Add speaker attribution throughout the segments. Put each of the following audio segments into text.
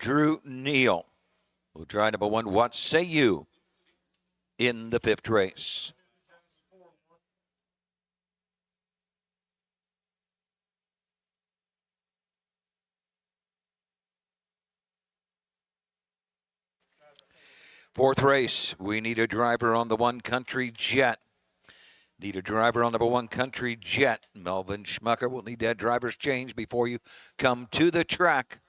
Speaker 1: Drew Neal will try number 1, What Say You, in the 5th race. Fourth race, we need a driver on the 1, Country Jet. Need a driver on number 1, Country Jet. Melvin Schmucker will need that driver's change before you come to the track.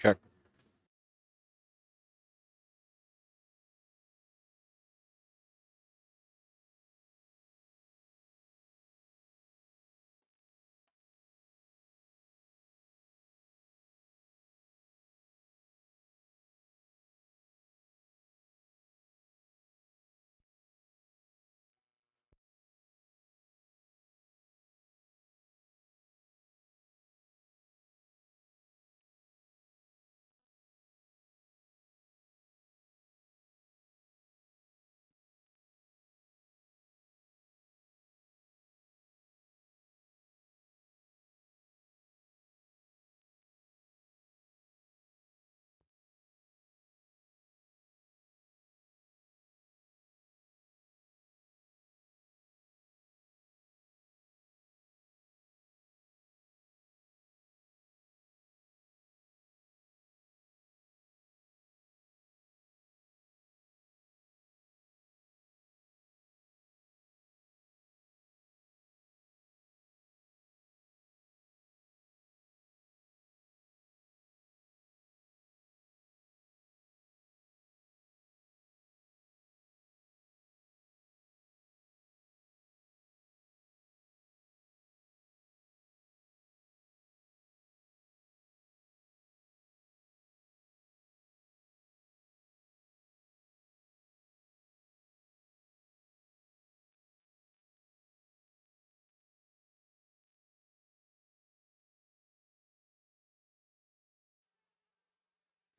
Speaker 1: Check.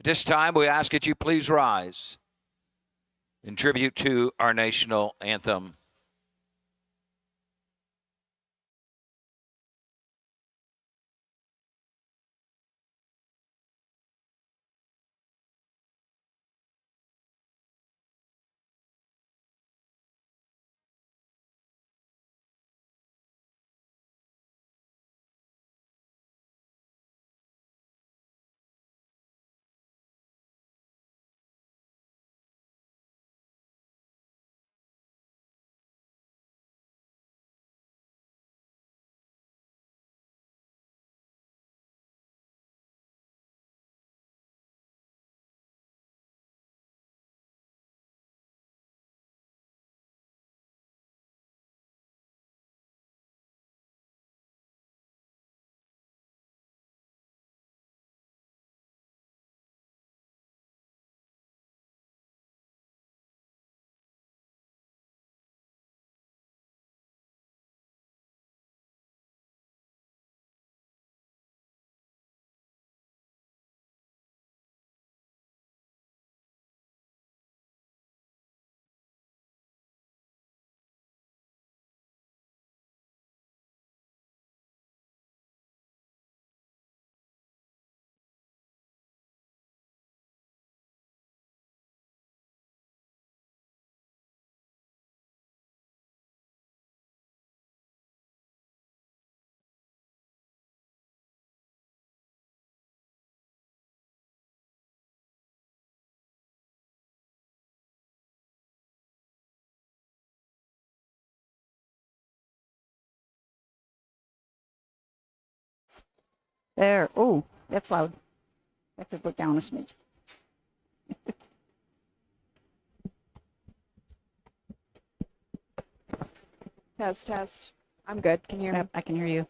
Speaker 1: At this time, we ask that you please rise in tribute to our national anthem.
Speaker 2: There. Oh, that's loud. I have to put down a smidge.
Speaker 3: Test, test. I'm good. Can you hear me?
Speaker 2: Yep, I can hear you.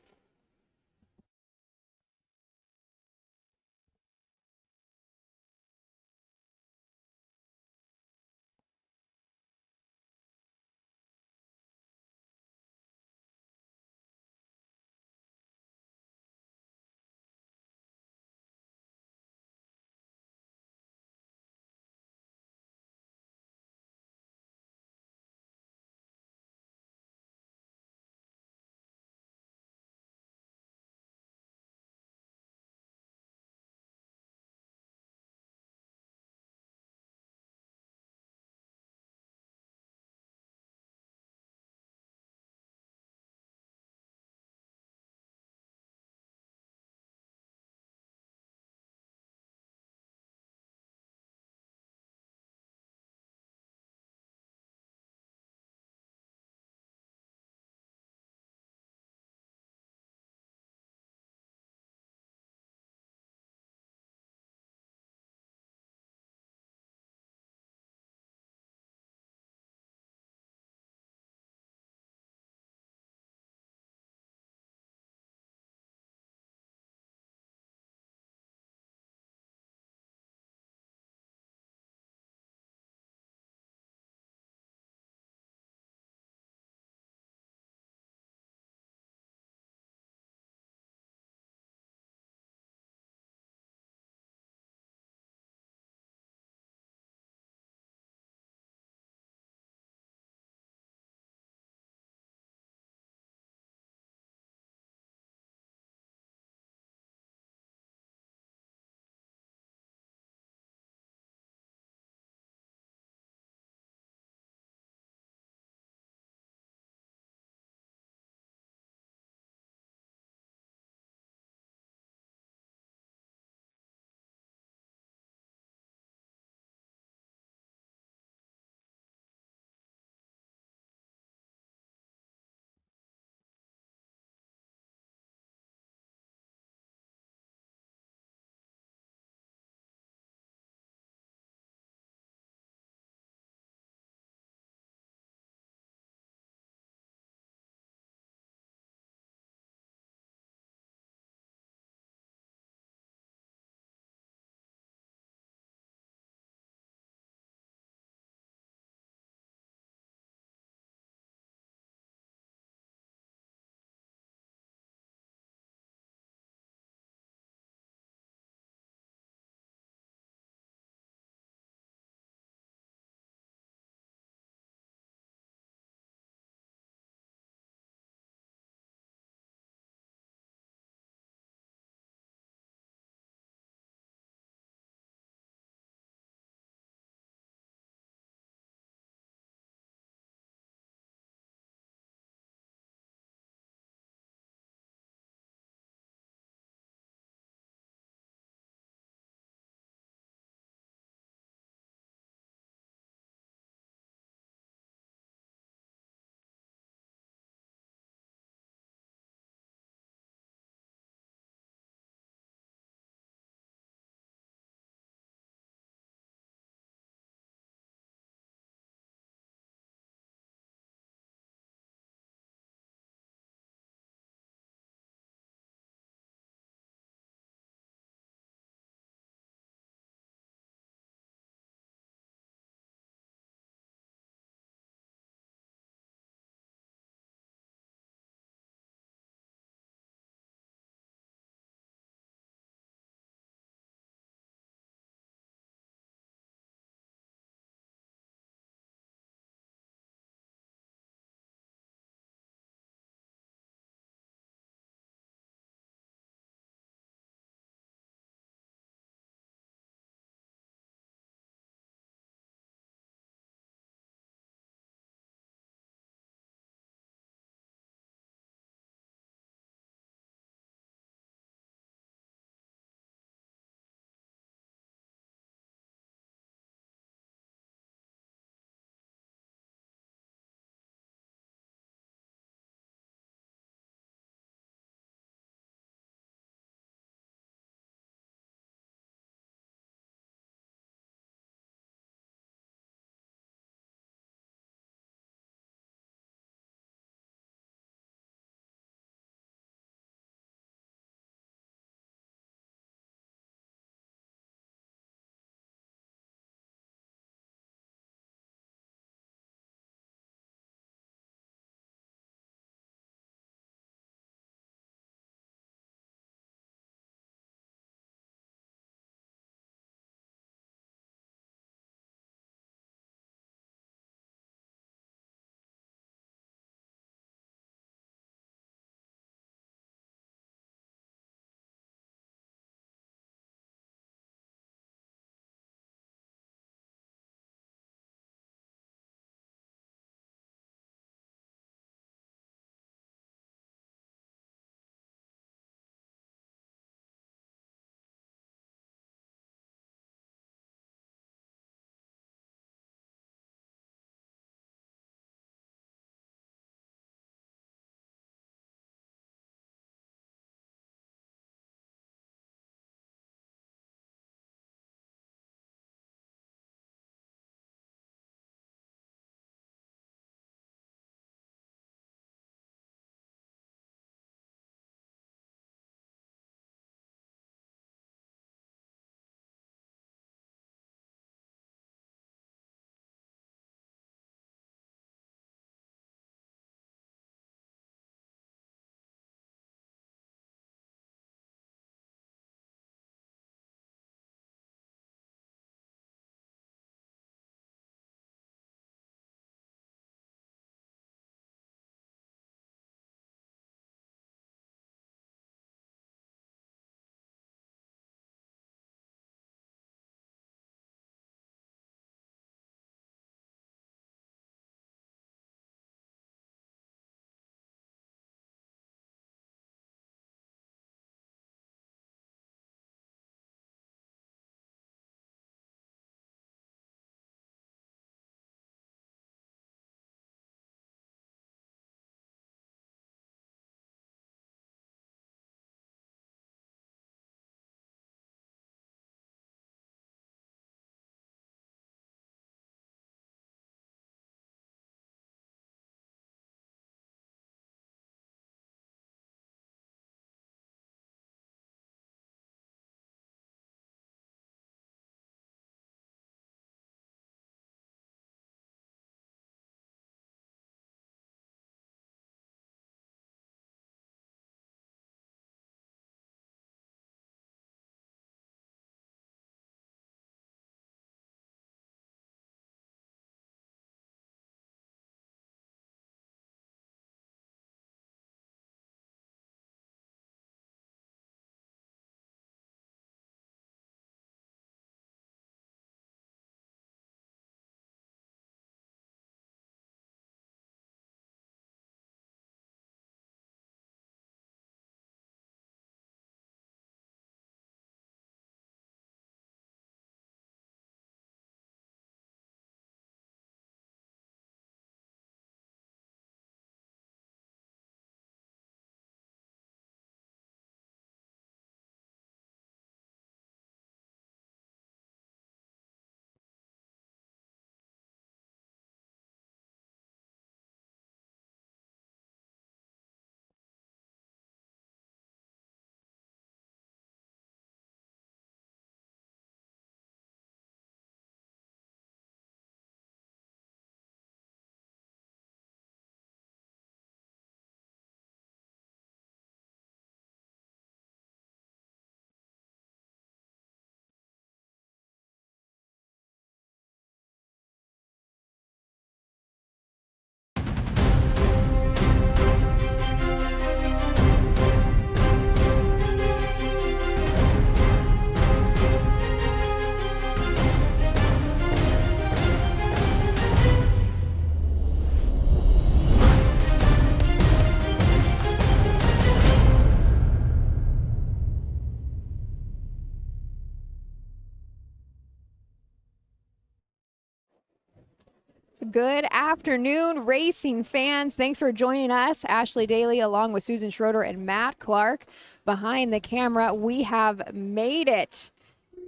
Speaker 3: Good afternoon, racing fans. Thanks for joining us. Ashley Daly along with Susan Schroeder and Matt Clark behind the camera. We have made it.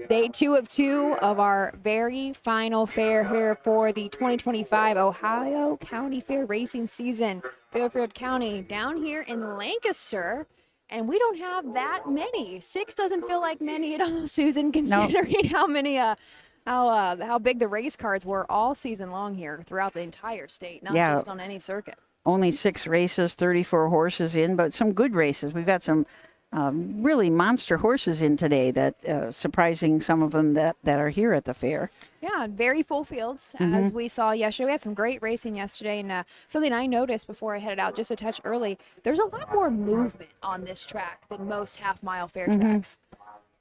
Speaker 3: Day 2 of 2 of our very final fair here for the 2025 Ohio County Fair racing season. Fairfield County down here in Lancaster. And we don't have that many. 6 doesn't feel like many at all, Susan, considering how many how big the race cards were all season long here throughout the entire state, not just on any circuit.
Speaker 2: Only 6 races, 34 horses in, but some good races. We've got some really monster horses in today that surprising some of them that are here at the fair.
Speaker 3: Yeah, very full fields as we saw yesterday. We had some great racing yesterday, and something I noticed before I headed out just a touch early, there's a lot more movement on this track than most half-mile fair tracks.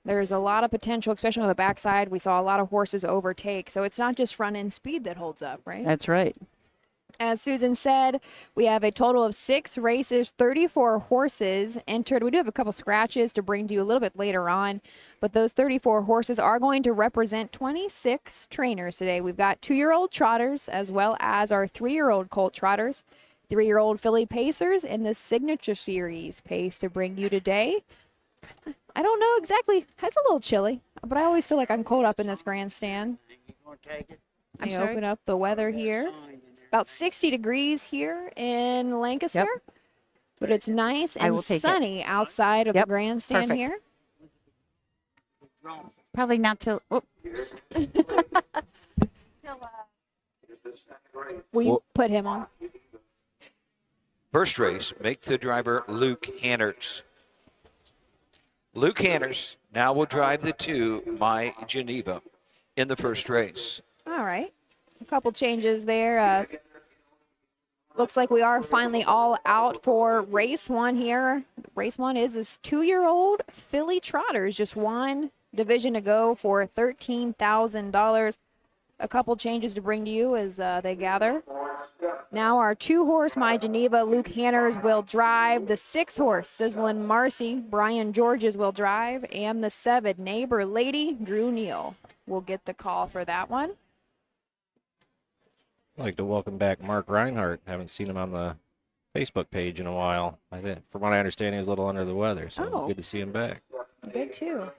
Speaker 3: There's a lot of potential, especially on the backside. We saw a lot of horses overtake, so it's not just front-end speed that holds up, right?
Speaker 2: That's right.
Speaker 3: As Susan said, we have a total of 6 races, 34 horses entered. We do have a couple scratches to bring to you a little bit later on, but those 34 horses are going to represent 26 trainers today. We've got 2-year-old trotters as well as our 3-year-old colt trotters, 3-year-old filly pacers, and the Signature Series pace to bring you today. I don't know exactly. It's a little chilly, but I always feel like I'm cold up in this grandstand.
Speaker 2: I'm
Speaker 3: You
Speaker 2: sorry?
Speaker 3: open up the weather here. About 60 degrees here in Lancaster, but it's nice and sunny outside of the grandstand here.
Speaker 2: Probably not till. Oops.
Speaker 3: Will you put him on?
Speaker 1: First race, make the driver Luke Hanners. Luke Hanners now will drive the 2 My Geneva in the first race.
Speaker 3: All right. A couple changes there. Looks like we are finally all out for race 1 here. Race 1 is this 2-year-old filly trotters. Just one division to go for $13,000. A couple changes to bring to you as they gather. Now our 2-horse My Geneva, Luke Hanners will drive. The 6-horse Sizzlin' Marcy, Brian Georges will drive. And the 7 Neighbor Lady, Drew Neal will get the call for that one.
Speaker 4: I'd like to welcome back Mark Reinhardt. Haven't seen him on the Facebook page in a while. I think, from what I understand, he was a little under the weather, so good to see him back.
Speaker 3: Good too.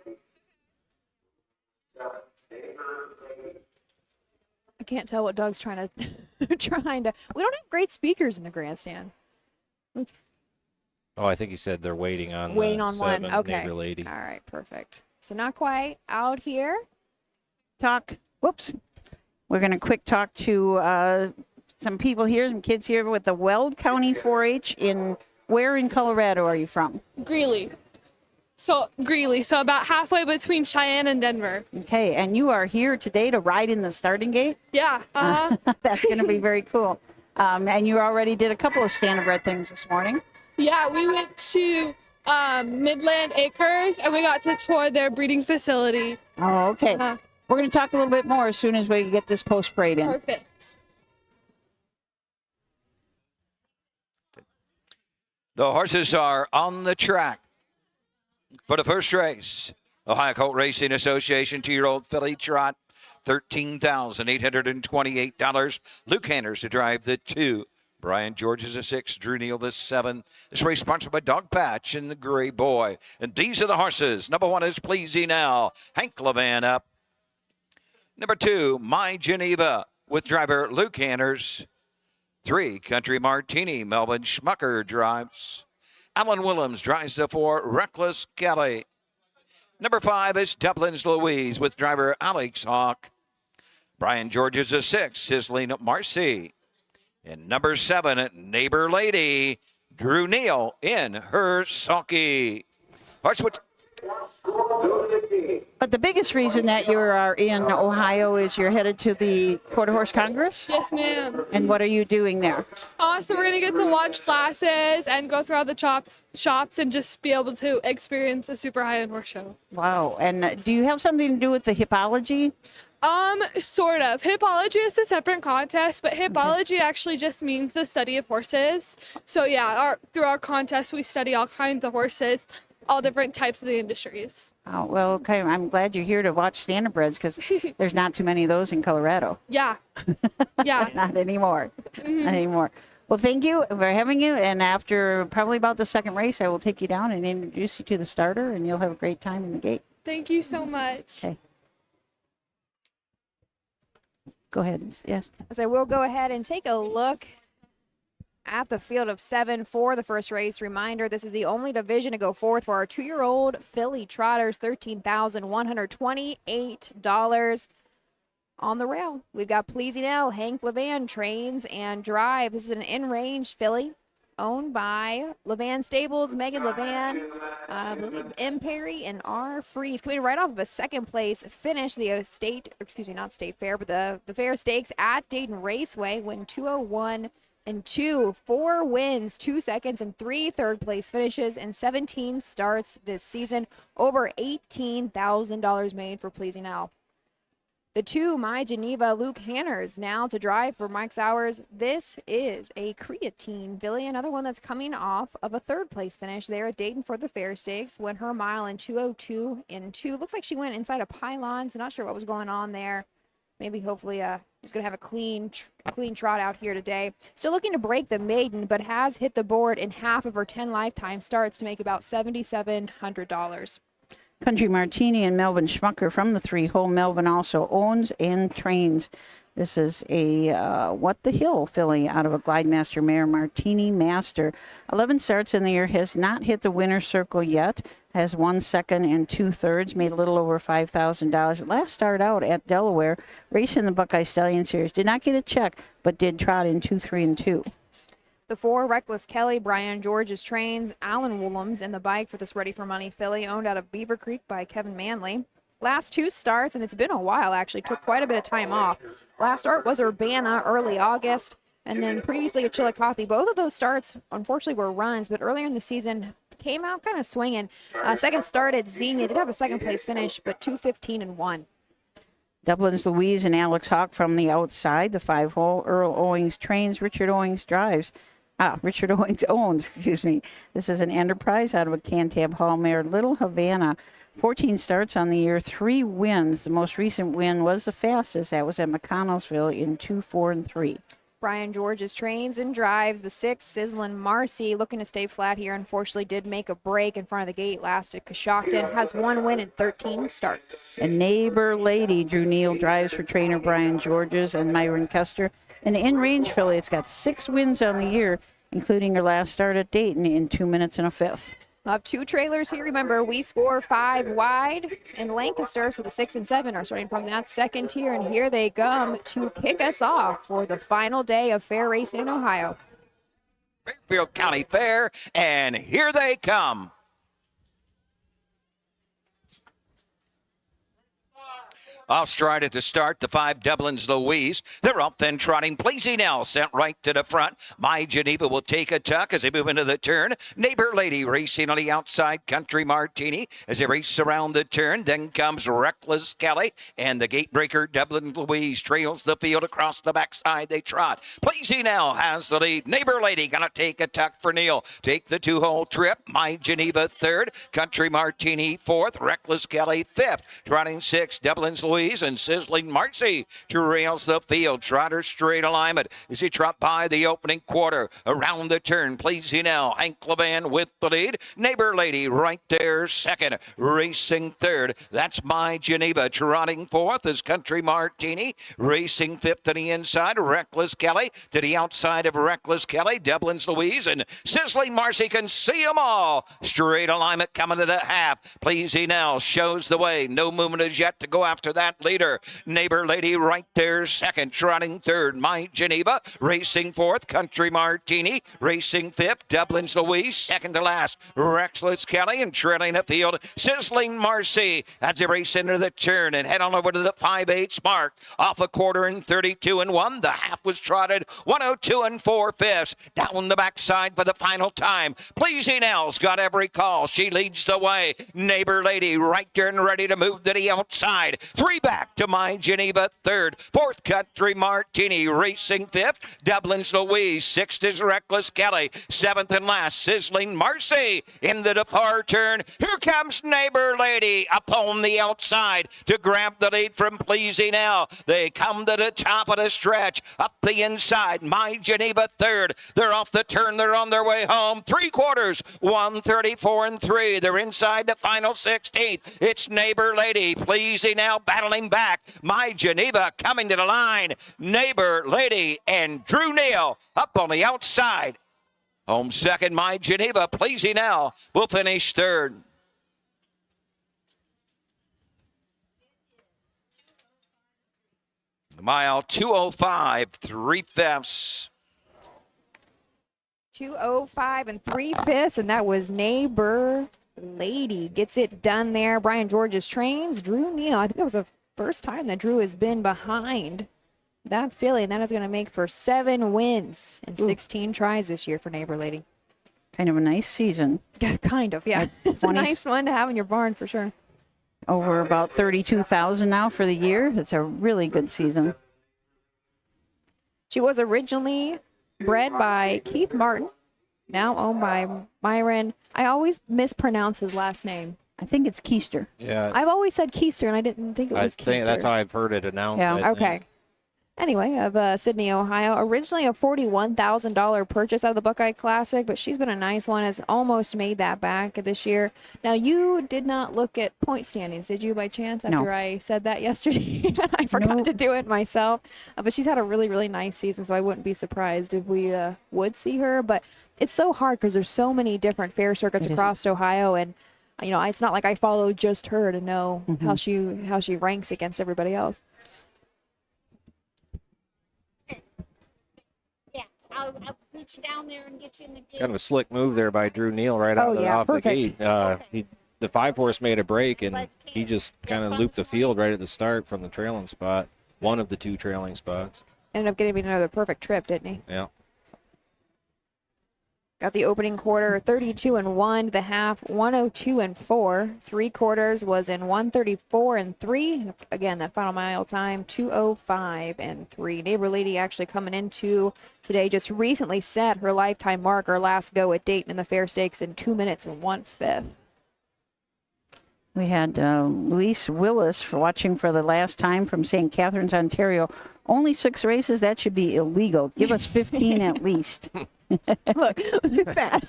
Speaker 3: I can't tell what Doug's trying to. We don't have great speakers in the grandstand.
Speaker 4: Oh, I think he said they're waiting on
Speaker 3: One.
Speaker 4: 7
Speaker 3: Okay.
Speaker 4: Neighbor Lady.
Speaker 3: All right. Perfect. So not quite out here.
Speaker 2: We're going to quick talk to some people here, some kids here with the Weld County 4-H where in Colorado are you from?
Speaker 5: Greeley. So about halfway between Cheyenne and Denver.
Speaker 2: Okay, and you are here today to ride in the starting gate?
Speaker 5: Yeah.
Speaker 2: That's going to be very cool. And you already did a couple of Standardbred things this morning.
Speaker 5: Yeah, we went to Midland Acres and we got to tour their breeding facility.
Speaker 2: Oh, okay. We're going to talk a little bit more as soon as we get this post sprayed in.
Speaker 5: Perfect.
Speaker 1: The horses are on the track for the first race. Ohio Colt Racing Association 2-year-old filly trot, $13,828. Luke Hanners to drive the 2. Brian George is a 6. Drew Neal the 7. This race sponsored by Dog Patch and the Gray Boy. And these are the horses. Number 1 is Pleasy Now. Hank Levan up. Number 2, My Geneva with driver Luke Hanners. 3, Country Martini. Melvin Schmucker drives. Alan Willems drives the 4, Reckless Kelly. Number 5 is Dublin's Louise with driver Alex Hawk. Brian George is a 6, Sizzling Marcy. And number 7, Neighbor Lady, Drew Neal in her sulky.
Speaker 2: But the biggest reason that you are in Ohio is you're headed to the Quarter Horse Congress?
Speaker 5: Yes, ma'am.
Speaker 2: And what are you doing there?
Speaker 5: So we're going to get to watch classes and go through all the shops and just be able to experience a super high-end horse show.
Speaker 2: Wow. And do you have something to do with the hippology?
Speaker 5: Sort of. Hippology is a separate contest, but hippology actually just means the study of horses. So yeah, through our contest, we study all kinds of horses. all different types of the industries.
Speaker 2: Oh, well, okay. I'm glad you're here to watch Standardbreds because there's not too many of those in Colorado.
Speaker 5: Yeah. Yeah.
Speaker 2: Not anymore. Not anymore. Well, thank you for having you. And after probably about the second race, I will take you down and introduce you to the starter, and you'll have a great time in the gate.
Speaker 5: Thank you so much.
Speaker 2: Okay. Go ahead. Yes.
Speaker 3: So we'll go ahead and take a look at the field of 7 for the first race. Reminder, this is the only division to go forth for our 2-year-old filly trotters, $13,128 on the rail. We've got Pleasing L, Hank Levan, trains and drive. This is an in-range filly owned by Levan Stables, Megan Levan, I believe M. Perry, and R. Freeze. Coming right off of a second place finish, the not state fair, but the fair stakes at Dayton Raceway, win 201 and 2, 4 wins, 2 seconds, and 3 third place finishes, and 17 starts this season. Over $18,000 made for Pleasing L. The 2, My Geneva, Luke Hanners, now to drive for Mike Sowers. This is a creatine filly, another one that's coming off of a third place finish there at Dayton for the Fair Stakes. Went her mile in 2:02 and 2. Looks like she went inside a pylon, so not sure what was going on there. Maybe hopefully she's going to have a clean trot out here today. Still looking to break the maiden, but has hit the board in half of her 10 lifetime starts to make about $7,700.
Speaker 2: Country Martini and Melvin Schmucker from the 3-hole. Melvin also owns and trains. This is a What the Hill filly out of a Glide Master mare, Martini Master. 11 starts in the year, has not hit the winner's circle yet, has 1 second and 2 thirds, made a little over $5,000. Last start out at Delaware, racing the Buckeye Stallion Series. Did not get a check, but did trot in 2, 3, and 2.
Speaker 3: The 4, Reckless Kelly, Brian George's trains, Alan Woolham's in the bike for this Ready for Money filly, owned out of Beaver Creek by Kevin Manley. Last 2 starts, and it's been a while actually, took quite a bit of time off. Last start was Urbana, early August, and then previously at Chillicothe. Both of those starts, unfortunately, were runs, but earlier in the season came out kind of swinging. Second start at Xenia, did have a second place finish, but 2:15 and 1.
Speaker 2: Dublin's Louise and Alex Hawk from the outside. The 5-hole, Earl Owings trains, Richard Owings drives. Richard Owings owns, excuse me. This is an Enterprise out of a Cantab Hall mare, Little Havana. 14 starts on the year, 3 wins. The most recent win was the fastest. That was at McConnellsville in 2, 4, and 3.
Speaker 3: Brian George's trains and drives. The 6, Sizzlin' Marcy, looking to stay flat here. Unfortunately, did make a break in front of the gate last at Coshocton. Has 1 win in 13 starts.
Speaker 2: And Neighbor Lady, Drew Neal drives for trainer Brian Georges and Myron Custer. An in-range filly. It's got 6 wins on the year, including her last start at Dayton in 2 minutes and a fifth.
Speaker 3: We'll have 2 trailers here. Remember, we score 5 wide in Lancaster, so the 6 and 7 are starting from that second tier, and here they come to kick us off for the final day of fair racing in Ohio.
Speaker 1: Fairfield County Fair, and here they come. Off stride at the start, the 5, Dublin's Louise. They're up then trotting. Pleasing L sent right to the front. My Geneva will take a tuck as they move into the turn. Neighbor Lady racing on the outside. Country Martini as they race around the turn. Then comes Reckless Kelly, and the gate breaker, Dublin Louise, trails the field across the backside. They trot. Pleasing L has the lead. Neighbor Lady gonna take a tuck for Neal. Take the 2-hole trip. My Geneva 3rd. Country Martini 4th. Reckless Kelly 5th. Trotting 6, Dublin's Louise. And Sizzling Marcy trails the field. Trotter straight alignment as he trot by the opening quarter. Around the turn, Pleasing L. Hank Levan with the lead. Neighbor Lady right there second. Racing third. That's My Geneva. Trotting fourth is Country Martini. Racing fifth to the inside. Reckless Kelly to the outside of Reckless Kelly. Dublin's Louise and Sizzling Marcy can see them all. Straight alignment coming to the half. Pleasing L shows the way. No movement as yet to go after that leader. Neighbor Lady right there second. Trotting third, My Geneva. Racing fourth, Country Martini. Racing fifth, Dublin's Louise. Second to last, Reckless Kelly. And trailing the field, Sizzling Marcy. As they race into the turn and head on over to the 5/8 mark. Off a quarter and 32 and 1. The half was trotted 102 and 4/5. Down the backside for the final time. Pleasing L's got every call. She leads the way. Neighbor Lady right there and ready to move to the outside. 3 3 back to My Geneva, 3rd. 4th, Country Martini, racing 5th. Dublin's Louise, 6th is Reckless Kelly. 7th and last, Sizzling Marcy. Into the far turn, here comes Neighbor Lady upon the outside to grab the lead from Pleasing Now. They come to the top of the stretch, up the inside. My Geneva, 3rd. They're off the turn, they're on their way home. 3/4, 134 and 3. They're inside the final 16th. It's Neighbor Lady, Pleasing Now battling back. My Geneva coming to the line. Neighbor Lady and Drew Neal up on the outside. Home second, My Geneva. Pleasing Now will finish 3rd. Mile 205, 3/5.
Speaker 3: 2:05 and 3/5, and that was Neighbor Lady. Gets it done there. Brian George's trains. Drew Neal. I think that was the first time that Drew has been behind that filly, and that is going to make for 7 wins and 16 tries this year for Neighbor Lady.
Speaker 2: Kind of a nice season.
Speaker 3: Kind of, yeah. It's a nice one to have in your barn for sure.
Speaker 2: Over about 32,000 now for the year. It's a really good season.
Speaker 3: She was originally bred by Keith Martin, now owned by Myron. I always mispronounce his last name.
Speaker 2: I think it's Keister.
Speaker 4: Yeah.
Speaker 3: I've always said Keister, and I didn't think it was
Speaker 4: I think
Speaker 3: Keister.
Speaker 4: that's how I've heard it announced.
Speaker 2: Yeah.
Speaker 4: I think.
Speaker 3: Okay. Anyway, of Sydney, Ohio. Originally a $41,000 purchase out of the Buckeye Classic, but she's been a nice one. Has almost made that back this year. Now, you did not look at point standings, did you, by chance, after
Speaker 2: No.
Speaker 3: I said that yesterday? I forgot to do it myself. But she's had a really, really nice season, so I wouldn't be surprised if we would see her. But it's so hard because there's so many different fair circuits across Ohio, and you know, it's not like I follow just her to know how she ranks against everybody else.
Speaker 6: I'll put you down there and get you in the gate.
Speaker 4: Kind of a slick move there by Drew Neal right out off
Speaker 3: perfect.
Speaker 4: the gate. The 5-horse made a break, and he just kind of looped the field right at the start from the trailing spot, one of the 2 trailing spots.
Speaker 3: Ended up getting another perfect trip, didn't he?
Speaker 4: Yeah.
Speaker 3: Got the opening quarter 32 and 1, the half 102 and 4, 3/4 was in 134 and 3. Again, that final mile time 2:05 and 3. Neighbor Lady actually coming into today just recently set her lifetime mark, her last go at Dayton in the Fair Stakes in 2 minutes and 1/5.
Speaker 2: We had Luis Willis for watching for the last time from St. Catharines, Ontario. Only 6 races? That should be illegal. Give us 15 at least.
Speaker 3: Look at that.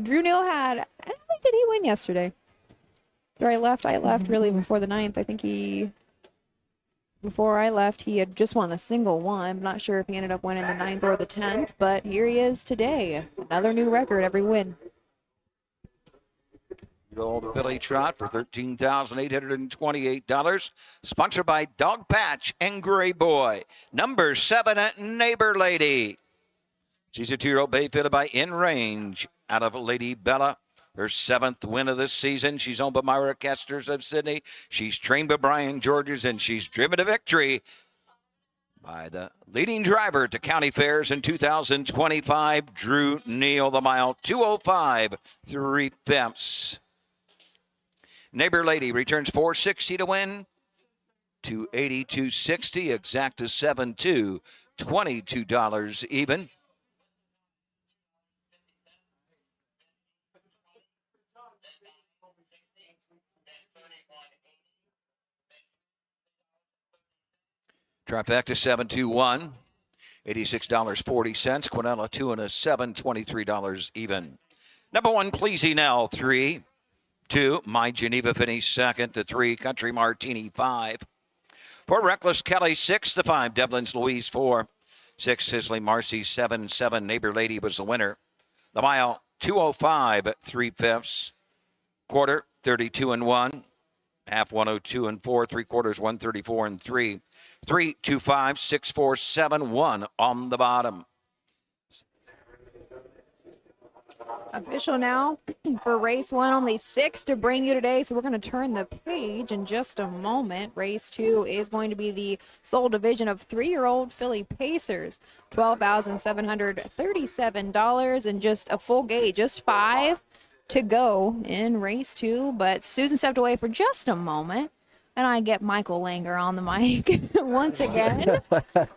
Speaker 3: Drew Neal had, I don't think, did he win yesterday? After I left really before the 9th. I think before I left, he had just won a single one. I'm not sure if he ended up winning the 9th or the 10th, but here he is today. Another new record every win.
Speaker 1: Old Billy Trot for $13,828. Sponsored by Dog Patch and Gray Boy. Number 7 at Neighbor Lady. She's a 2-year-old bay fitted by In Range out of Lady Bella. Her 7th win of this season. She's owned by Myra Kesters of Sydney. She's trained by Brian Georges, and she's driven to victory by the leading driver to county fairs in 2025, Drew Neal. The mile 2:05 3/5. Neighbor Lady returns $460 to win. 280, 260, exacta 7-2, $22 even. Trifecta 721, $86.40. Quinella 2 and a 7, $23 even. Number 1, Pleasing Now 3. 2, My Geneva finished 2nd. To 3, Country Martini 5. 4, Reckless Kelly 6. To 5, Devlin's Louise 4. 6, Sizzling Marcy 7. Neighbor Lady was the winner. The mile 2:05 3/5. Quarter 32 and 1. Half 102 and 4. 3/4 134 and 3. 3, 2, 5, 6, 4, 7, 1 on the bottom.
Speaker 3: Official now for race 1, only 6 to bring you today, so we're going to turn the page in just a moment. Race 2 is going to be the sole division of 3-year-old filly Pacers, $12,737, and just a full gate, just 5 to go in race 2, but Susan stepped away for just a moment. And I get Michael Langer on the mic once again.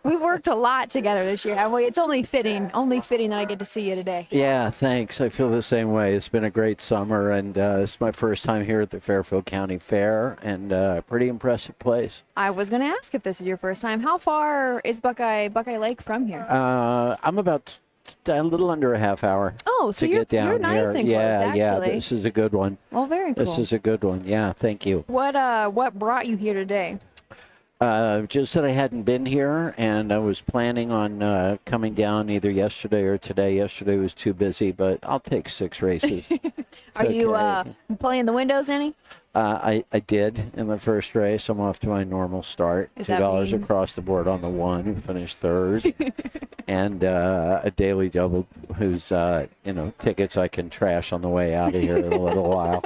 Speaker 3: We've worked a lot together this year, haven't we? It's only fitting that I get to see you today.
Speaker 7: Yeah, thanks. I feel the same way. It's been a great summer, and it's my first time here at the Fairfield County Fair, and a pretty impressive place.
Speaker 3: I was going to ask if this is your first time. How far is Buckeye Lake from here?
Speaker 7: I'm about a little under a half hour.
Speaker 3: Oh, so
Speaker 7: to get down
Speaker 3: you're nice
Speaker 7: here.
Speaker 3: and
Speaker 7: Yeah,
Speaker 3: close,
Speaker 7: yeah.
Speaker 3: actually.
Speaker 7: This is a good one.
Speaker 3: Well, very cool.
Speaker 7: This is a good one. Yeah, thank you.
Speaker 3: What brought you here today?
Speaker 7: Just that I hadn't been here, and I was planning on coming down either yesterday or today. Yesterday was too busy, but I'll take 6 races.
Speaker 3: Are you
Speaker 7: okay.
Speaker 3: playing the windows any?
Speaker 7: I did in the first race. I'm off to my normal start.
Speaker 3: Does that
Speaker 7: $2
Speaker 3: mean-
Speaker 7: across the board on the one who finished third, and a daily double whose tickets I can trash on the way out of here in a little while.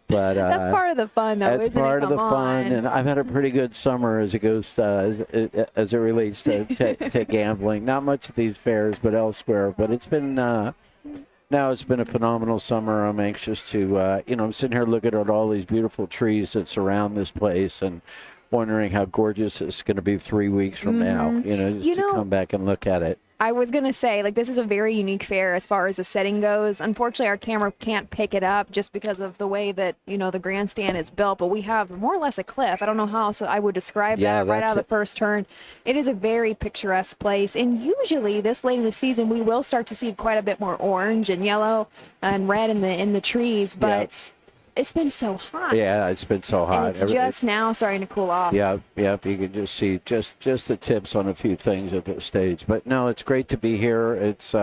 Speaker 7: But
Speaker 3: That's part of the fun, though,
Speaker 7: that's
Speaker 3: isn't it?
Speaker 7: part of the
Speaker 3: Come
Speaker 7: fun,
Speaker 3: on.
Speaker 7: and I've had a pretty good summer as it goes as it relates to gambling. Not much at these fairs, but elsewhere. But it's been. Now it's been a phenomenal summer. I'm anxious to, I'm sitting here looking at all these beautiful trees that surround this place and wondering how gorgeous it's going to be 3 weeks from now, just to come back and look at it.
Speaker 3: I was going to say, this is a very unique fair as far as the setting goes. Unfortunately, our camera can't pick it up just because of the way that, the grandstand is built, but we have more or less a cliff. I don't know how else I would describe that right out of the first turn. It is a very picturesque place, and usually this late in the season, we will start to see quite a bit more orange and yellow and red in the trees, but it's been so hot.
Speaker 7: Yeah, it's been so hot.
Speaker 3: And it's just now starting to cool off.
Speaker 7: Yeah. You can just see just the tips on a few things at this stage. But no, it's great to be here. It's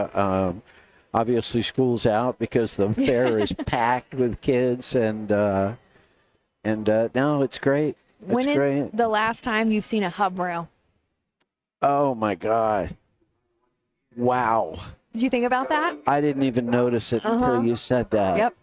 Speaker 7: obviously school's out because the fair is packed with kids, and no, it's great.
Speaker 3: When is the last time you've seen a hub rail?
Speaker 7: Oh my God! Wow.
Speaker 3: Did you think about that?
Speaker 7: I didn't even notice it until you said that.
Speaker 3: Yep.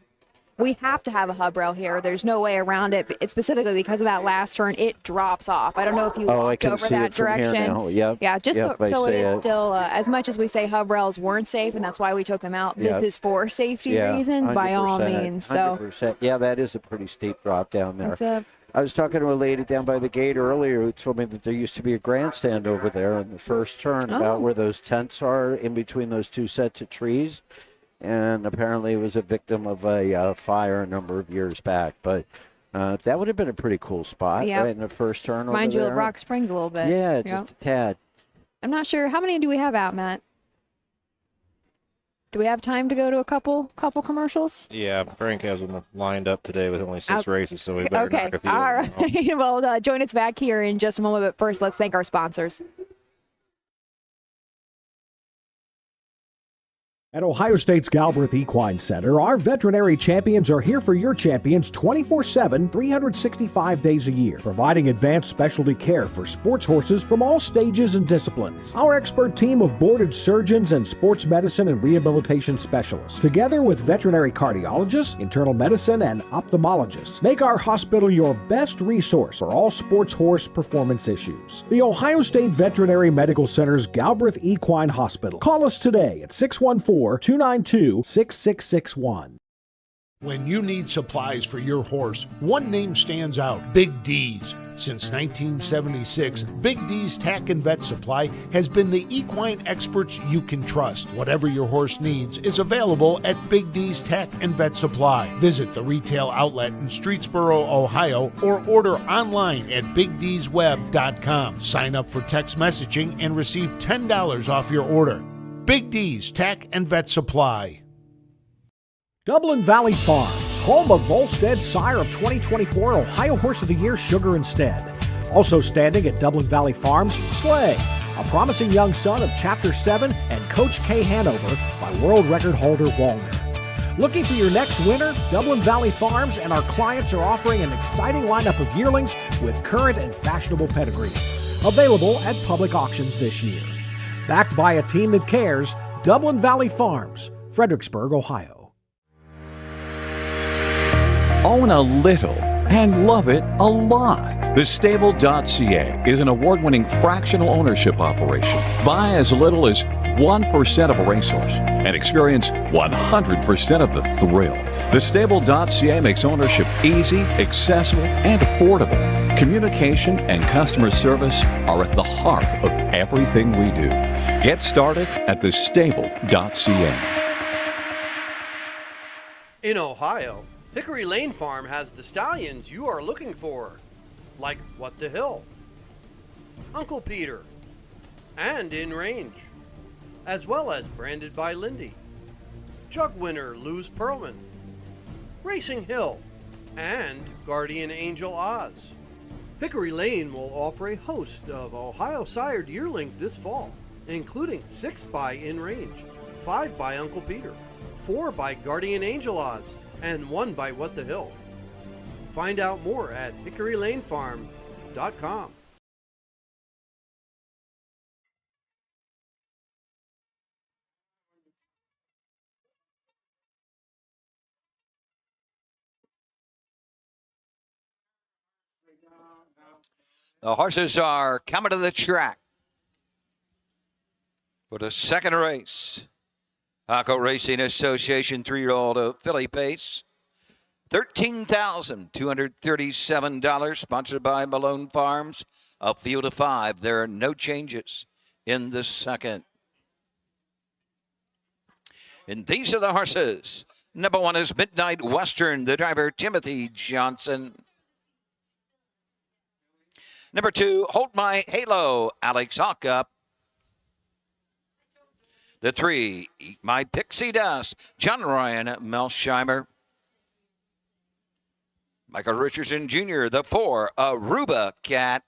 Speaker 3: We have to have a hub rail here. There's no way around it. It's specifically because of that last turn, it drops off. I don't know if you walked
Speaker 7: I can
Speaker 3: over
Speaker 7: see
Speaker 3: that
Speaker 7: it from
Speaker 3: direction.
Speaker 7: here now. Yep.
Speaker 3: Yeah, just
Speaker 7: Yep,
Speaker 3: so
Speaker 7: I
Speaker 3: it
Speaker 7: see
Speaker 3: is
Speaker 7: it.
Speaker 3: still, as much as we say hub rails weren't safe, and that's why we took them out, this
Speaker 7: Yep.
Speaker 3: is for safety reasons, by all
Speaker 7: 100%,
Speaker 3: means. So
Speaker 7: 100%. Yeah, that is a pretty steep drop down there.
Speaker 3: it's a
Speaker 7: I was talking to a lady down by the gate earlier who told me that there used to be a grandstand over there in the first turn about where those tents are in between those two sets of trees. And apparently it was a victim of a fire a number of years back. But that would have been a pretty cool spot, right in the first turn
Speaker 3: Remind
Speaker 7: over
Speaker 3: you
Speaker 7: there.
Speaker 3: of Rock Springs a little bit.
Speaker 7: Yeah, just a tad.
Speaker 3: I'm not sure. How many do we have out, Matt? Do we have time to go to a couple commercials?
Speaker 4: Yeah, Frank has them lined up today with only 6 races, so we better knock a few
Speaker 3: All
Speaker 4: of them out.
Speaker 3: right. Well, join us back here in just a moment. But first, let's thank our sponsors.
Speaker 8: At Ohio State's Galbraith Equine Center, our veterinary champions are here for your champions 24/7, 365 days a year, providing advanced specialty care for sports horses from all stages and disciplines. Our expert team of boarded surgeons and sports medicine and rehabilitation specialists, together with veterinary cardiologists, internal medicine, and ophthalmologists, make our hospital your best resource for all sports horse performance issues. The Ohio State Veterinary Medical Center's Galbraith Equine Hospital. Call us today at 614-292-6661.
Speaker 9: When you need supplies for your horse, one name stands out: Big D's. Since 1976, Big D's Tack and Vet Supply has been the equine experts you can trust. Whatever your horse needs is available at Big D's Tack and Vet Supply. Visit the retail outlet in Streetsboro, Ohio, or order online at BigD'sWeb.com. Sign up for text messaging and receive $10 off your order. Big D's Tack and Vet Supply.
Speaker 8: Dublin Valley Farms, home of Volstead Sire of 2024 Ohio Horse of the Year Sugar Instead. Also standing at Dublin Valley Farms, Slay, a promising young son of Chapter 7 and Coach K Hanover by world record holder Walner. Looking for your next winner? Dublin Valley Farms and our clients are offering an exciting lineup of yearlings with current and fashionable pedigrees. Available at public auctions this year. Backed by a team that cares, Dublin Valley Farms, Fredericksburg, Ohio.
Speaker 10: Own a little and love it a lot. TheStable.ca is an award-winning fractional ownership operation. Buy as little as 1% of a racehorse and experience 100% of the thrill. Thestable.ca makes ownership easy, accessible, and affordable. Communication and customer service are at the heart of everything we do. Get started at thestable.ca.
Speaker 11: In Ohio, Hickory Lane Farm has the stallions you are looking for, like What the Hill, Uncle Peter, and In Range, as well as Branded by Lindy, Jug Winner Luz Pearlman, Racing Hill, and Guardian Angel Oz. Hickory Lane will offer a host of Ohio sired yearlings this fall, including 6 by In Range, 5 by Uncle Peter, 4 by Guardian Angel Oz, and 1 by What the Hill. Find out more at hickorylanefarm.com.
Speaker 1: The horses are coming to the track for the second race. Paco Racing Association 3-year-old filly pace. $13,237, sponsored by Malone Farms. A field of 5. There are no changes in the second. And these are the horses. Number 1 is Midnight Western, the driver Timothy Johnson. Number 2, Hold My Halo, Alex Hockup. The 3, Eat My Pixie Dust, John Ryan Melsheimer. Michael Richardson Jr., the 4, Aruba Cat.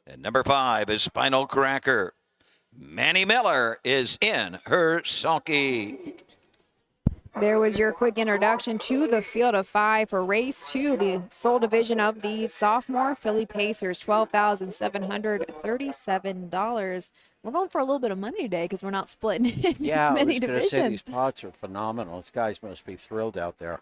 Speaker 1: And number 5 is Spinal Cracker. Manny Miller is in her sulky.
Speaker 3: There was your quick introduction to the field of 5 for race 2, the sole division of the sophomore filly pacers, $12,737. We're going for a little bit of money today because we're not splitting into as many divisions.
Speaker 7: Say, these pots are phenomenal. These guys must be thrilled out there.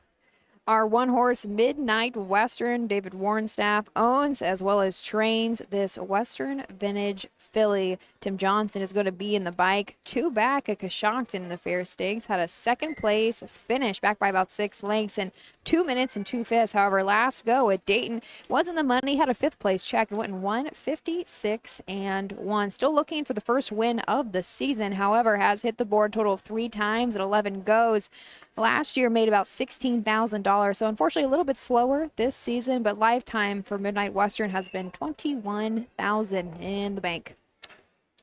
Speaker 3: Our one-horse Midnight Western, David Warrenstaff owns as well as trains this Western Vintage filly. Tim Johnson is going to be in the bike. 2 back at Coshocton in the Fair Stakes. Had a second place finish back by about 6 lengths in 2 minutes and 2 fifths. However, last go at Dayton wasn't the money. Had a 5th place check and went in 1:56.1. Still looking for the first win of the season. However, has hit the board total of 3 times at 11 goes. Last year made about $16,000, so unfortunately a little bit slower this season, but lifetime for Midnight Western has been $21,000 in the bank.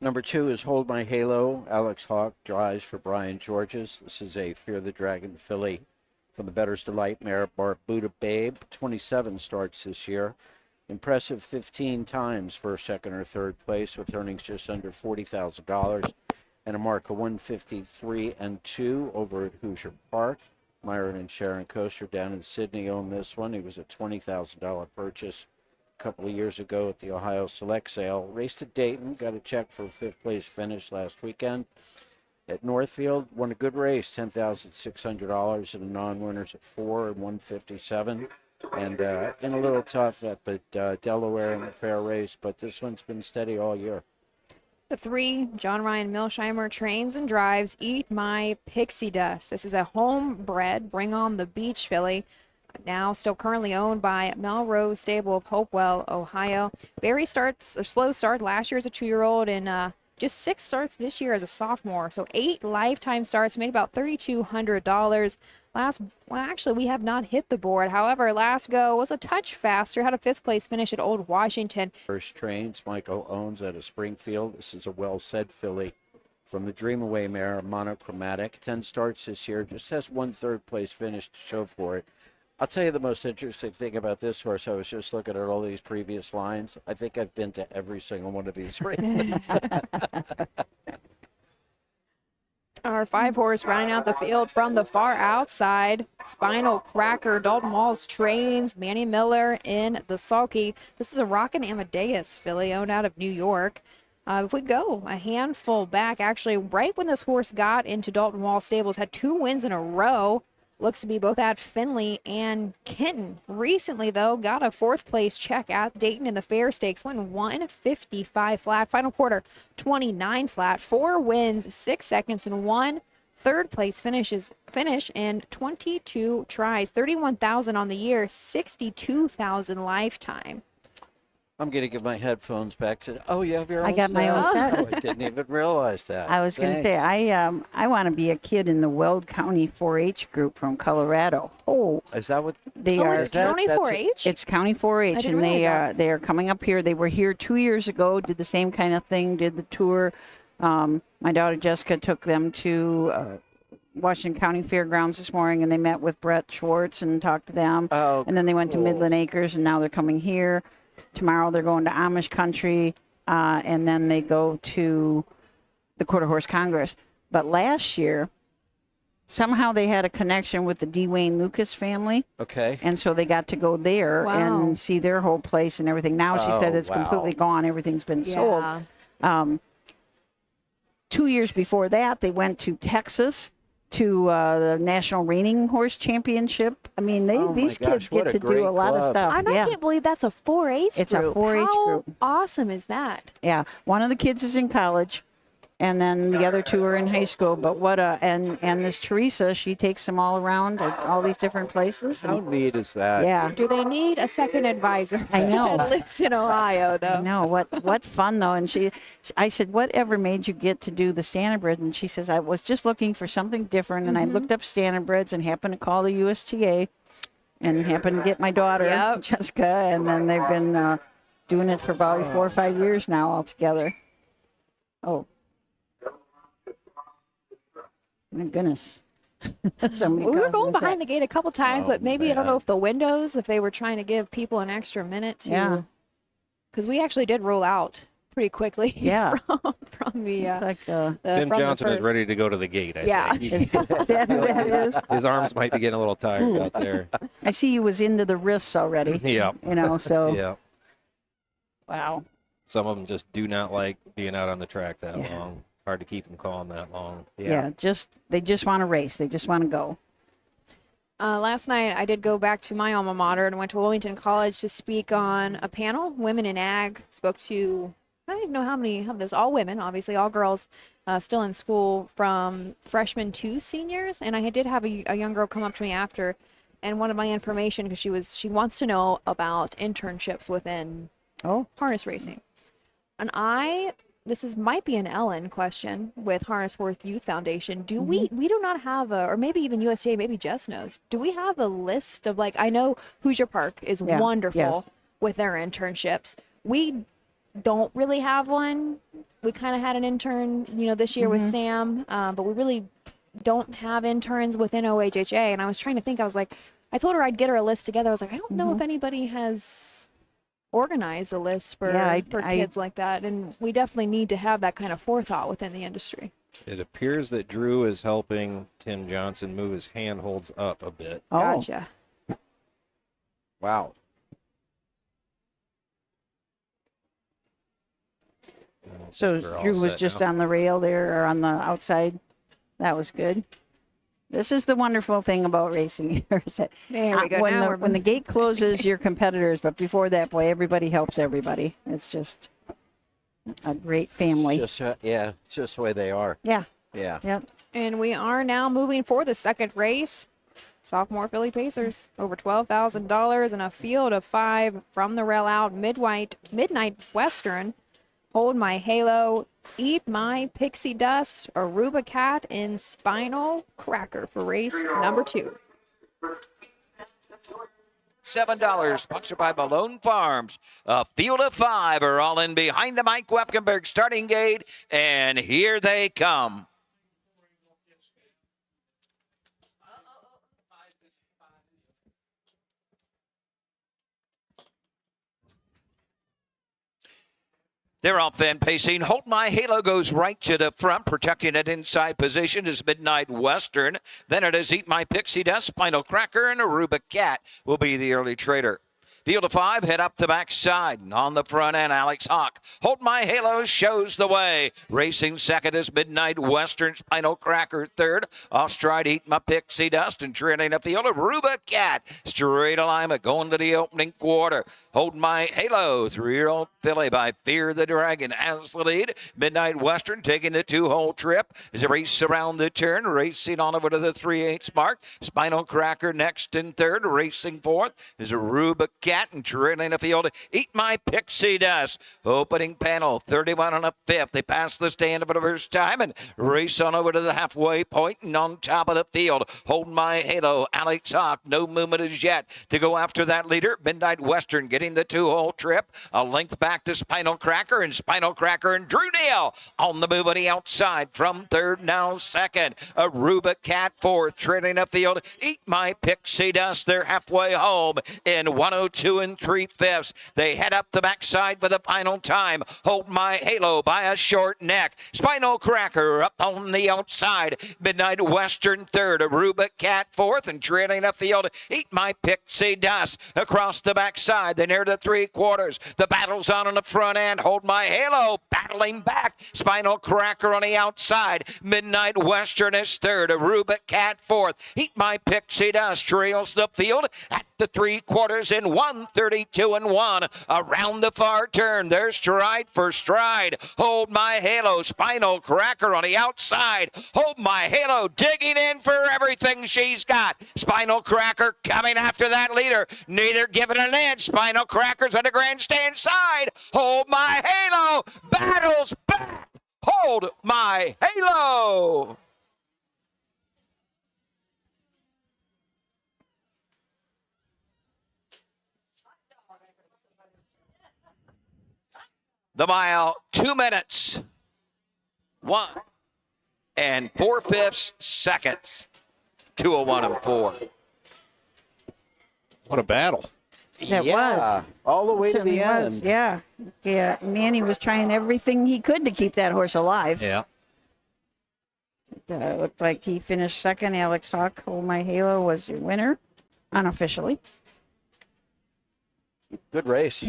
Speaker 7: Number 2 is Hold My Halo. Alex Hawk drives for Brian Georges. This is a Fear the Dragon filly from the Better's Delight mare Barbuda Babe. 27 starts this year. Impressive 15 times first, second, or third place with earnings just under $40,000. And a mark of 153-2 over at Hoosier Park. Myron and Sharon Coaster down in Sydney own this one. He was a $20,000 purchase a couple of years ago at the Ohio Select Sale. Raced at Dayton, got a check for a 5th place finish last weekend. At Northfield, won a good race, $10,600 and a non-winners at 4 and 157. And in a little tough at Delaware in a fair race, but this one's been steady all year.
Speaker 3: The 3, John Ryan Melsheimer trains and drives Eat My Pixie Dust. This is a homebred, Bring on the Beach filly. Now still currently owned by Melrose Stable of Hopewell, Ohio. Very slow start last year as a 2-year-old and just 6 starts this year as a sophomore. So 8 lifetime starts, made about $3,200. Actually, we have not hit the board. However, last go was a touch faster, had a 5th place finish at Old Washington.
Speaker 7: First trains, Michael owns out of Springfield. This is a well-said filly from the Dream Away mare, Monochromatic. 10 starts this year, just has 1 third place finish to show for it. I'll tell you the most interesting thing about this horse. I was just looking at all these previous lines. I think I've been to every single one of these races.
Speaker 3: Our 5-horse rounding out the field from the far outside. Spinal Cracker, Dalton Walls trains, Manny Miller in the sulky. This is a Rockin' Amadeus filly owned out of New York. If we go a handful back, actually right when this horse got into Dalton Wall stables, had 2 wins in a row. looks to be both at Findlay and Kenton. Recently, though, got a 4th place check at Dayton in the Fair Stakes, won 155 flat. Final quarter, 29 flat. 4 wins, 6 seconds, and 1 third place finish and 22 tries. 31,000 on the year, 62,000 lifetime.
Speaker 7: I'm going to give my headphones back to. Oh, you have your own
Speaker 2: I got my own set.
Speaker 7: Oh, I didn't even realize that.
Speaker 2: I was going to say, I want to be a kid in the Weld County 4-H group from Colorado. Oh,
Speaker 7: Is that what
Speaker 2: they
Speaker 3: Oh,
Speaker 2: are.
Speaker 3: it's County 4-H?
Speaker 2: It's County 4-H,
Speaker 3: didn't
Speaker 2: and
Speaker 3: realize
Speaker 2: they are coming up here. They were here 2 years ago, did the same kind of thing, did the tour. My daughter Jessica took them to Washington County Fairgrounds this morning, and they met with Brett Schwartz and talked to them.
Speaker 7: Oh,
Speaker 2: and then they went to Midland Acres, and now they're coming here. Tomorrow they're going to Amish country, and then they go to the Quarter Horse Congress. But last year, somehow they had a connection with the D. Wayne Lucas family.
Speaker 7: Okay.
Speaker 2: And so they got to go there
Speaker 3: Wow.
Speaker 2: and see their whole place and everything. Now she said
Speaker 7: Oh,
Speaker 2: it's
Speaker 7: wow.
Speaker 2: completely gone. Everything's been sold.
Speaker 3: Yeah.
Speaker 2: 2 years before that, they went to Texas to the National Reining Horse Championship. I mean,
Speaker 7: Oh,
Speaker 2: these
Speaker 7: my
Speaker 2: kids
Speaker 7: gosh, what
Speaker 2: get
Speaker 7: a
Speaker 2: to do
Speaker 7: great
Speaker 2: a lot of
Speaker 7: club.
Speaker 2: stuff.
Speaker 3: I
Speaker 2: yeah.
Speaker 3: can't believe that's a 4-H
Speaker 2: It's a
Speaker 3: group.
Speaker 2: 4-H
Speaker 3: How
Speaker 2: group.
Speaker 3: awesome is that?
Speaker 2: Yeah, one of the kids is in college, and then the other two are in high school. But what a and this Teresa, she takes them all around at all these different places.
Speaker 7: How
Speaker 2: and-
Speaker 7: neat is that?
Speaker 2: yeah,
Speaker 3: Do they need a second advisor?
Speaker 2: I know.
Speaker 3: That lives in Ohio, though.
Speaker 2: I know what fun though. And I said, whatever made you get to do the Standardbred? And she says, I was just looking for something different, and I looked up Standardbreds and happened to call the USTA, and happened to get my daughter
Speaker 3: Yep.
Speaker 2: Jessica, and then they've been doing it for about 4 or 5 years now altogether. Oh. My goodness. Somebody
Speaker 3: We were
Speaker 2: causing
Speaker 3: going
Speaker 2: a
Speaker 3: behind the gate a couple times,
Speaker 7: Oh,
Speaker 3: but maybe I don't know
Speaker 7: man.
Speaker 3: if the windows, if they were trying to give people an extra minute to.
Speaker 2: Yeah.
Speaker 3: Because we actually did roll out pretty quickly.
Speaker 2: Yeah.
Speaker 3: from the.
Speaker 2: like
Speaker 3: the
Speaker 4: Tim
Speaker 3: from the
Speaker 4: Johnson is
Speaker 3: first.
Speaker 4: ready to go to the gate. I
Speaker 3: Yeah.
Speaker 4: think.
Speaker 2: that is.
Speaker 4: His arms might be getting a little tired out there.
Speaker 2: I see you was into the wrists already.
Speaker 4: Yeah.
Speaker 2: You know, so
Speaker 4: Yeah.
Speaker 2: wow.
Speaker 4: Some of them just do not like being out on the track that
Speaker 2: Yeah.
Speaker 4: long. It's hard to keep them calm that long.
Speaker 2: Yeah, they just want to race. They just want to go.
Speaker 3: Last night, I did go back to my alma mater and went to Wilmington College to speak on a panel, Women in Ag. Spoke to, I don't know how many of those, all women, obviously, all girls still in school from freshmen to seniors. And I did have a young girl come up to me after and wanted my information because she wants to know about internships within harness racing. And might be an Ellen question with Harness Worth Youth Foundation. Do we do not have or maybe even USDA, maybe Jess knows. Do we have a list of like, I know Hoosier Park is wonderful
Speaker 2: yes.
Speaker 3: with their internships. We don't really have one. We kind of had an intern, this year with Sam, but we really don't have interns within OHHA. And I was trying to think, I told her I'd get her a list together. I was like, I don't know if anybody has organize a list for kids like that, and we definitely need to have that kind of forethought within the industry.
Speaker 4: It appears that Drew is helping Tim Johnson move his handholds up a bit.
Speaker 2: Oh,
Speaker 3: Gotcha.
Speaker 7: Wow.
Speaker 2: so
Speaker 4: We're all
Speaker 2: Drew was
Speaker 4: set
Speaker 2: just
Speaker 4: now.
Speaker 2: on the rail there or on the outside. That was good. This is the wonderful thing about racing.
Speaker 3: There we go.
Speaker 2: When
Speaker 3: Now
Speaker 2: the,
Speaker 3: we're
Speaker 2: when the gate closes, you're competitors, but before that, boy, everybody helps everybody. It's just a great family.
Speaker 7: Just it's just the way they are.
Speaker 2: Yeah.
Speaker 7: Yeah.
Speaker 2: Yep.
Speaker 3: And we are now moving for the second race. Sophomore Philly Pacers, over $12,000 in a field of 5 from the rail out. Midnight Western, Hold My Halo, Eat My Pixie Dust, Aruba Cat, and Spinal Cracker for race number 2.
Speaker 1: $7, sponsored by Malone Farms. A field of 5 are all in behind the Mike Wepkenberg starting gate, and here they come. They're off then pacing. Hold My Halo goes right to the front, protecting it inside position is Midnight Western. Then it is Eat My Pixie Dust, Spinal Cracker, and Aruba Cat will be the early trader. Field of 5, head up the backside. And on the front end, Alex Hawk. Hold My Halo shows the way. Racing second is Midnight Western. Spinal Cracker third. Off stride, Eat My Pixie Dust. And trailing the field of Ruba Cat. Straight alignment going to the opening quarter. Hold My Halo. 3-year-old filly by Fear the Dragon as the lead. Midnight Western taking the 2-hole trip as a race around the turn. Racing on over to the 3/8 mark. Spinal Cracker next in third. Racing fourth is a Ruba Cat. And trailing the field, Eat My Pixie Dust. Opening panel, 31 on a fifth. They pass the stand for the first time and race on over to the halfway point and on top of the field. Hold My Halo, Alex Hawk. No movement as yet to go after that leader. Midnight Western getting the 2-hole trip. A length back to Spinal Cracker and Drew Neal on the move on the outside from third, now second. A Ruba Cat fourth, trailing the field. Eat My Pixie Dust. They're halfway home in 102 3/5. They head up the backside for the final time. Hold My Halo by a short neck. Spinal Cracker up on the outside. Midnight Western third. Aruba Cat fourth. And trailing the field, Eat My Pixie Dust. Across the backside, they near the 3/4. The battle's on the front end. Hold My Halo battling back. Spinal Cracker on the outside. Midnight Western is third. Aruba Cat fourth. Eat My Pixie Dust trails the field at the 3/4 in 1:32-1. Around the far turn, there's stride for stride. Hold My Halo, Spinal Cracker on the outside. Hold My Halo digging in for everything she's got. Spinal Cracker coming after that leader. Neither giving an inch. Spinal Cracker's on the grandstand side. Hold My Halo battles back. Hold My Halo. The mile, 2 minutes, 1 4/5 seconds. 2:01 and 4.
Speaker 4: What a battle.
Speaker 2: That was.
Speaker 7: All the way to
Speaker 2: Certainly
Speaker 7: the
Speaker 2: was,
Speaker 7: end.
Speaker 2: yeah. Yeah, Manny was trying everything he could to keep that horse alive.
Speaker 4: Yeah.
Speaker 2: It looked like he finished second. Alex Hawk, Hold My Halo, was your winner, unofficially.
Speaker 7: Good race.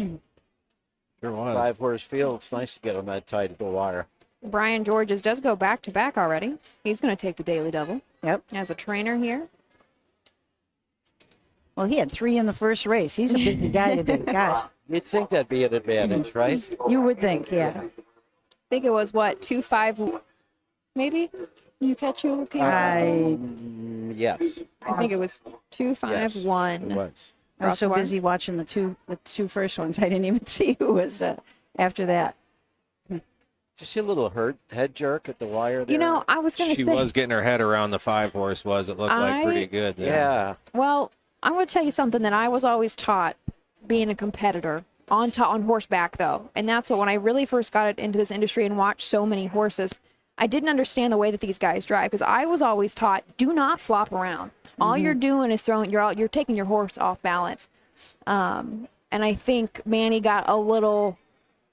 Speaker 4: Sure was.
Speaker 7: 5-horse field. It's nice to get on that tight to the wire.
Speaker 3: Brian Georges does go back-to-back already. He's going to take the daily double.
Speaker 2: Yep.
Speaker 3: As a trainer here.
Speaker 2: Well, he had 3 in the first race. He's a busy guy today. God,
Speaker 7: You'd think that'd be an advantage, right?
Speaker 2: you would think, yeah.
Speaker 3: I think it was, what, 2-5, maybe? You catch who came first?
Speaker 7: Yes.
Speaker 3: I think it was 2-5-1.
Speaker 7: It was.
Speaker 2: I was so
Speaker 3: Crossbar.
Speaker 2: busy watching the two first ones, I didn't even see who was after that.
Speaker 7: Did you see a little head jerk at the wire there?
Speaker 3: You know, I was going to
Speaker 4: She
Speaker 3: say.
Speaker 4: was getting her head around the 5-horse. It looked like pretty good.
Speaker 7: Yeah.
Speaker 3: Well, I'm going to tell you something that I was always taught being a competitor on horseback, though. And that's what, when I really first got into this industry and watched so many horses, I didn't understand the way that these guys drive, because I was always taught, do not flop around. All you're doing is you're taking your horse off balance. And I think Manny got a little,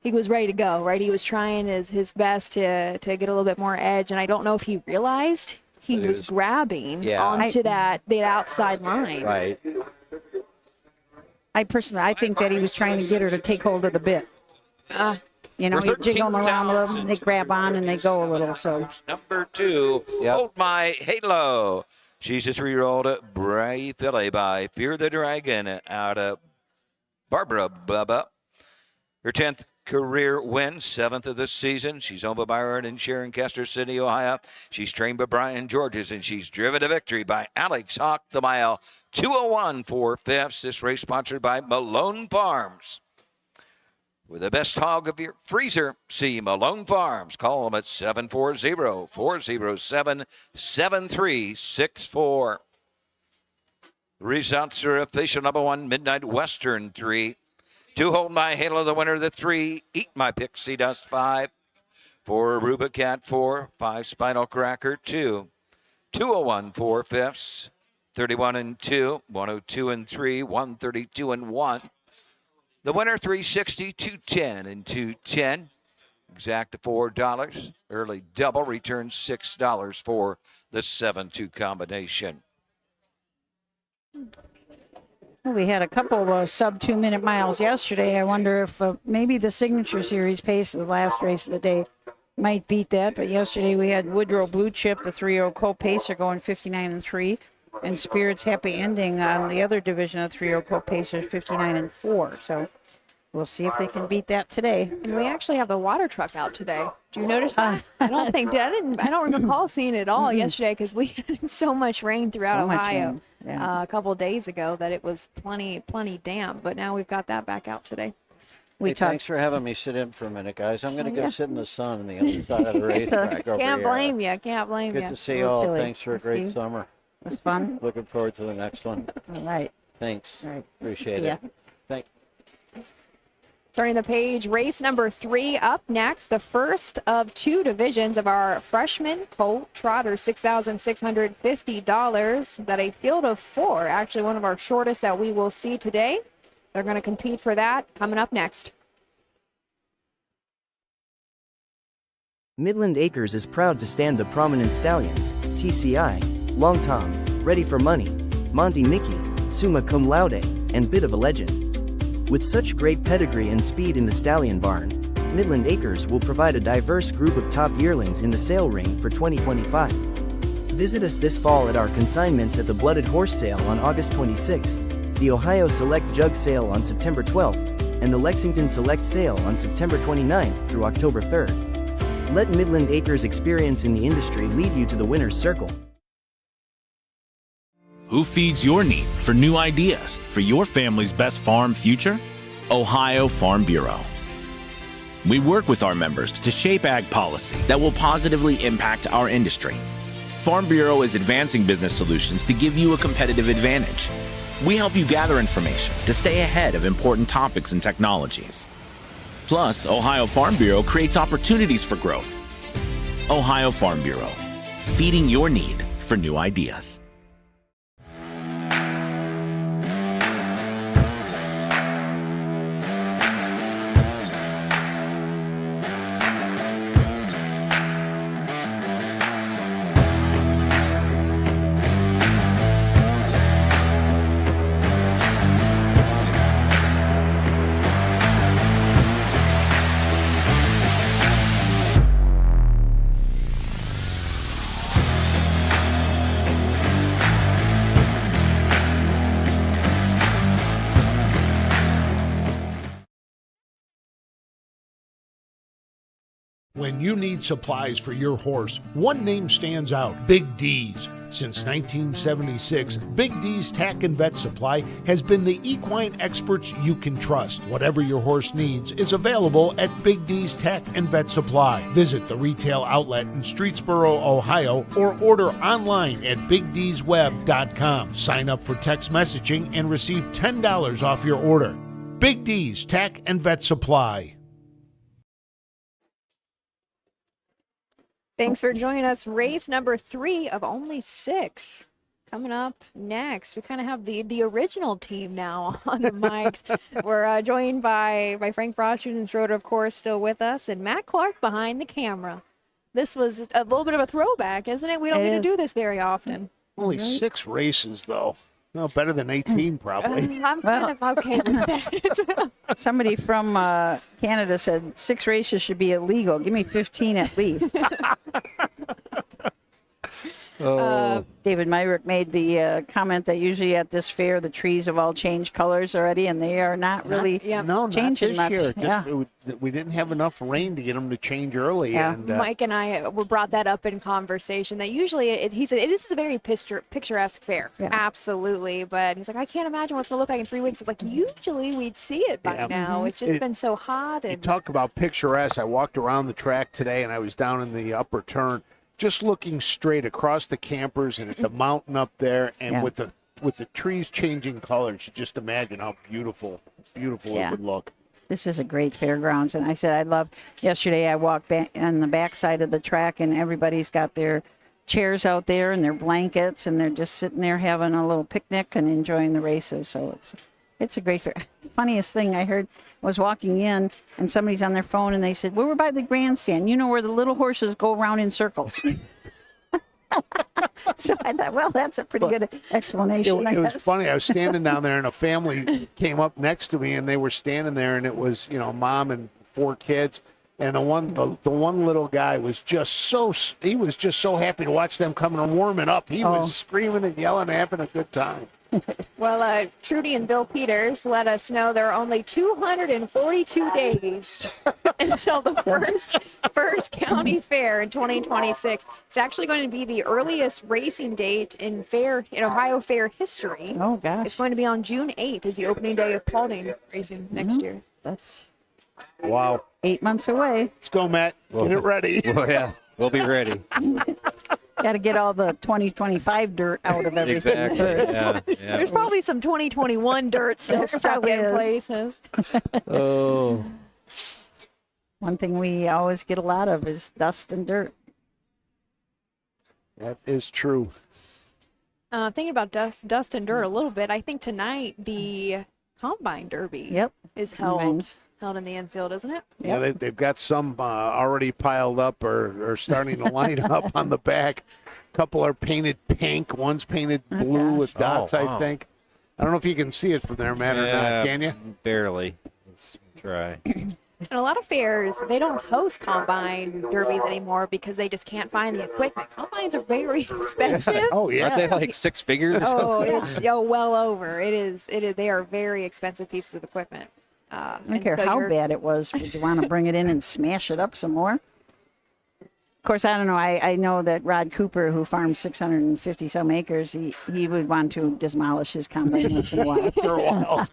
Speaker 3: he was ready to go, right? He was trying his best to get a little bit more edge. And I don't know if he realized he was grabbing onto that outside line.
Speaker 7: Right.
Speaker 2: I think that he was trying to get her to take hold of the bit. You know, you jiggle them around a little, and they grab on and they go a little. So
Speaker 1: Number 2, Hold My Halo. She's a 3-year-old Bray filly by Fear the Dragon out of Barbara Bubba. Her 10th career win, 7th of the season. She's owned by Byron and Sharon Kester, City, Ohio. She's trained by Brian Georges, and she's driven to victory by Alex Hawk, the mile 2:01 4/5. This race sponsored by Malone Farms. With the best hog of your freezer, see Malone Farms. Call them at 740-407-7364. Results are official. Number 1, Midnight Western 3. 2, Hold My Halo, the winner. The 3, Eat My Pixie Dust 5. 4, Ruba Cat 4. 5, Spinal Cracker 2. 2:01 4/5. 31 and 2. 102 and 3. 132 and 1. The winner, 360, 210, and 210. Exact to $4. Early double returns $6 for the 7-2 combination.
Speaker 2: Well, we had a couple sub 2-minute miles yesterday. I wonder if maybe the Signature Series pace of the last race of the day might beat that. But yesterday we had Woodrow Blue Chip, the 3-0 co-pacer, going 59-3, and Spirit's Happy Ending on the other division of 3-0 co-pacer, 59-4. So we'll see if they can beat that today.
Speaker 3: And we actually have the water truck out today. Do you notice that? I don't recall seeing it all yesterday because we had so much rain throughout Ohio a couple of days ago that it was plenty damp. But now we've got that back out today.
Speaker 7: Thanks for having me sit in for a minute, guys. I'm going to go sit in the sun on the other side of the racetrack over here.
Speaker 3: Can't blame you.
Speaker 7: Good to see you all.
Speaker 2: Chilly.
Speaker 7: Thanks for a great summer.
Speaker 2: It was fun.
Speaker 7: Looking forward to the next one.
Speaker 2: All right.
Speaker 7: Thanks.
Speaker 2: All right.
Speaker 7: Appreciate it. Thanks.
Speaker 3: Turning the page, race number 3 up next. The first of 2 divisions of our freshman colt trotter, $6,650. That a field of 4, actually one of our shortest that we will see today. They're going to compete for that coming up next.
Speaker 12: Midland Acres is proud to stand the prominent stallions, TCI, Long Tom, Ready for Money, Monty Mickey, Summa Cum Laude, and Bit of a Legend. With such great pedigree and speed in the stallion barn, Midland Acres will provide a diverse group of top yearlings in the sale ring for 2025. Visit us this fall at our consignments at the Blooded Horse Sale on August 26th, the Ohio Select Jug Sale on September 12th, and the Lexington Select Sale on September 29th through October 3rd. Let Midland Acres experience in the industry lead you to the winner's circle.
Speaker 13: Who feeds your need for new ideas for your family's best farm future? Ohio Farm Bureau. We work with our members to shape ag policy that will positively impact our industry. Farm Bureau is advancing business solutions to give you a competitive advantage. We help you gather information to stay ahead of important topics and technologies. Plus, Ohio Farm Bureau creates opportunities for growth. Ohio Farm Bureau, feeding your need for new ideas.
Speaker 9: When you need supplies for your horse, one name stands out: Big D's. Since 1976, Big D's Tack and Vet Supply has been the equine experts you can trust. Whatever your horse needs is available at Big D's Tack and Vet Supply. Visit the retail outlet in Streetsboro, Ohio, or order online at BigD'sWeb.com. Sign up for text messaging and receive $10 off your order. Big D's Tack and Vet Supply.
Speaker 3: Thanks for joining us. Race number 3 of only 6 coming up next. We kind of have the original team now on the mics. We're joined by Frank Frost, Susan Schroeder, of course, still with us, and Matt Clark behind the camera. This was a little bit of a throwback, isn't it? We don't get to do this very often.
Speaker 9: Only 6 races, though. No, better than 18, probably.
Speaker 3: I'm kind of okay with that.
Speaker 2: Somebody from Canada said 6 races should be illegal. Give me 15 at least. David Myrick made the comment that usually at this fair the trees have all changed colors already, and they are not really changing
Speaker 9: not this
Speaker 2: much.
Speaker 9: year. We didn't have enough rain to get them to change early.
Speaker 2: Yeah.
Speaker 9: And,
Speaker 3: Mike and I brought that up in conversation that usually he said this is a very picturesque fair.
Speaker 2: Yeah.
Speaker 3: Absolutely. But he's like, I can't imagine what it's going to look like in 3 weeks. It's like, usually we'd see it by now. It's just been so hot.
Speaker 9: You talk about picturesque. I walked around the track today, and I was down in the upper turn, just looking straight across the campers and at the mountain up there, and with the trees changing colors, you just imagine how beautiful it would look.
Speaker 2: This is a great fairgrounds, and I said yesterday I walked back on the backside of the track, and everybody's got their chairs out there and their blankets, and they're just sitting there having a little picnic and enjoying the races. So it's a great fair. The funniest thing I heard was walking in, and somebody's on their phone, and they said, "Well, we're by the grandstand. You know where the little horses go around in circles." So I thought, well, that's a pretty good explanation.
Speaker 9: It was funny. I was standing down there, and a family came up next to me, and they were standing there, and it was, mom and 4 kids. And the one little guy was just so happy to watch them coming and warming up. He was screaming and yelling, having a good time.
Speaker 3: Well, Trudy and Bill Peters let us know there are only 242 days until the first county fair in 2026. It's actually going to be the earliest racing date in Ohio Fair history.
Speaker 2: Oh, gosh.
Speaker 3: It's going to be on June 8th is the opening day of Paulding racing next year.
Speaker 2: That's
Speaker 9: Wow.
Speaker 2: 8 months away.
Speaker 9: Let's go, Matt. Get it ready.
Speaker 4: Well, yeah, we'll be ready.
Speaker 2: Got to get all the 2025 dirt out of everything.
Speaker 4: Exactly. Yeah.
Speaker 3: There's probably some 2021 dirt still stuck in places.
Speaker 4: Oh.
Speaker 2: One thing we always get a lot of is dust and dirt.
Speaker 9: That is true.
Speaker 3: Thinking about dust and dirt a little bit, I think tonight the Combine Derby is held in the infield, isn't it?
Speaker 9: Yeah, they've got some already piled up or starting to line up on the back. A couple are painted pink. One's painted blue with dots, I think. I don't know if you can see it from there, Matt, or not. Can you?
Speaker 4: Barely. Let's try.
Speaker 3: And a lot of fairs, they don't host Combine Derbies anymore because they just can't find the equipment. Combines are very expensive.
Speaker 9: Oh, yeah.
Speaker 4: Aren't they like 6 figures or something?
Speaker 3: It's well over. It is. They are very expensive pieces of equipment.
Speaker 2: I don't care how bad it was. Would you want to bring it in and smash it up some more? Of course, I don't know. I know that Rod Cooper, who farms 650 some acres, he would want to demolish his combine once in a while.
Speaker 9: For a while.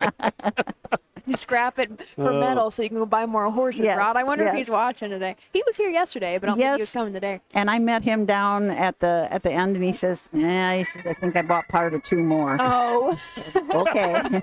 Speaker 3: You scrap it for metal so you can go buy more horses,
Speaker 2: Yes,
Speaker 3: Rod. I wonder if
Speaker 2: yes.
Speaker 3: he's watching today. He was here yesterday, but I don't think he was coming today.
Speaker 2: And I met him down at the end, and he says, I think I bought part of 2 more.
Speaker 3: Oh.
Speaker 2: Okay.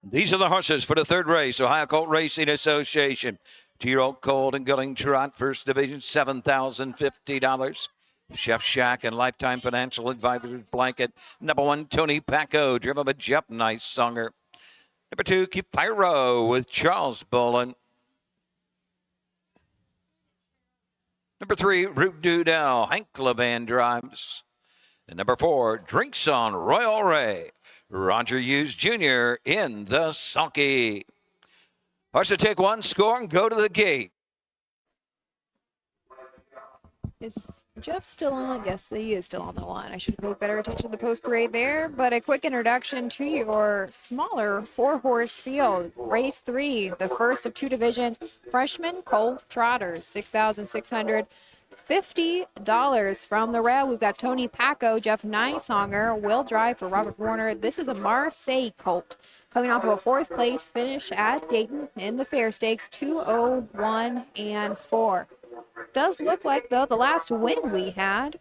Speaker 1: These are the horses for the 3rd race, Ohio Colt Racing Association. 2-year-old Colt and Gelding Trot, first division, $7,050. Chef Shack and Lifetime Financial Advisors blanket. Number 1, Tony Pacco, driven by Jeff Nicesonger. Number 2, Keep Pyro with Charles Bolin. Number 3, Root Dudell, Hank Levan drives. And number 4, Drinks on Royal Ray, Roger Hughes Jr. in the sulky. Horse to take 1, score, and go to the gate.
Speaker 3: Is Jeff still on? Yes, he is still on the line. I should have paid better attention to the post parade there. But a quick introduction to your smaller 4-horse field. Race 3, the first of 2 divisions. Freshman Colt Trotters, $6,650 from the rail. We've got Tony Pacco, Jeff Nicesonger, will drive for Robert Warner. This is a Marseille Colt coming off of a 4th place finish at Dayton in the Fair Stakes, 2:01 and 4. Does look like, though, the last win we had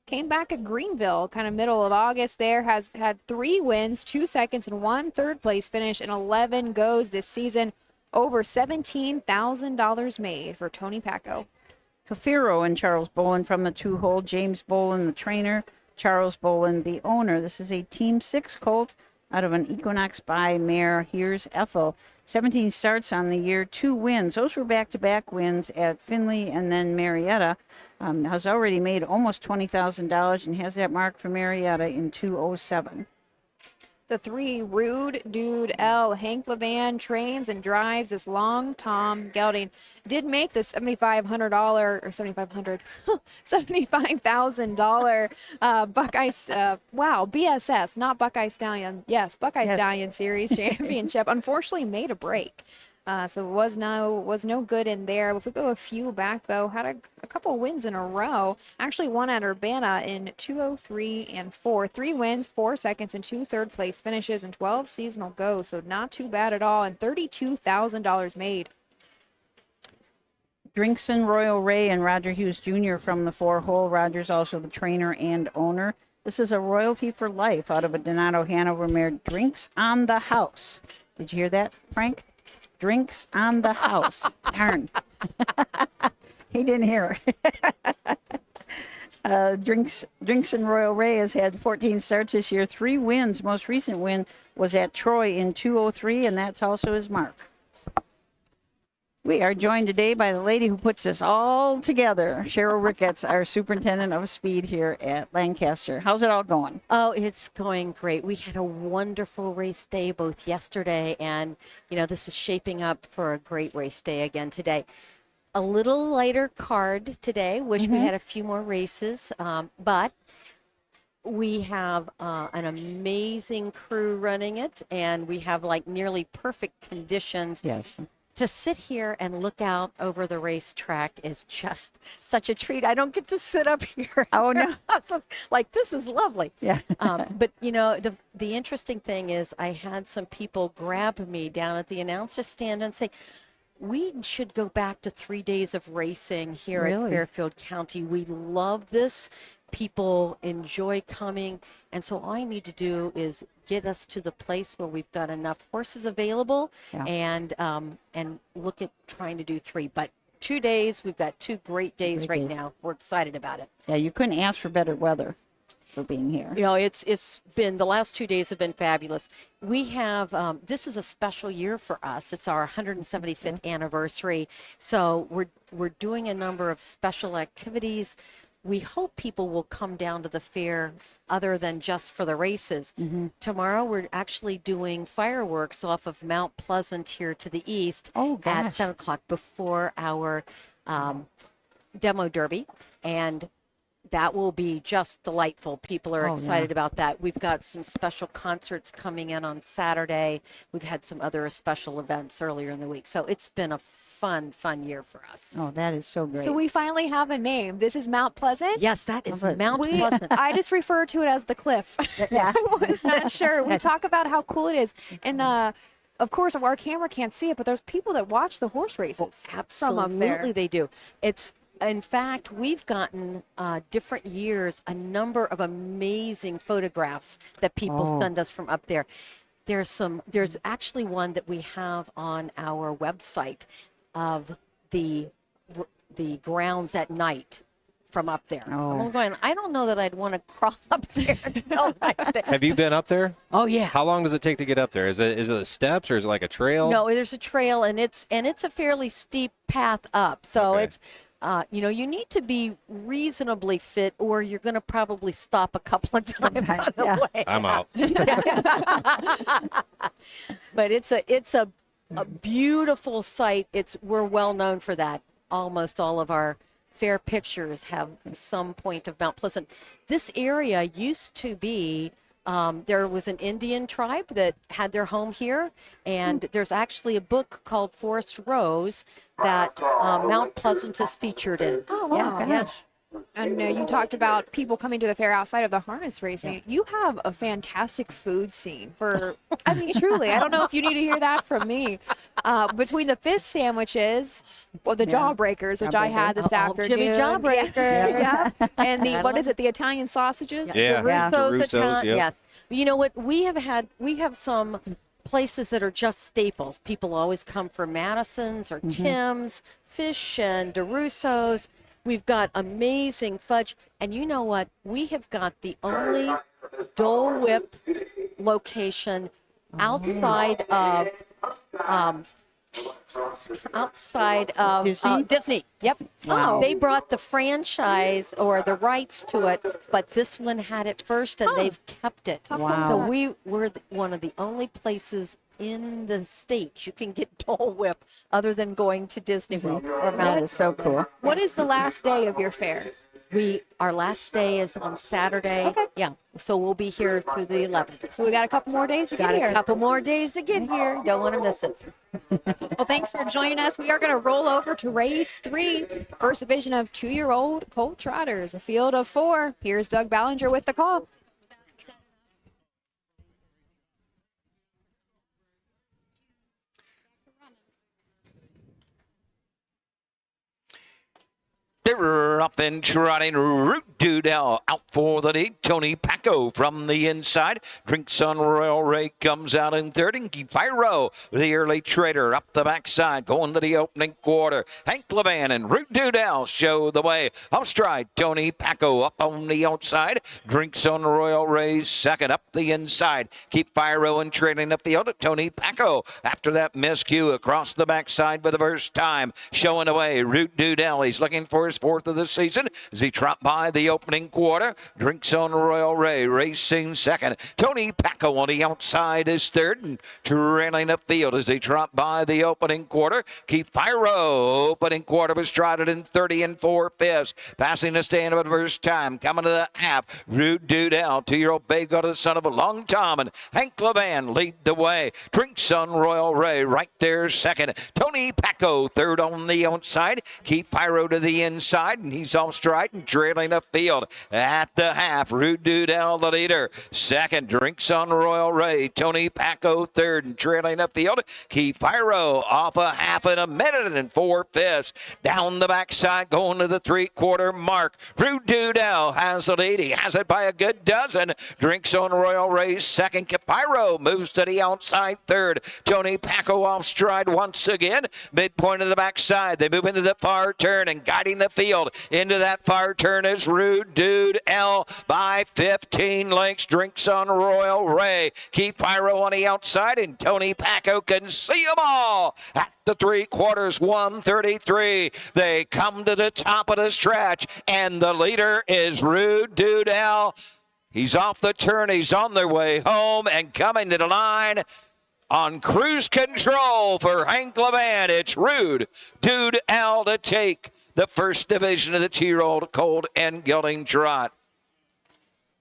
Speaker 3: came back at Greenville, kind of middle of August there. Has had 3 wins, 2 seconds, and 1 third place finish, and 11 goes this season. Over $17,000 made for Tony Pacco.
Speaker 2: Cafiro and Charles Bolin from the 2-hole. James Bolin, the trainer. Charles Bolin, the owner. This is a Team 6 colt out of an Equinox by mare. Here's Ethel. 17 starts on the year, 2 wins. Those were back-to-back wins at Findlay and then Marietta. Has already made almost $20,000 and has that mark for Marietta in 2:07.
Speaker 3: The 3, Rude Dude L. Hank Levan trains and drives this long Tom Gelding. Did make the $7,500 or $75,000 Buckeye, BSS, not Buckeye Stallion. Yes, Buckeye Stallion Series Championship. Unfortunately made a break. So was no good in there. If we go a few back, though, had a couple wins in a row. Actually won at Urbana in 2:03 and 4. 3 wins, 4 seconds, and 2 third place finishes and 12 seasonal goes. So not too bad at all. And $32,000 made.
Speaker 2: Drinkson, Royal Ray, and Roger Hughes Jr. from the 4-hole. Roger's also the trainer and owner. This is a royalty for life out of a Donato Hanover mare. Drinks on the house. Did you hear that, Frank? Drinks on the house. Darn. He didn't hear her. Drinks and Royal Ray has had 14 starts this year, 3 wins. Most recent win was at Troy in 2:03, and that's also his mark. We are joined today by the lady who puts this all together, Cheryl Ricketts, our superintendent of speed here at Lancaster. How's it all going?
Speaker 14: Oh, it's going great. We had a wonderful race day both yesterday and, this is shaping up for a great race day again today. A little lighter card today, wish we had a few more races, but we have an amazing crew running it, and we have like nearly perfect conditions.
Speaker 2: Yes.
Speaker 14: To sit here and look out over the racetrack is just such a treat. I don't get to sit up here.
Speaker 2: Oh, no.
Speaker 14: Like, this is lovely.
Speaker 2: Yeah.
Speaker 14: But, the interesting thing is I had some people grab me down at the announcer stand and say, we should go back to 3 days of racing here at Fairfield County. We love this. People enjoy coming. And so all I need to do is get us to the place where we've got enough horses available and look at trying to do 3. But 2 days, we've got 2 great days right now. We're excited about it.
Speaker 2: Yeah, you couldn't ask for better weather for being here.
Speaker 14: It's been, the last 2 days have been fabulous. We have, this is a special year for us. It's our 175th anniversary. So we're doing a number of special activities. We hope people will come down to the fair other than just for the races. Tomorrow, we're actually doing fireworks off of Mount Pleasant here to the east at 7 o'clock before our demo derby. And that will be just delightful. People are excited about that. We've got some special concerts coming in on Saturday. We've had some other special events earlier in the week. So it's been a fun year for us.
Speaker 2: Oh, that is so great.
Speaker 3: So we finally have a name. This is Mount Pleasant?
Speaker 14: Yes, that is Mount Pleasant.
Speaker 3: I just refer to it as the cliff.
Speaker 2: Yeah.
Speaker 3: I was not sure. We talk about how cool it is. And of course, our camera can't see it, but there's people that watch the horse races from up there.
Speaker 14: Absolutely, they do. In fact, we've gotten different years a number of amazing photographs that people send us from up there. There's actually one that we have on our website of the grounds at night from up there. I'm going, I don't know that I'd want to crawl up there.
Speaker 4: Have you been up there?
Speaker 14: Oh yeah.
Speaker 4: How long does it take to get up there? Is it the steps or is it like a trail?
Speaker 14: No, there's a trail, and it's a fairly steep path up. So it's you need to be reasonably fit, or you're going to probably stop a couple of times on the way.
Speaker 4: I'm out.
Speaker 14: But it's a beautiful site. We're well known for that. Almost all of our fair pictures have some point of Mount Pleasant. This area used to be, there was an Indian tribe that had their home here, and there's actually a book called Forest Rose that Mount Pleasant is featured in.
Speaker 3: Oh, wow.
Speaker 14: Yeah.
Speaker 3: And you talked about people coming to the fair outside of the harness racing. You have a fantastic food scene truly. I don't know if you need to hear that from me. Between the fist sandwiches, the jawbreakers, which I had this afternoon.
Speaker 14: Jimmy Jawbreaker.
Speaker 3: Yeah. And the Italian sausages?
Speaker 4: Yeah.
Speaker 14: Russo's,
Speaker 4: yep.
Speaker 14: Yes. You know what? We have some places that are just staples. People always come for Madison's or Tim's, Fish and DeRusso's. We've got amazing fudge. And you know what? We have got the only Dole Whip location outside of Disney. Yep.
Speaker 2: Wow.
Speaker 14: They brought the franchise or the rights to it, but this one had it first, and they've kept it.
Speaker 2: Wow.
Speaker 14: So we're one of the only places in the state you can get Dole Whip other than going to Disney World or
Speaker 2: That
Speaker 14: Mountain.
Speaker 2: is so cool.
Speaker 3: What is the last day of your fair?
Speaker 14: Our last day is on Saturday.
Speaker 3: Okay.
Speaker 14: Yeah. So we'll be here through the 11th.
Speaker 3: So we got a couple more days to get here.
Speaker 14: Got a couple more days to get here. Don't want to miss it.
Speaker 3: Well, thanks for joining us. We are going to roll over to race 3, first division of 2-year-old colt trotters, a field of 4. Here's Doug Ballinger with the call.
Speaker 1: They're They're up and trotting. Root Dudell out for the lead. Tony Paco from the inside. Drinks on Royal Ray comes out in third. And Pyro, the early trader, up the backside, going to the opening quarter. Hank Levan and Root Dudell show the way. Off stride, Tony Paco up on the outside. Drinks on Royal Ray second, up the inside. Keep Pyro and trailing the field. Tony Paco after that miscue across the backside for the first time. Showing away, Root Dudell. He's looking for his fourth of the season as he trot by the opening quarter. Drinks on Royal Ray racing second. Tony Paco on the outside is third and trailing the field as they trot by the opening quarter. Keep Pyro opening quarter was trotted in 30 and 4/5. Passing the stand for the first time. Coming to the half. Root Dudell, 2-year-old bay go to the son of a Long Tom and Hank Levan lead the way. Drinks on Royal Ray right there second. Tony Paco third on the outside. Keep Pyro to the inside and he's off stride and trailing the field at the half. Root Dudell the leader. Second, Drinks on Royal Ray. Tony Paco third and trailing the field. Keep Pyro off a half in a minute and 4/5. Down the backside going to the 3/4 mark. Root Dudell has the lead. He has it by a good dozen. Drinks on Royal Ray second. Pyro moves to the outside third. Tony Paco off stride once again. Midpoint of the backside. They move into the far turn and guiding the field into that far turn is Root Dudell by 15 lengths. Drinks on Royal Ray. Keep Pyro on the outside and Tony Paco can see them all at the 3/4, 133. They come to the top of the stretch and the leader is Root Dudell. He's off the turn. He's on their way home and coming to the line on cruise control for Hank Levan. It's Root Dudell to take the first division of the 2-year-old colt and gelding trot.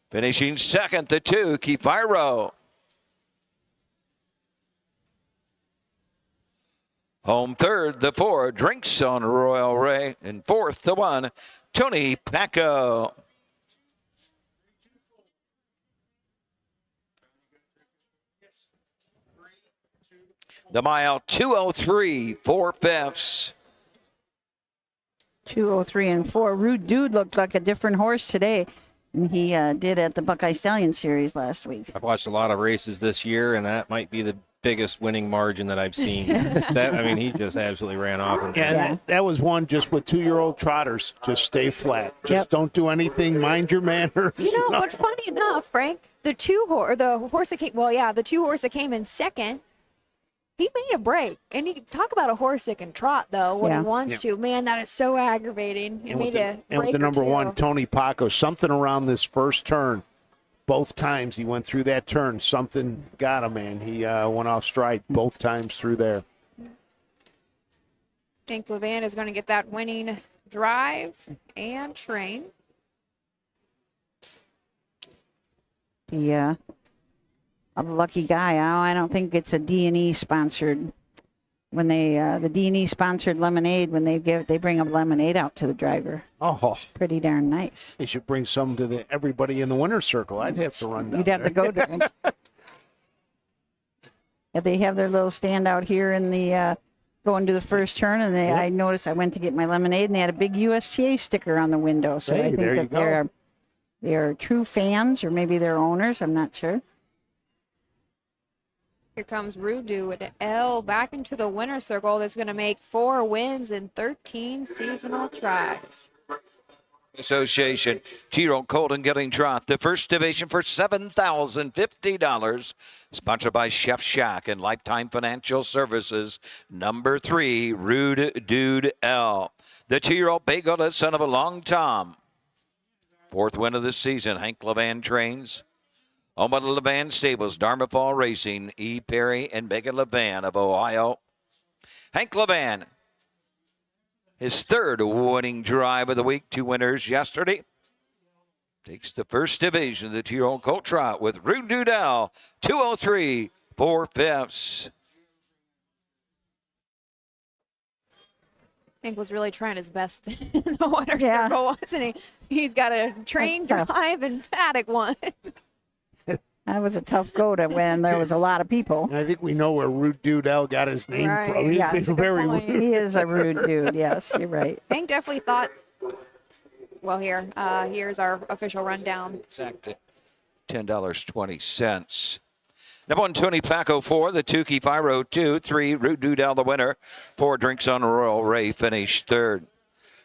Speaker 1: Finishing second, the 2, Keep Pyro. Home third, the 4, Drinks on Royal Ray. And fourth, the 1, Tony Paco. The mile, 2:03, 4/5.
Speaker 2: 2:03 and 4. Root Dude looked like a different horse today than he did at the Buckeye Stallion Series last week.
Speaker 4: I've watched a lot of races this year, and that might be the biggest winning margin that I've seen. He just absolutely ran off.
Speaker 9: And that was one just with 2-year-old trotters. Just stay flat. Just don't do anything. Mind your manners.
Speaker 3: But funny enough, Frank, the two horse that came in second, he made a break. And he talk about a horse that can trot, though, when he wants to. Man, that is so aggravating. He made a break.
Speaker 9: And with the number 1, Tony Paco, something around this first turn. Both times he went through that turn, something got him, man. He went off stride both times through there.
Speaker 3: Hank Levan is going to get that winning drive and train.
Speaker 2: Yeah. A lucky guy. I don't think it's a D&E sponsored. When they the D&E sponsored lemonade, when they bring a lemonade out to the driver.
Speaker 9: Oh,
Speaker 2: pretty darn nice.
Speaker 9: They should bring some to everybody in the winner's circle. I'd have to run down.
Speaker 2: You'd have to go to. Yeah, they have their little stand out here in the going to the first turn, and I noticed I went to get my lemonade, and they had a big USTA sticker on the window. So I think that they're true fans, or maybe they're owners. I'm not sure.
Speaker 3: Here comes Root Dudell back into the winner's circle. That's going to make 4 wins in 13 seasonal tries.
Speaker 1: Association, 2-year-old colt and gelding trot. The first division for $7,050. Sponsored by Chef Shack and Lifetime Financial Services. Number 3, Root Dudell. The 2-year-old bay gelding son of a Long Tom. 4th win of the season. Hank Levan trains. Owned by the Levan Stables, Dharma Fall Racing, E. Perry and Megan Levan of Ohio. Hank Levan, his 3rd winning drive of the week, 2 winners yesterday. Takes the first division of the 2-year-old colt trot with Root Dudell, 2:03, 4/5.
Speaker 3: Hank was really trying his best in the winner's circle, wasn't he? He's got a train drive and paddock one.
Speaker 2: That was a tough go to when there was a lot of people.
Speaker 9: I think we know where Root Dudell got his name from.
Speaker 2: Yes,
Speaker 9: He's very rude.
Speaker 2: He is a rude dude. Yes, you're right.
Speaker 3: Hank definitely thought Well, here's our official rundown.
Speaker 1: Exactly. $10.20. Number 1, Tony Paco 4, the 2, Keep Iro 2, 3, Root Doodle the winner, 4, Drinks on Royal Ray finished third.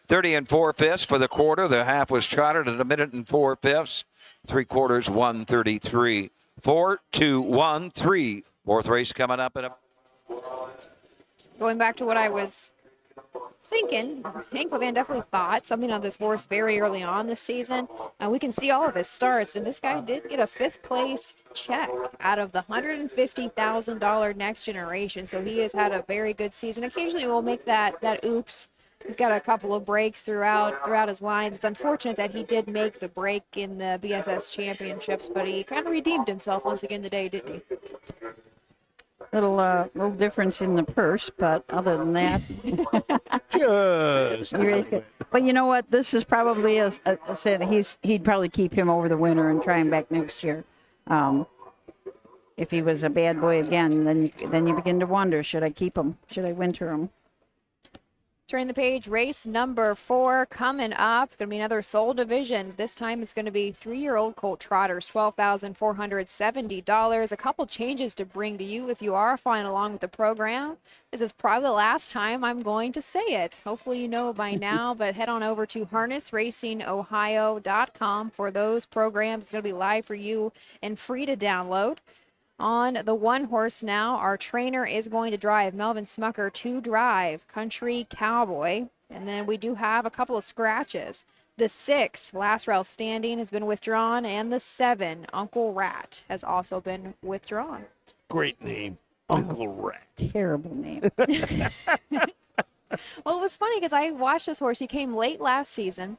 Speaker 1: 30 4/5 for the quarter. The half was trotted at 1 minute and 4/5. 3/4, 1:33. 4, 2, 1, 3. Fourth race coming up in a.
Speaker 3: Going back to what I was thinking, Hank Levan definitely thought something of this horse very early on this season. We can see all of his starts, and this guy did get a 5th place check out of the $150,000 Next Generation. So he has had a very good season. Occasionally we'll make that oops. He's got a couple of breaks throughout his lines. It's unfortunate that he did make the break in the BSS championships, but he kind of redeemed himself once again today, didn't he?
Speaker 2: Little difference in the purse, but other than that, But you know what? This is probably a said he'd probably keep him over the winter and try him back next year. If he was a bad boy again, then you begin to wonder: should I keep him? Should I winter him?
Speaker 3: Turn the page, race number 4 coming up. Going to be another Soul Division. This time it's going to be 3-year-old colt trotters, $12,470. A couple changes to bring to you if you are following along with the program. This is probably the last time I'm going to say it. Hopefully you know by now, but head on over to harnessracingohio.com for those programs. It's going to be live for you and free to download. On the 1 horse now, our trainer is going to drive Melvin Smucker to drive Country Cowboy. And then we do have a couple of scratches. The 6, Last Rail Standing, has been withdrawn, and the 7, Uncle Rat, has also been withdrawn.
Speaker 9: Great name, Uncle Rat.
Speaker 2: Terrible name.
Speaker 3: Well, it was funny because I watched this horse. He came late last season.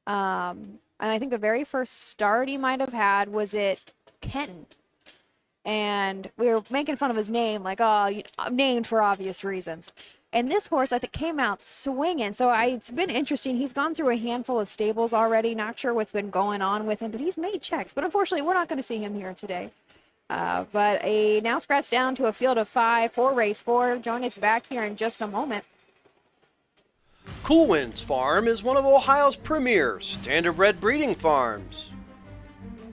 Speaker 3: And I think the very first start he might have had was at Kenton. And we were making fun of his name, like, named for obvious reasons. And this horse, I think, came out swinging. So it's been interesting. He's gone through a handful of stables already. Not sure what's been going on with him, but he's made checks. But unfortunately, we're not going to see him here today. But a now scratched down to a field of 5 for race 4. Join us back here in just a moment.
Speaker 11: Cool Winds Farm is one of Ohio's premier standardbred breeding farms.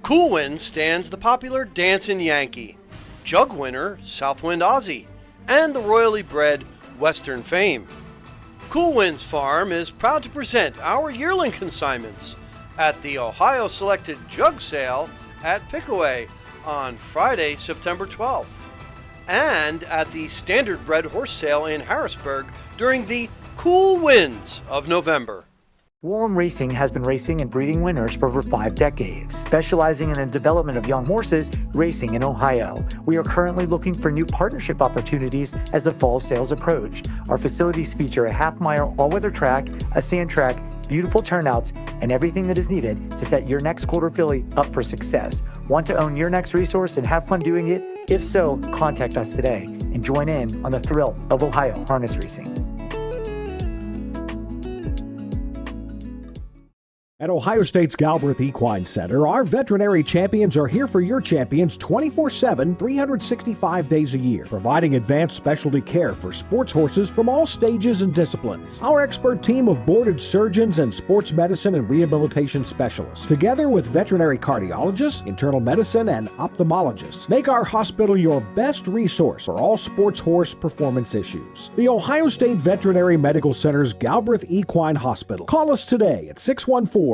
Speaker 11: Cool Wind stands the popular Dancin' Yankee, jug winner Southwind Aussie, and the royally bred Western Fame. Cool Winds Farm is proud to present our yearling consignments at the Ohio Selected Jug Sale at Pickaway on Friday, September 12th, and at the Standardbred Horse Sale in Harrisburg during the cool winds of November.
Speaker 15: Wallem Racing has been racing and breeding winners for over 5 decades, specializing in the development of young horses racing in Ohio. We are currently looking for new partnership opportunities as the fall sales approach. Our facilities feature a half-mile all-weather track, a sand track, beautiful turnouts, and everything that is needed to set your next quarter filly up for success. Want to own your next resource and have fun doing it? If so, contact us today and join in on the thrill of Ohio harness racing.
Speaker 8: At Ohio State's Galbraith Equine Center, our veterinary champions are here for your champions 24/7, 365 days a year, providing advanced specialty care for sports horses from all stages and disciplines. Our expert team of boarded surgeons and sports medicine and rehabilitation specialists, together with veterinary cardiologists, internal medicine, and ophthalmologists, make our hospital your best resource for all sports horse performance issues. The Ohio State Veterinary Medical Center's Galbraith Equine Hospital. Call us today at 614-26661.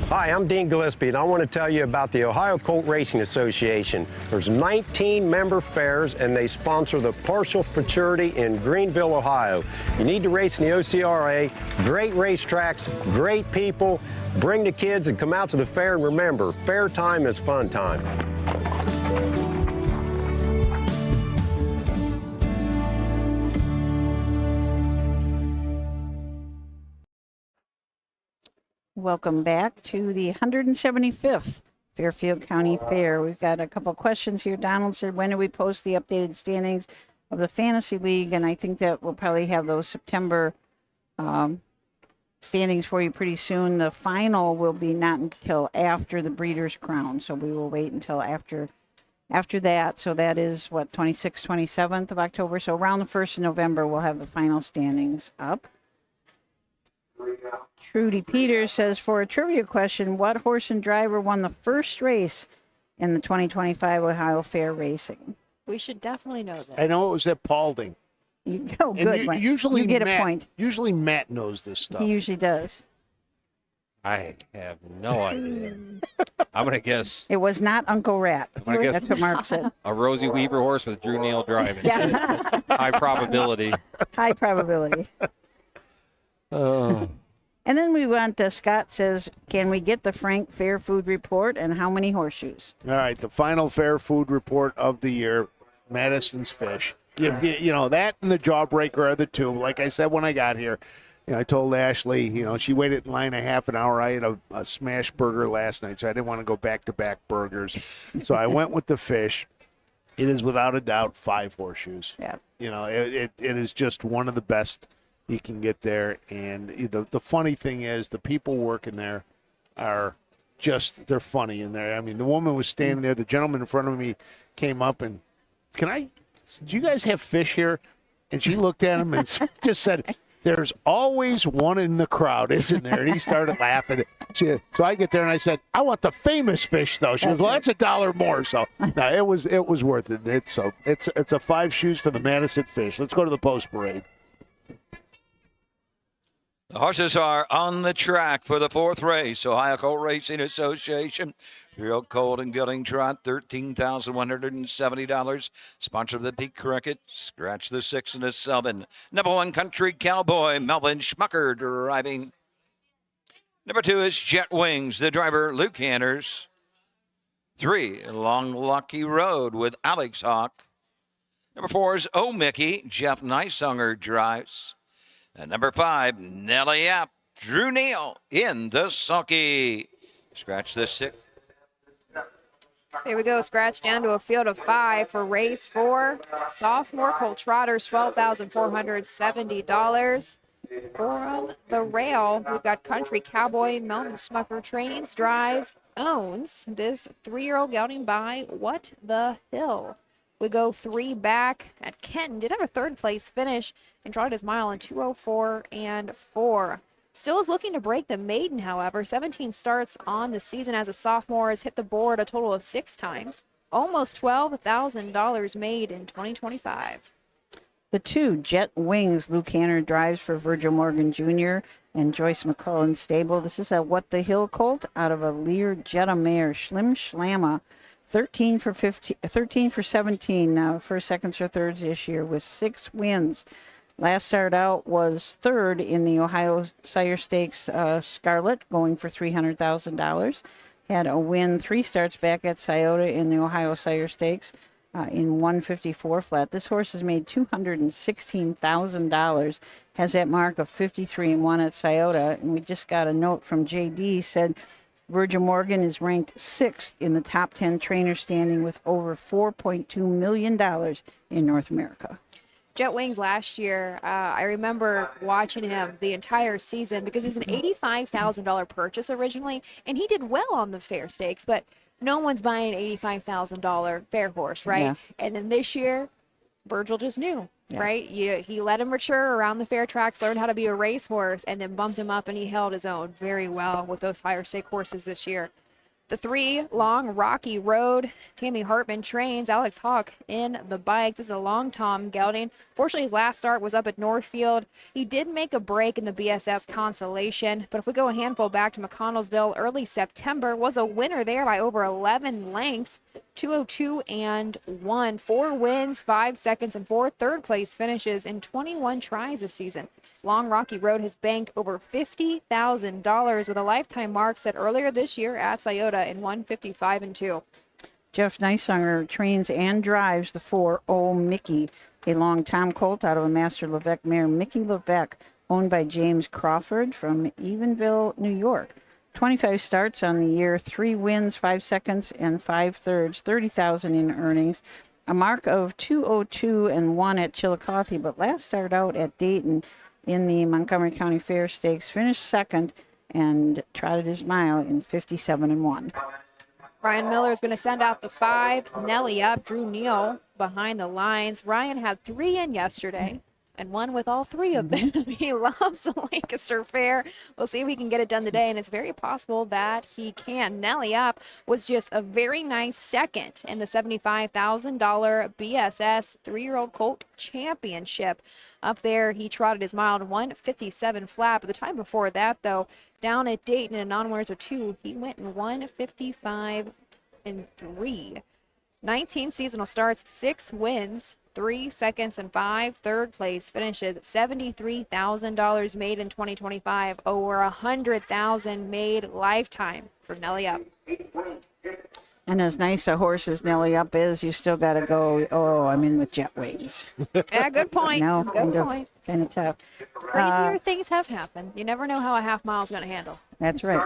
Speaker 16: Hi, I'm Dean Gillespie, and I want to tell you about the Ohio Colt Racing Association. There's 19 member fairs, and they sponsor the Partial Futurity in Greenville, Ohio. You need to race in the OCRA. Great racetracks, great people. Bring the kids and come out to the fair, and remember, fair time is fun time.
Speaker 2: Welcome back to the 175th Fairfield County Fair. We've got a couple questions here. Donald said, when do we post the updated standings of the Fantasy League? And I think that we'll probably have those September standings for you pretty soon. The final will be not until after the Breeders' Crown, so we will wait until after After that, so that is what, 26th, 27th of October. So around the 1st of November, we'll have the final standings up. Trudy Peters says, for a trivia question, what horse and driver won the first race in the 2025 Ohio Fair Racing?
Speaker 3: We should definitely know this.
Speaker 9: I know it was at Paulding.
Speaker 2: Oh, good.
Speaker 9: And usually
Speaker 2: you get
Speaker 9: Matt,
Speaker 2: a point.
Speaker 9: Usually Matt knows this stuff.
Speaker 2: He usually does.
Speaker 4: I have no idea. I'm going to guess
Speaker 2: It was not Uncle Rat.
Speaker 4: I guess-
Speaker 2: That's what Mark said.
Speaker 4: a Rosie Weaver horse with Drew Neal driving.
Speaker 2: Yeah.
Speaker 4: High probability.
Speaker 2: High probability.
Speaker 9: Oh.
Speaker 2: And then we want, Scott says, can we get the Frank Fair Food Report and how many horseshoes?
Speaker 9: All right, the final fair food report of the year, Madison's Fish. You know, that and the Jawbreaker are the two. Like I said when I got here, I told Ashley, she waited in line a half an hour. I had a smash burger last night, so I didn't want to go back-to-back burgers. So I went with the fish. It is without a doubt 5 horseshoes.
Speaker 2: Yeah.
Speaker 9: It is just one of the best you can get there. And the funny thing is the people working there are just, they're funny in there. I mean, the woman was standing there. The gentleman in front of me came up and, do you guys have fish here? And she looked at him and just said, there's always one in the crowd, isn't there? And he started laughing. So I get there and I said, I want the famous fish, though. She goes, well, that's $1 more. So no, it was worth it. It's a 5 shoes for the Madison Fish. Let's go to the post parade.
Speaker 1: The horses are on the track for the 4th race. Ohio Colt Racing Association. Real Colt and Gelding Trot, $13,170. Sponsor of the Peak Cricket. Scratch the 6 and a 7. Number 1, Country Cowboy, Melvin Schmucker driving. Number 2 is Jet Wings, the driver, Luke Hanners. 3, Long Lucky Road with Alex Hawk. Number 4 is Oh Mickey, Jeff Neisanger drives. And number 5, Nelly App, Drew Neal in the sulky. Scratch the 6.
Speaker 3: There we go. Scratch down to a field of 5 for race 4. Sophomore Colt Trotters, $12,470. On the rail, we've got Country Cowboy, Melvin Schmucker trains, drives, owns this 3-year-old gelding by What the Hill. We go 3 back at Kenton. Did have a 3rd place finish and trotted his mile in 2:04 and 4. Still is looking to break the maiden, however. 17 starts on the season as a sophomore, has hit the board a total of 6 times. Almost $12,000 made in 2025.
Speaker 2: The 2, Jet Wings, Luke Hanner drives for Virgil Morgan Jr. and Joyce McCullen stable. This is a What the Hill colt out of a Lear Jetta mare, Schlim Schlamma. 13 for 17 now, first, seconds, or thirds this year with 6 wins. Last start out was 3rd in the Ohio Sire Stakes Scarlet, going for $300,000. Had a win 3 starts back at Scioto in the Ohio Sire Stakes in 154 flat. This horse has made $216,000. Has that mark of 53-1 at Scioto. And we just got a note from JD said Virgil Morgan is ranked 6th in the top 10 trainer standing with over $4.2 million in North America.
Speaker 3: Jet Wings last year, I remember watching him the entire season because it was an $85,000 purchase originally, and he did well on the fair stakes, but no one's buying an $85,000 fair horse, right?
Speaker 2: Yeah.
Speaker 3: And then this year, Virgil just knew,
Speaker 2: Yeah.
Speaker 3: right? He let him mature around the fair tracks, learned how to be a racehorse, and then bumped him up, and he held his own very well with those higher stake horses this year. The 3, Long Rocky Road, Tammy Hartman trains, Alex Hawk in the bike. This is a Long Tom gelding. Fortunately, his last start was up at Northfield. He did make a break in the BSS Consolation, but if we go a handful back to McConnellsville, early September, was a winner there by over 11 lengths, 2:02 and 1. 4 wins, 5 seconds, and 4 third-place finishes in 21 tries this season. Long Rocky Road has banked over $50,000 with a lifetime mark set earlier this year at Scioto in 155 and 2.
Speaker 2: Jeff Neisanger trains and drives the 4, Oh Mickey, a long Tom colt out of a Master Levesque mare, Mickey Levesque, owned by James Crawford from Evansville, New York. 25 starts on the year, 3 wins, 5 seconds, and 5 thirds, $30,000 in earnings. A mark of 2:02 and 1 at Chillicothe, but last started out at Dayton in the Montgomery County Fair Stakes, finished 2nd and trotted his mile in 57 and 1.
Speaker 3: Ryan Miller is going to send out the 5. Nelly up. Drew Neal behind the lines. Ryan had 3 in yesterday and won with all 3 of them. He loves the Lancaster Fair. We'll see if he can get it done today, and it's very possible that he can. Nelly up was just a very nice second in the $75,000 BSS 3-year-old colt championship. Up there, he trotted his mile to 157 flat. But the time before that, though, down at Dayton in non-winners of 2, he went in 155 and 3. 19 seasonal starts, 6 wins, 3 seconds, and 5 third-place finishes. $73,000 made in 2025, over $100,000 made lifetime for Nelly Up.
Speaker 2: And as nice a horse as Nelly Up is, you still got to go, I'm in with Jet Wings.
Speaker 3: Yeah, good point.
Speaker 2: No,
Speaker 3: good point.
Speaker 2: Kind of tough.
Speaker 3: Crazier things have happened. You never know how a half mile is going to handle.
Speaker 2: That's right.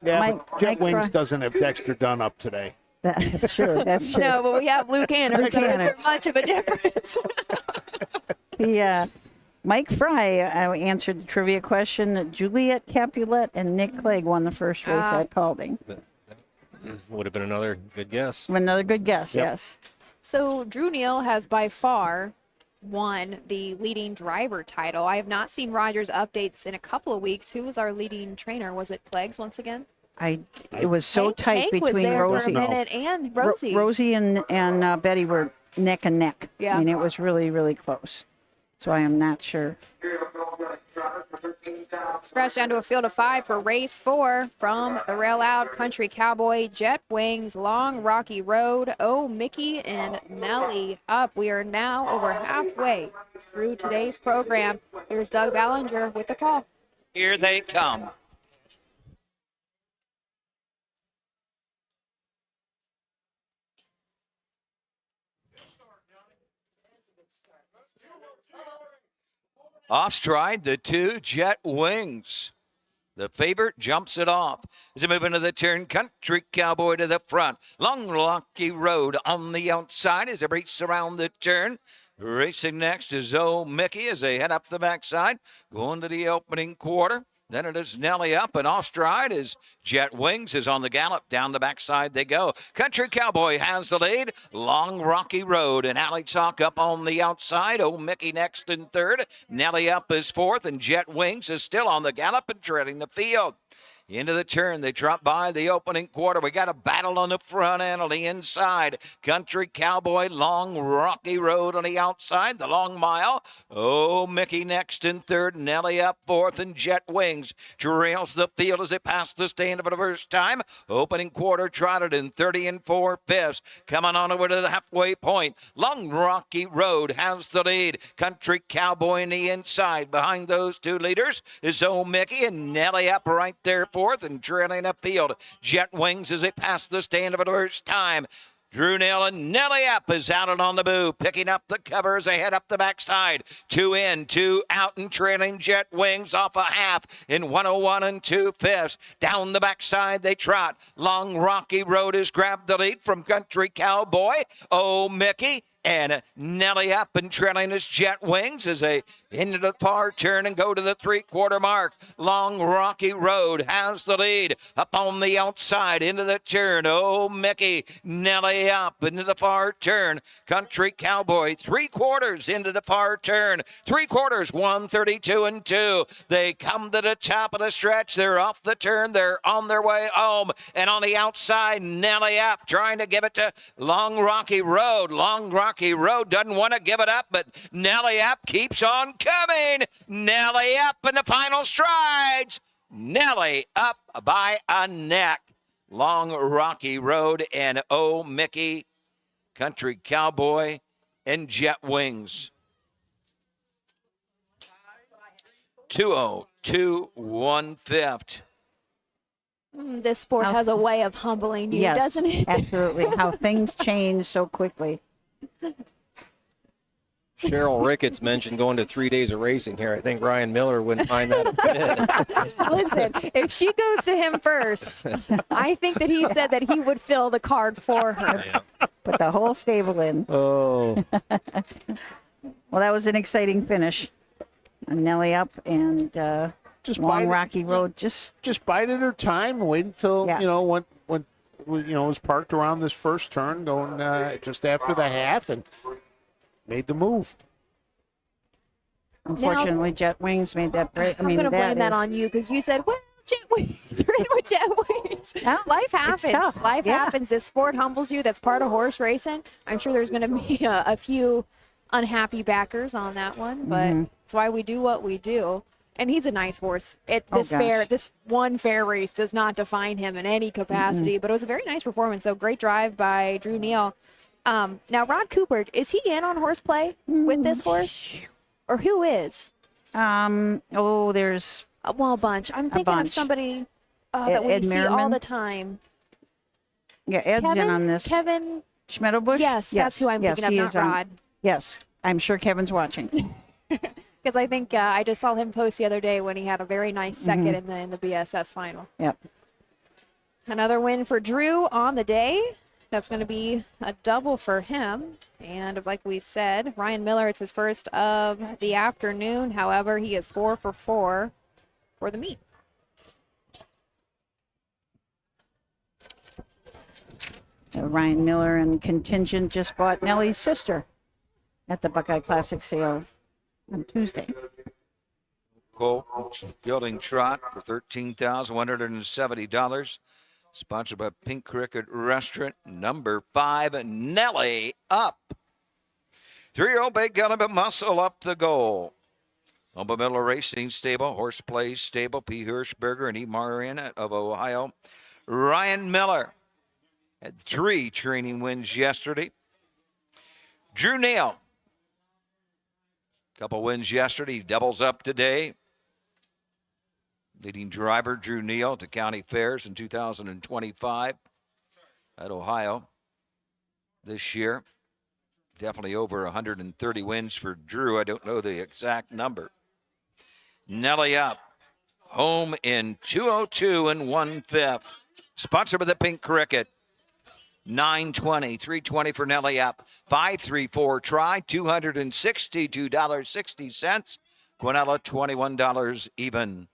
Speaker 9: Yeah, but Jet Wings doesn't have Dexter Dunn up today.
Speaker 2: That's true. That's true.
Speaker 3: No, but we have Luke Hanner, so is there much of a difference?
Speaker 2: Mike Fry answered the trivia question. Juliet Capulet and Nick Clegg won the first race at Paulding.
Speaker 4: Would have been another good guess.
Speaker 2: Another good guess, yes.
Speaker 3: So Drew Neal has by far won the leading driver title. I have not seen Rogers updates in a couple of weeks. Who was our leading trainer? Was it Clegg's once again?
Speaker 2: It was so tight
Speaker 3: Hank
Speaker 2: between
Speaker 3: was there
Speaker 2: Rosie.
Speaker 3: for a minute and Rosie.
Speaker 2: Rosie and Betty were neck and neck.
Speaker 3: Yeah.
Speaker 2: I mean, it was really, really close. So I am not sure.
Speaker 3: Scratch down to a field of 5 for race 4 from the Rail Out Country Cowboy, Jet Wings, Long Rocky Road, Oh Mickey, and Nelly Up. We are now over halfway through today's program. Here's Doug Ballinger with the call.
Speaker 1: Here they come. Off stride, the 2 Jet Wings. The favorite jumps it off. As they move into the turn, Country Cowboy to the front. Long Rocky Road on the outside as they race around the turn. Racing next is Oh Mickey as they head up the backside, going to the opening quarter. Then it is Nelly Up, and off stride is Jet Wings is on the gallop. Down the backside they go. Country Cowboy has the lead. Long Rocky Road and Alex Hawk up on the outside. Oh Mickey next in third. Nelly Up is fourth, and Jet Wings is still on the gallop and treading the field. Into the turn, they drop by the opening quarter. We got a battle on the front and on the inside. Country Cowboy, Long Rocky Road on the outside, the long mile. Oh, Mickey next in third, Nelly Up fourth, and Jet Wings trails the field as they pass the stand for the first time. Opening quarter trotted in 30 4/5. Coming on over to the halfway point. Long Rocky Road has the lead. Country Cowboy in the inside. Behind those 2 leaders is Oh Mickey and Nelly Up right there fourth and trailing up field. Jet Wings as they pass the stand for the first time. Drew Neal and Nelly Up is out and on the move, picking up the cover as they head up the backside. 2 in, 2 out, and trailing Jet Wings off a half in 101 2/5. Down the backside they trot. Long Rocky Road has grabbed the lead from Country Cowboy. Oh Mickey and Nelly Up and trailing is Jet Wings as they into the far turn and go to the 3/4 mark. Long Rocky Road has the lead up on the outside into the turn. Oh Mickey, Nelly Up into the far turn. Country Cowboy 3/4 into the far turn. 3/4 132 2. They come to the top of the stretch. They're off the turn. They're on their way home. And on the outside, Nelly Up trying to give it to Long Rocky Road. Long Rocky Road doesn't want to give it up, but Nelly Up keeps on coming. Nelly Up in the final strides. Nelly Up by a neck. Long Rocky Road and Oh Mickey, Country Cowboy, and Jet Wings. 2:02 1/5.
Speaker 3: This sport has a way of humbling you, doesn't it?
Speaker 2: Absolutely. How things change so quickly.
Speaker 4: Cheryl Ricketts mentioned going to 3 days of racing here. I think Ryan Miller wouldn't mind that a bit.
Speaker 3: Listen, if she goes to him first, I think that he said that he would fill the card for her.
Speaker 4: Yeah.
Speaker 2: Put the whole stable in.
Speaker 7: Oh.
Speaker 2: Well, that was an exciting finish. Nelly Up and
Speaker 9: Just
Speaker 2: Long
Speaker 9: bide
Speaker 2: Rocky Road. Just
Speaker 9: bide at her time. Wait until,
Speaker 2: Yeah.
Speaker 9: when was parked around this first turn, going just after the half, and made the move.
Speaker 2: Unfortunately, Jet Wings made that break.
Speaker 3: I'm going to blame that on you because you said, well, Jet Wings, right with Jet Wings. Life happens. Life happens. This sport humbles you. That's part of horse racing. I'm sure there's going to be a few unhappy backers on that one, but that's why we do what we do. And he's a nice horse. This one fair race does not define him in any capacity, but it was a very nice performance. So great drive by Drew Neal. Now, Rod Cooper, is he in on horseplay with this horse? Or who is?
Speaker 2: There's
Speaker 3: a bunch. I'm thinking of somebody that we see all the time.
Speaker 2: Yeah, Ed's in on this.
Speaker 3: Kevin
Speaker 2: Schmedelbusch?
Speaker 3: Yes, that's who I'm thinking of, not Rod.
Speaker 2: Yes, I'm sure Kevin's watching.
Speaker 3: Because I think I just saw him post the other day when he had a very nice second in the BSS final.
Speaker 2: Yep.
Speaker 3: Another win for Drew on the day. That's going to be a double for him. And like we said, Ryan Miller, it's his first of the afternoon. However, he is 4 for 4 for the meet.
Speaker 2: Ryan Miller and contingent just bought Nellie's sister at the Buckeye Classic sale on Tuesday.
Speaker 1: Cole Gelding Trot for $13,170. Sponsored by Pink Cricket Restaurant. Number 5, Nellie up. 3-year-old Big Gallop Muscle up the goal. Humble Middle Racing Stable, Horseplay Stable, P. Hirschberger and E. Mariana of Ohio. Ryan Miller had 3 training wins yesterday. Drew Neal, couple wins yesterday, doubles up today. Leading driver Drew Neal to county fairs in 2025 at Ohio this year. Definitely over 130 wins for Drew. I don't know the exact number. Nellie up. Home in 202 and 1/5. Sponsored by the Pink Cricket. 920, 320 for Nellie up. 534 try, $262.60. Quinella, $21 even.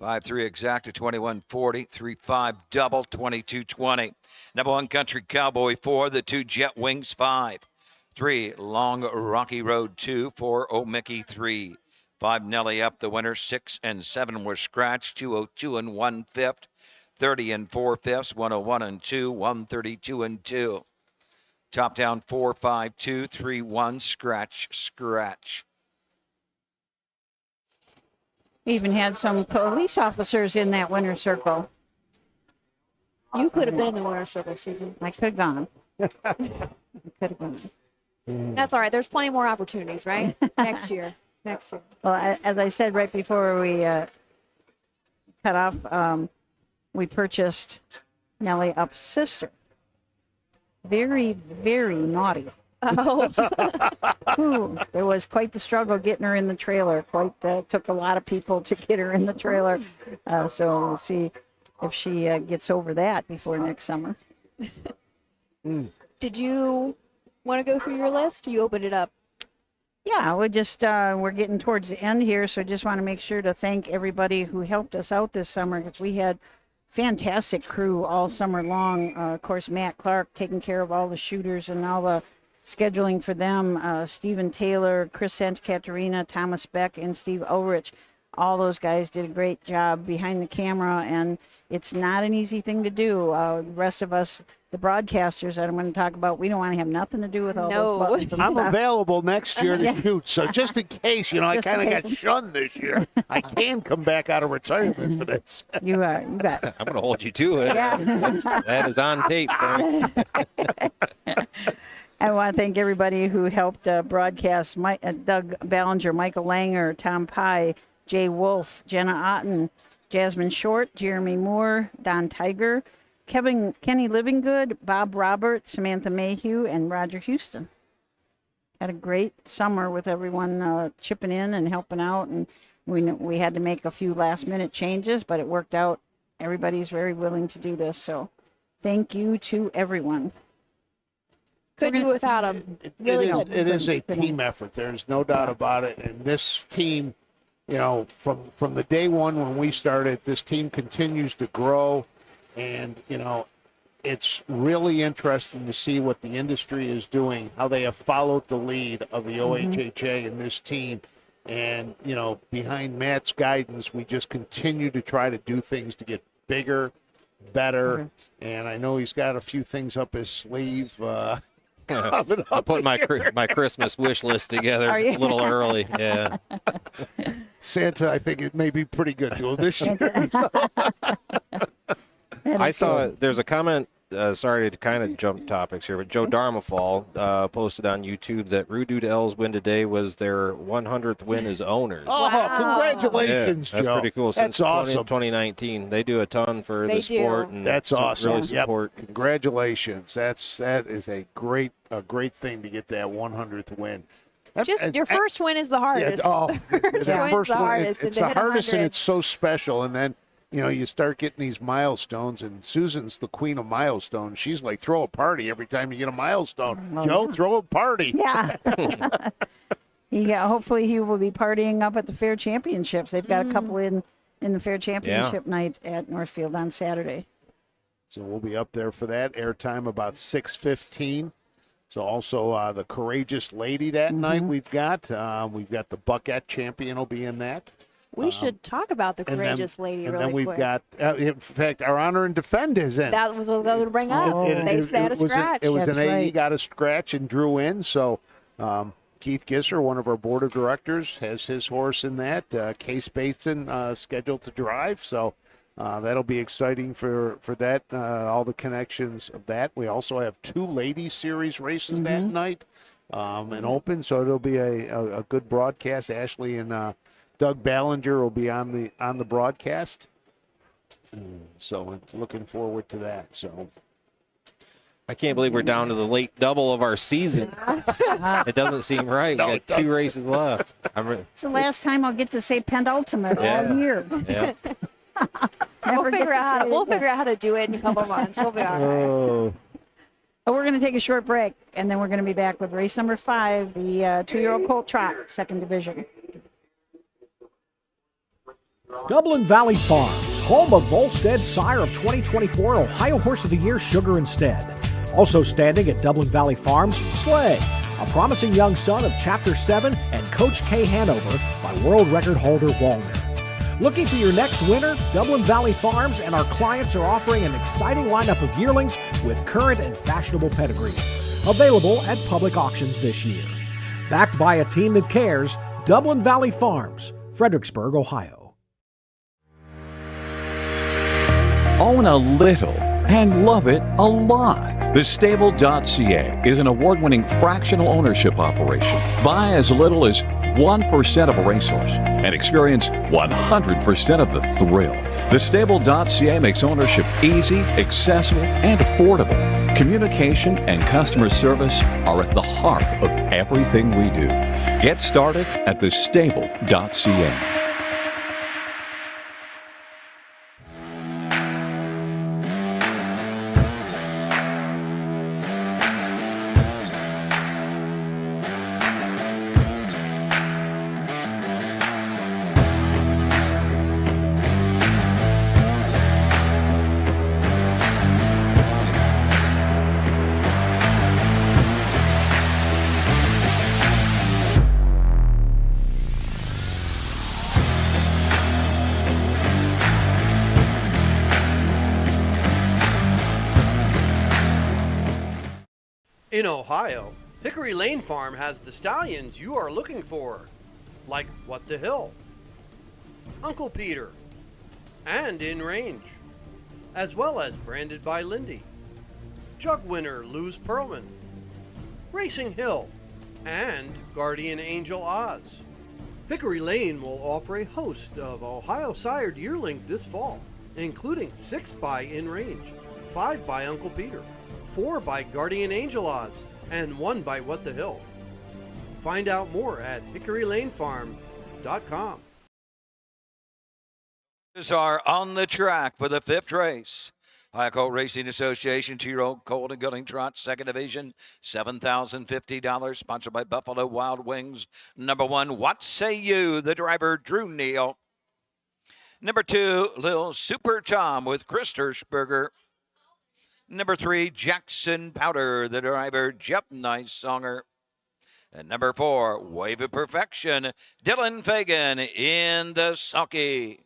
Speaker 1: 5-3 exact to 21.40. 3-5 double 22.20. Number 1 Country Cowboy 4. The 2 Jet Wings 5. 3 Long Rocky Road 2. 4 Oh Mickey 3. 5 Nellie up. The winner 6 and 7 were scratched. 202 and 1/5. 30 and 4/5. 101 and 2. 132 and 2. Top down 4, 5, 2, 3, 1. Scratch.
Speaker 2: We even had some police officers in that winner's circle.
Speaker 3: You could have been in the winner's circle, Susan.
Speaker 2: I could have gone.
Speaker 3: That's all right. There's plenty more opportunities, right? Next year.
Speaker 2: Well, as I said right before we cut off, we purchased Nellie Up's sister. Very, very naughty.
Speaker 3: Oh.
Speaker 2: Ooh, there was quite the struggle getting her in the trailer. Took a lot of people to get her in the trailer. So we'll see if she gets over that before next summer.
Speaker 3: Did you want to go through your list? You opened it up.
Speaker 2: Yeah, we're getting towards the end here, so I just want to make sure to thank everybody who helped us out this summer, because we had fantastic crew all summer long. Of course, Matt Clark taking care of all the shooters and all the scheduling for them. Stephen Taylor, Chris Santcaterina, Thomas Beck, and Steve Ulrich. All those guys did a great job behind the camera, and it's not an easy thing to do. The rest of us, the broadcasters that I'm going to talk about, we don't want to have nothing to do with all those buttons.
Speaker 9: I'm available next year to shoot, so just in case, I kind of got shunned this year, I can come back out of retirement for this.
Speaker 2: You got it.
Speaker 4: I'm going to hold you to it.
Speaker 2: Yeah.
Speaker 4: That is on tape, Frank.
Speaker 2: I want to thank everybody who helped broadcast: Doug Ballinger, Michael Langer, Tom Pye, Jay Wolf, Jenna Otten, Jasmine Short, Jeremy Moore, Don Tiger, Kenny Livingood, Bob Roberts, Samantha Mayhew, and Roger Houston. Had a great summer with everyone chipping in and helping out, and we had to make a few last-minute changes, but it worked out. Everybody's very willing to do this, so thank you to everyone.
Speaker 3: Could do without him. Really good.
Speaker 9: It is a team effort. There's no doubt about it. And this team, you know, from the day one when we started, this team continues to grow. And, you know, it's really interesting to see what the industry is doing, how they have followed the lead of the OHHA and this team. And, you know, behind Matt's guidance, we just continue to try to do things to get bigger, better. And I know he's got a few things up his sleeve.
Speaker 4: I put my Christmas wish list together a little early. Yeah.
Speaker 9: Santa, I think it may be pretty good to him this year.
Speaker 4: I saw there's a comment. Sorry to kind of jump topics here, but Joe Darmafall posted on YouTube that Rudu L's win today was their 100th win as owners.
Speaker 9: Oh, congratulations,
Speaker 4: That's
Speaker 9: Joe.
Speaker 4: pretty cool.
Speaker 9: That's
Speaker 4: Since
Speaker 9: awesome.
Speaker 4: 2019, they do a ton for the sport. And
Speaker 9: that's awesome.
Speaker 4: Really support.
Speaker 9: Yep. Congratulations. That is a great thing to get that 100th win.
Speaker 3: Just your first win is the hardest. First win's the hardest.
Speaker 9: It's the hardest, and it's so special. And then, you know, you start getting these milestones, and Susan's the queen of milestones. She's like, throw a party every time you get a milestone. Joe, throw a party.
Speaker 2: Yeah. Yeah. Hopefully he will be partying up at the Fair Championships. They've got a couple in the Fair Championship night at Northfield on Saturday.
Speaker 9: So we'll be up there for that. Airtime about 6:15. So also the Courageous Lady that night we've got the Buckeye champion will be in that.
Speaker 3: We should talk about the Courageous Lady really quick.
Speaker 9: And then we've got, in fact, our Honor and Defend is in.
Speaker 3: That was what I was going to bring up. They had a scratch.
Speaker 9: It was an AE got a scratch and drew in. So Keith Gisser, one of our board of directors, has his horse in that. Case Bateson scheduled to drive. So that'll be exciting for that, all the connections of that. We also have 2 Ladies Series races that night and open. So it'll be a good broadcast. Ashley and Doug Ballinger will be on the broadcast, so looking forward to that. So
Speaker 4: I can't believe we're down to the late double of our season. It doesn't seem right.
Speaker 9: No,
Speaker 4: we got 2 races left.
Speaker 2: It's the last time I'll get to say penultimate all year.
Speaker 4: Yeah.
Speaker 3: We'll figure out how to do it in a couple of months. We'll be all right.
Speaker 2: But we're going to take a short break, and then we're going to be back with race number 5, the 2-year-old colt trot, 2nd division.
Speaker 8: Dublin Valley Farms, home of Volstead sire of 2024 Ohio Horse of the Year, Sugar Instead. Also standing at Dublin Valley Farms, Slay, a promising young son of Chapter 7 and Coach K Hanover by world record holder Wallner. Looking for your next winner? Dublin Valley Farms and our clients are offering an exciting lineup of yearlings with current and fashionable pedigrees. Available at public auctions this year. Backed by a team that cares, Dublin Valley Farms, Fredericksburg, Ohio.
Speaker 10: Own a little and love it a lot. TheStable.ca is an award-winning fractional ownership operation. Buy as little as 1% of a racehorse and experience 100% of the thrill. TheStable.ca makes ownership easy, accessible, and affordable. Communication and customer service are at the heart of everything we do. Get started at TheStable.ca.
Speaker 11: In Ohio, Hickory Lane Farm has the stallions you are looking for, like What the Hill, Uncle Peter, and In Range, as well as Branded by Lindy, Jug Winner Luz Pearlman, Racing Hill, and Guardian Angel Oz. Hickory Lane will offer a host of Ohio sired yearlings this fall, including 6 by In Range, 5 by Uncle Peter, 4 by Guardian Angel Oz, and 1 by What the Hill. Find out more at hickorylanefarm.com.
Speaker 1: Are on the track for the 5th race. Ohio Colt Racing Association, 2-year-old Colt and Gelding Trot, second division, $7,050, sponsored by Buffalo Wild Wings. Number 1, What Say You, the driver, Drew Neal. Number 2, Lil Super Tom with Chris Hirschberger. Number 3, Jackson Powder, the driver, Jeff Nicesonger. And number 4, Wave of Perfection, Dylan Fagan in the sulky.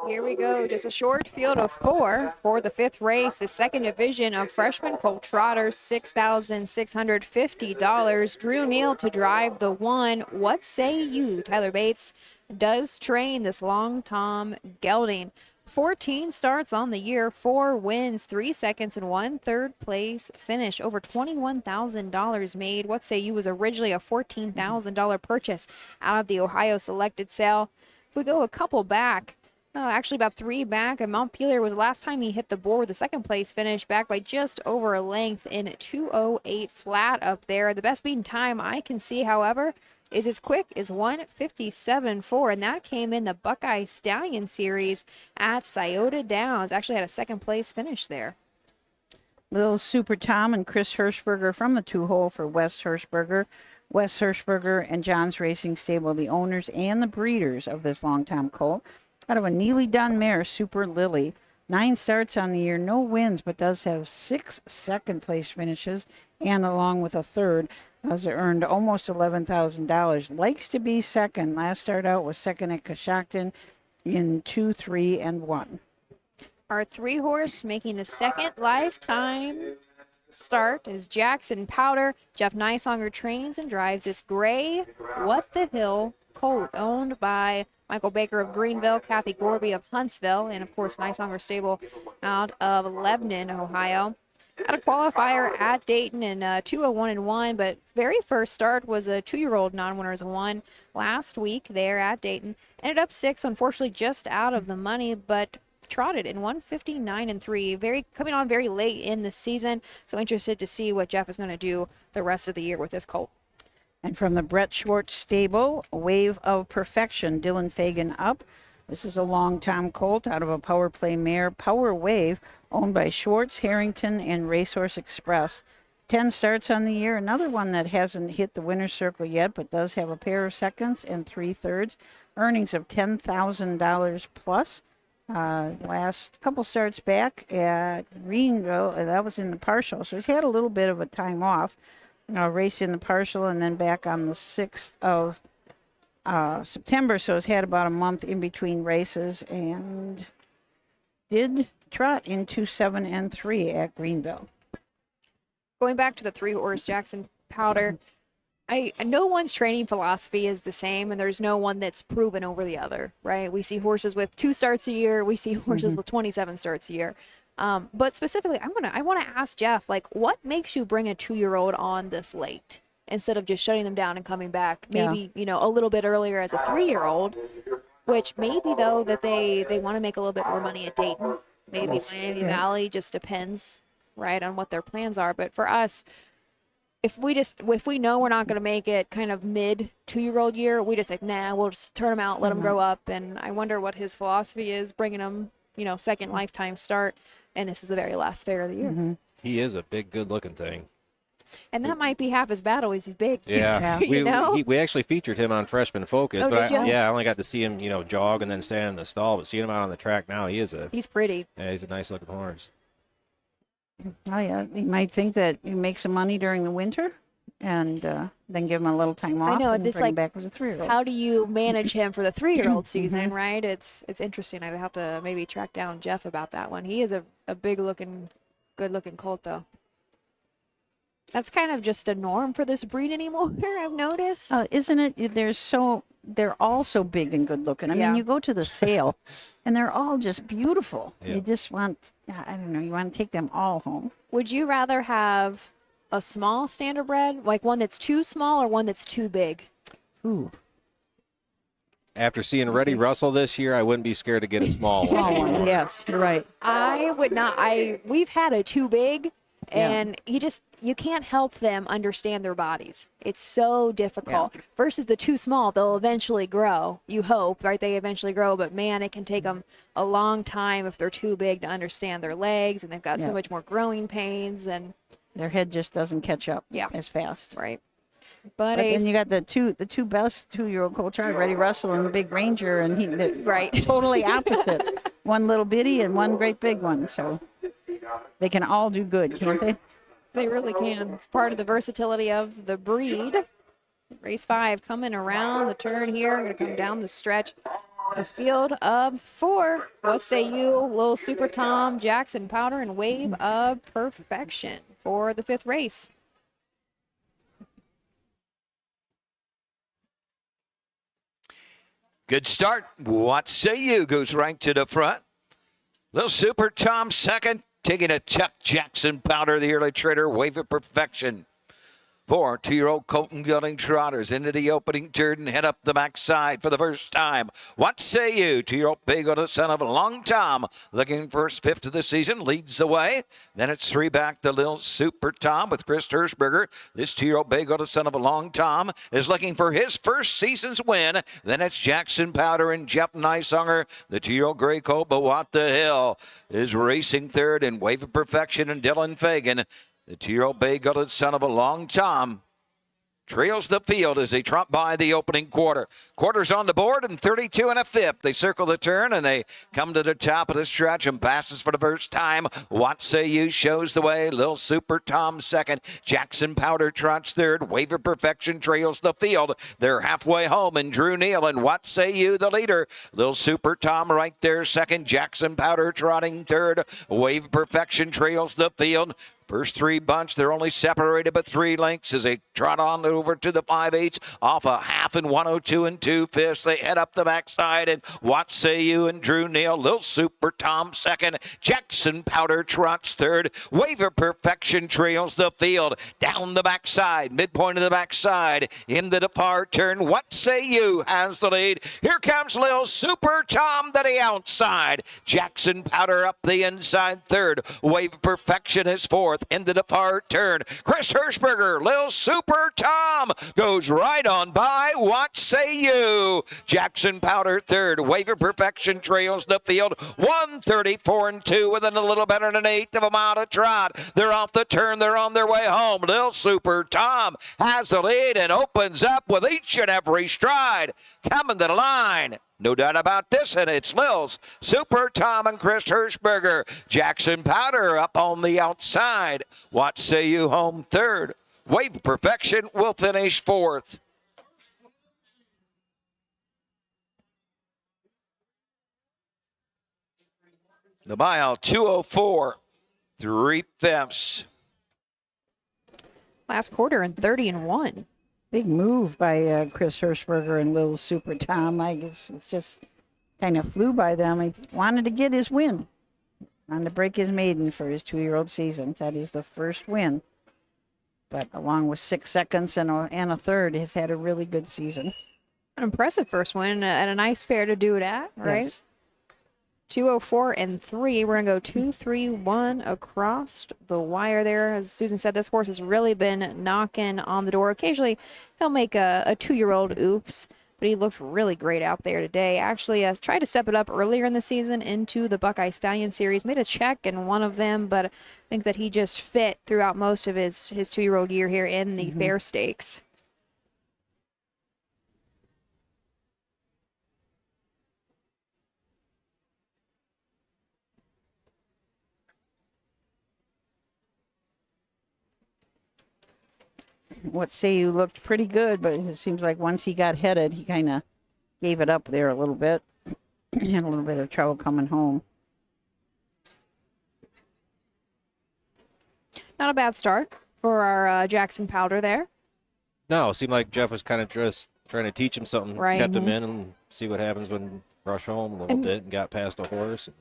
Speaker 3: Here we go, just a short field of 4 for the 5th race, the second division of freshman colt trotters, $6,650. Drew Neal to drive the 1. What Say You? Tyler Bates does train this long Tom gelding. 14 starts on the year, 4 wins, 3 seconds, and 1 third place finish. Over $21,000 made. What Say You was originally a $14,000 purchase out of the Ohio selected sale. If we go a couple back, actually about 3 back, and Montpelier was the last time he hit the board with the second place finish, back by just over a length in 2:08 flat up there. The best beaten time I can see, however, is as quick as 1:57.4, and that came in the Buckeye Stallion Series at Scioto Downs. Actually had a second place finish there.
Speaker 2: Little Super Tom and Chris Hirschberger from the 2-hole for Wes Hirschberger. Wes Hirschberger and John's Racing Stable, the owners and the breeders of this long-time colt. Out of a Neely Dunn mare, Super Lily. 9 starts on the year, no wins, but does have 6 second-place finishes, and along with a third, has earned almost $11,000. Likes to be second. Last start out was second at Coshocton in 2, 3, and 1.
Speaker 3: Our 3-horse making a second lifetime start is Jackson Powder. Jeff Nicesonger trains and drives this gray What the Hill colt, owned by Michael Baker of Greenville, Kathy Gorby of Huntsville, and of course Nicesonger Stable out of Lebanon, Ohio. Had a qualifier at Dayton in 2:01.1, but very first start was a 2-year-old non-winners 1 last week there at Dayton. Ended up 6th, unfortunately just out of the money, but trotted in 1:59.3. Coming on very late in the season, so interested to see what Jeff is going to do the rest of the year with this colt.
Speaker 2: And from the Brett Schwartz Stable, Wave of Perfection, Dylan Fagan up. This is a long-time colt out of a Power Play mare, Power Wave, owned by Schwartz, Harrington, and Racehorse Express. 10 starts on the year. Another one that hasn't hit the winner's circle yet, but does have a pair of seconds and 3 thirds. Earnings of $10,000 plus. Last couple starts back at Greenville, that was in the partial, so he's had a little bit of a time off. Race in the partial and then back on the 6th of September, so he's had about a month in between races and did trot in 2:07.3 at Greenville.
Speaker 3: Going back to the 3-horse Jackson Powder, no one's training philosophy is the same, and there's no one that's proven over the other, right? We see horses with 2 starts a year, we see horses with 27 starts a year. But specifically, I want to ask Jeff, like, what makes you bring a 2-year-old on this late instead of just shutting them down and coming back maybe, a little bit earlier as a 3-year-old, which maybe, though, that they want to make a little bit more money at Dayton, maybe Miami Valley, just depends, right, on what their plans are. But for us, if we know we're not going to make it kind of mid 2-year-old year, we just say, nah, we'll just turn them out, let them grow up. And I wonder what his philosophy is, bringing them, second lifetime start. And this is the very last fair of the year.
Speaker 4: He is a big, good-looking thing.
Speaker 3: And that might be half his battle is he's big.
Speaker 4: Yeah. We actually featured him on Freshman Focus.
Speaker 3: But
Speaker 4: I only got to see him, jog and then stand in the stall. But seeing him out on the track now, he's
Speaker 3: pretty.
Speaker 4: Yeah, he's a nice-looking horse.
Speaker 2: Oh, yeah. You might think that you make some money during the winter and then give him a little time off.
Speaker 3: I know,
Speaker 2: and
Speaker 3: this
Speaker 2: bring him back as a 3-year-old.
Speaker 3: How do you manage him for the 3-year-old season, right? It's interesting. I'd have to maybe track down Jeff about that one. He is a big-looking, good-looking colt, though. That's kind of just a norm for this breed anymore, I've noticed.
Speaker 2: Isn't it? They're all so big and good looking. I mean, you go to the sale and they're all just beautiful. Yeah. You just want, I don't know, you want to take them all home.
Speaker 3: Would you rather have a small standardbred, like one that's too small or one that's too big?
Speaker 2: Ooh.
Speaker 4: After seeing Reddy Russell this year, I wouldn't be scared to get a small one.
Speaker 2: Yes, you're right.
Speaker 3: I would not. We've had a too big, and you can't help them understand their bodies. It's so difficult. Versus the too small, they'll eventually grow. You hope, right? They eventually grow, but man, it can take them a long time if they're too big to understand their legs, and they've got so much more growing pains, and
Speaker 2: their head just doesn't catch up as fast.
Speaker 3: Right.
Speaker 2: But then you got the two best 2-year-old colt tribe, Ready Russell and the Big Ranger, and they're totally opposites. One little bitty and one great big one. So they can all do good, can't they?
Speaker 3: They really can. It's part of the versatility of the breed. Race 5 coming around the turn here. Going to come down the stretch. A field of 4. What say you? Little Super Tom, Jackson Powder, and Wave of Perfection for the 5th race.
Speaker 1: Good start. What say you? Goes right to the front. Little Super Tom second. Taking a Chuck Jackson Powder, the early trader. Wave of Perfection. 4 2-year-old Colton Gelding Trotters into the opening turn and head up the backside for the first time. What say you? 2-year-old Bagel, the son of a Long Tom, looking for his 5th of the season, leads the way. Then it's 3 back to Lil Super Tom with Chris Hirschberger. This 2-year-old Bagel, the son of a Long Tom, is looking for his first season's win. Then it's Jackson Powder and Jeff Nysonger. The 2-year-old Gray Colt, but What the Hill is racing third, and Wave of Perfection and Dylan Fagan. The 2-year-old Bay-Gutted son of a Long Tom trails the field as they trot by the opening quarter. Quarters on the board and 32 1/5. They circle the turn and they come to the top of the stretch and passes for the first time. What say you shows the way. Lil Super Tom second. Jackson Powder trots third. Wave of Perfection trails the field. They're halfway home and Drew Neal and What say you the leader. Lil Super Tom right there second. Jackson Powder trotting third. Wave of Perfection trails the field. First 3 bunch, they're only separated by 3 lengths as they trot on over to the 5/8 off a half and 102 2/5. They head up the backside and What say you and Drew Neal. Lil Super Tom second. Jackson Powder trots third. Wave of Perfection trails the field. Down the backside, midpoint of the backside, into the far turn. What say you has the lead. Here comes Lil Super Tom to the outside. Jackson Powder up the inside third. Wave of Perfection is 4th. Into the far turn. Chris Hirschberger, Lil Super Tom goes right on by. What say you? Jackson Powder third. Wave of Perfection trails the field. 1:34 2 within a little better than 1/8 of a mile to trot. They're off the turn. They're on their way home. Lil Super Tom has the lead and opens up with each and every stride. Coming to the line. No doubt about this, and it's Lil's Super Tom and Chris Hirschberger. Jackson Powder up on the outside. What say you home third? Wave of Perfection will finish 4th. The mile 2:04 3/5.
Speaker 3: Last quarter and 30 1.
Speaker 2: Big move by Chris Hirschberger and Lil Super Tom. I guess it's just kind of flew by them. He wanted to get his win. Wanted to break his maiden for his 2-year-old season. That is the first win. But along with 6 seconds and a third, he's had a really good season.
Speaker 3: An impressive first win at a nice fair to do it at, right?
Speaker 2: Yes.
Speaker 3: 2:04 3. We're going to go 2-3-1 across the wire there. As Susan said, this horse has really been knocking on the door. Occasionally, he'll make a 2-year-old oops, but he looked really great out there today. Actually, tried to step it up earlier in the season into the Buckeye Stallion Series. Made a check in one of them, but I think that he just fit throughout most of his 2-year-old year here in the Fair Stakes.
Speaker 2: What say you looked pretty good, but it seems like once he got headed, he kind of gave it up there a little bit. Had a little bit of trouble coming home.
Speaker 3: Not a bad start for our Jackson Powder there.
Speaker 4: No, it seemed like Jeff was kind of just trying to teach him something.
Speaker 3: Right.
Speaker 4: Kept him in and see what happens when rush home a little bit and got past a horse and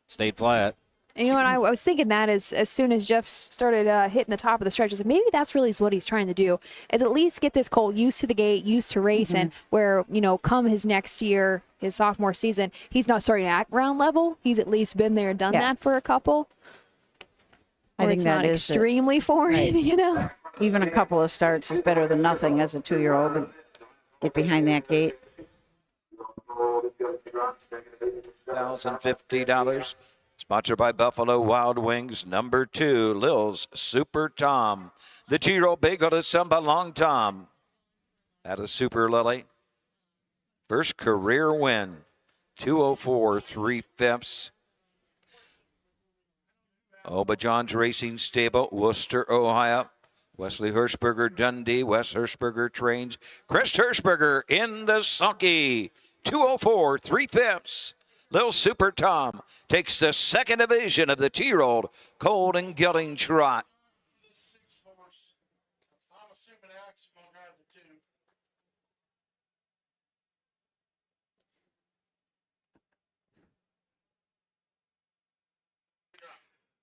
Speaker 4: stayed flat.
Speaker 3: And you know what, I was thinking that as soon as Jeff started hitting the top of the stretch, I said, maybe that's really what he's trying to do, is at least get this colt used to the gate, used to racing, where, come his next year, his sophomore season, he's not starting at ground level. He's at least been there and done that for a couple.
Speaker 2: I
Speaker 3: Or
Speaker 2: think
Speaker 3: it's
Speaker 2: that
Speaker 3: not
Speaker 2: is it.
Speaker 3: extremely foreign,
Speaker 2: Right.
Speaker 3: you know?
Speaker 2: Even a couple of starts is better than nothing as a 2-year-old. To get behind that gate.
Speaker 1: $1,050. Sponsored by Buffalo Wild Wings. Number 2, Lil's Super Tom. The 2-year-old Bagel to Samba Long Tom. Out of Super Lily. First career win. 2:04 3/5. Oba John's Racing Stable, Worcester, Ohio. Wesley Hirschberger, Dundee. Wes Hirschberger trains. Chris Hirschberger in the sulky. 2:04 3/5. Little Super Tom takes the second division of the 2-year-old Cold and Gelding Trot.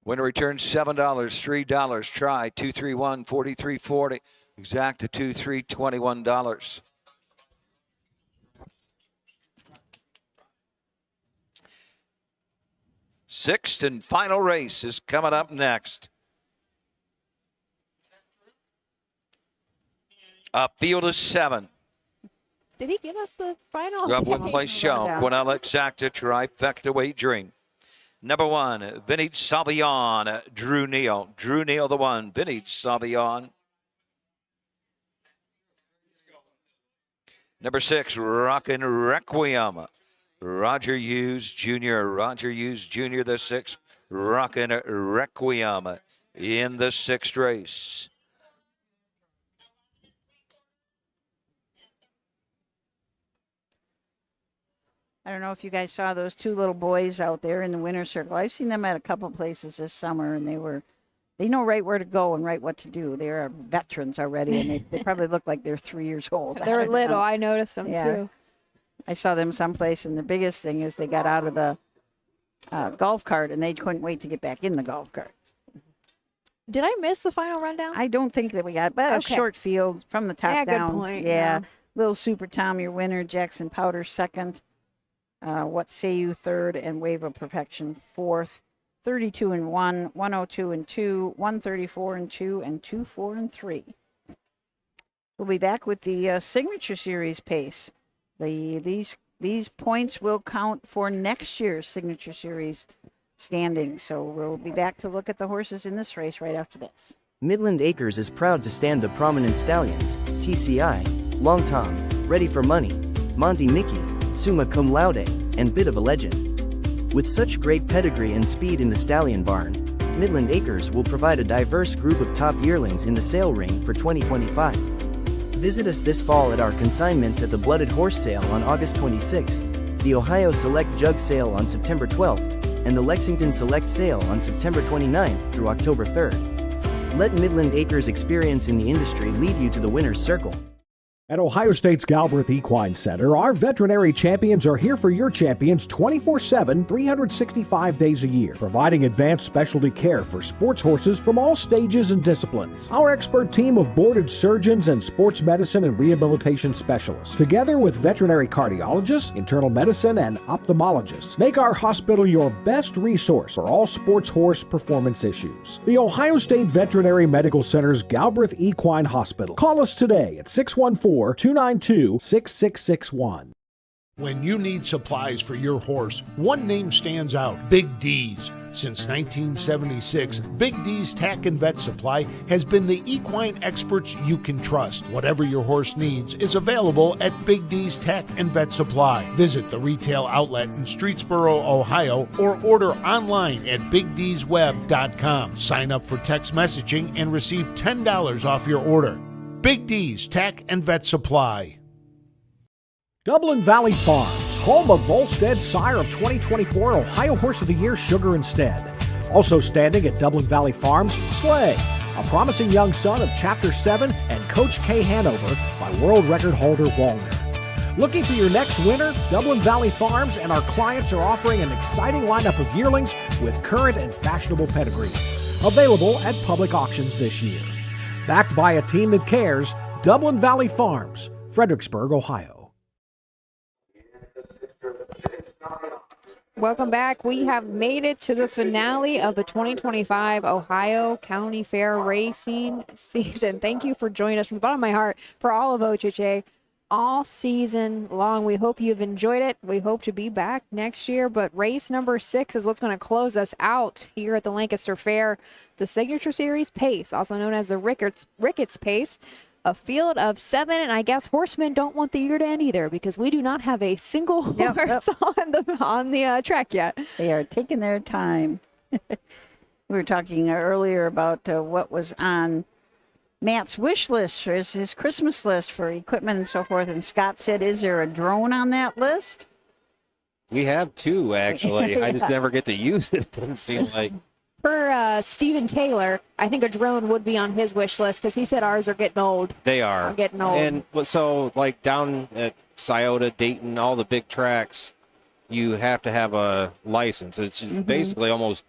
Speaker 1: Winner returns $7, $3. Try 231 4340. Exact to 23 $21. Sixth and final race is coming up next. A field of 7.
Speaker 3: Did he give us the final?
Speaker 1: Up one place show. Quinella Exacta trifecta wagering. Number 1, Vintage Sauvignon, Drew Neal. Drew Neal, the 1, Vintage Sauvignon. Number 6, Rockin' Requiem, Roger Hughes Jr. Roger Hughes Jr., the 6, Rockin' Requiem in the 6th race.
Speaker 2: I don't know if you guys saw those 2 little boys out there in the winner's circle. I've seen them at a couple places this summer, and they know right where to go and right what to do. They're veterans already, and they probably look like they're 3 years old.
Speaker 3: They're little. I noticed them too.
Speaker 2: I saw them someplace, and the biggest thing is they got out of the golf cart, and they couldn't wait to get back in the golf cart.
Speaker 3: Did I miss the final rundown?
Speaker 2: I don't think that we got, but a short field from the top down.
Speaker 3: Good point.
Speaker 2: Yeah. Little Super Tom, your winner. Jackson Powder, 2nd. What Say You, 3rd, and Wave of Perfection, 4th. 32 and 1, 102 and 2, 134 and 2, and 24 and 3. We'll be back with the Signature Series pace. These points will count for next year's Signature Series standings. So we'll be back to look at the horses in this race right after this.
Speaker 12: Midland Acres is proud to stand the prominent stallions, TCI, Long Tom, Ready for Money, Monty Mickey, Summa Cum Laude, and Bit of a Legend. With such great pedigree and speed in the stallion barn, Midland Acres will provide a diverse group of top yearlings in the sale ring for 2025. Visit us this fall at our consignments at the Blooded Horse Sale on August 26th, the Ohio Select Jug Sale on September 12th, and the Lexington Select Sale on September 29th through October 3rd. Let Midland Acres experience in the industry lead you to the winner's circle.
Speaker 8: At Ohio State's Galbraith Equine Center, our veterinary champions are here for your champions 24/7, 365 days a year, providing advanced specialty care for sports horses from all stages and disciplines. Our expert team of boarded surgeons and sports medicine and rehabilitation specialists, together with veterinary cardiologists, internal medicine, and ophthalmologists, make our hospital your best resource for all sports horse performance issues. The Ohio State Veterinary Medical Center's Galbraith Equine Hospital. Call us today at 614-292-6661.
Speaker 9: When you need supplies for your horse, one name stands out: Big D's. Since 1976, Big D's Tack and Vet Supply has been the equine experts you can trust. Whatever your horse needs is available at Big D's Tack and Vet Supply. Visit the retail outlet in Streetsboro, Ohio, or order online at BigD'sWeb.com. Sign up for text messaging and receive $10 off your order. Big D's Tack and Vet Supply.
Speaker 8: Dublin Valley Farms, home of Volstead Sire of 2024 Ohio Horse of the Year Sugar Instead. Also standing at Dublin Valley Farms, Slay, a promising young son of Chapter 7 and Coach K Hanover by world record holder Wallner. Looking for your next winner? Dublin Valley Farms and our clients are offering an exciting lineup of yearlings with current and fashionable pedigrees. Available at public auctions this year. Backed by a team that cares, Dublin Valley Farms, Fredericksburg, Ohio.
Speaker 3: Welcome back. We have made it to the finale of the 2025 Ohio County Fair racing season. Thank you for joining us from the bottom of my heart for all of OHHA all season long. We hope you've enjoyed it. We hope to be back next year, but race number 6 is what's going to close us out here at the Lancaster Fair. The Signature Series Pace, also known as the Ricketts Pace. A field of 7, and I guess Horsemen don't want the year to end either because we do not have a single horse on the track yet.
Speaker 2: They are taking their time. We were talking earlier about what was on Matt's wish list, or his Christmas list for equipment and so forth, and Scott said, is there a drone on that list?
Speaker 4: We have 2, actually. I just
Speaker 2: Yeah.
Speaker 4: never get to use it. It doesn't seem like.
Speaker 3: For Stephen Taylor, I think a drone would be on his wish list because he said ours are getting old.
Speaker 4: They are.
Speaker 3: Getting old.
Speaker 4: And so, like down at Scioto, Dayton, all the big tracks, you have to have a license. It's just basically almost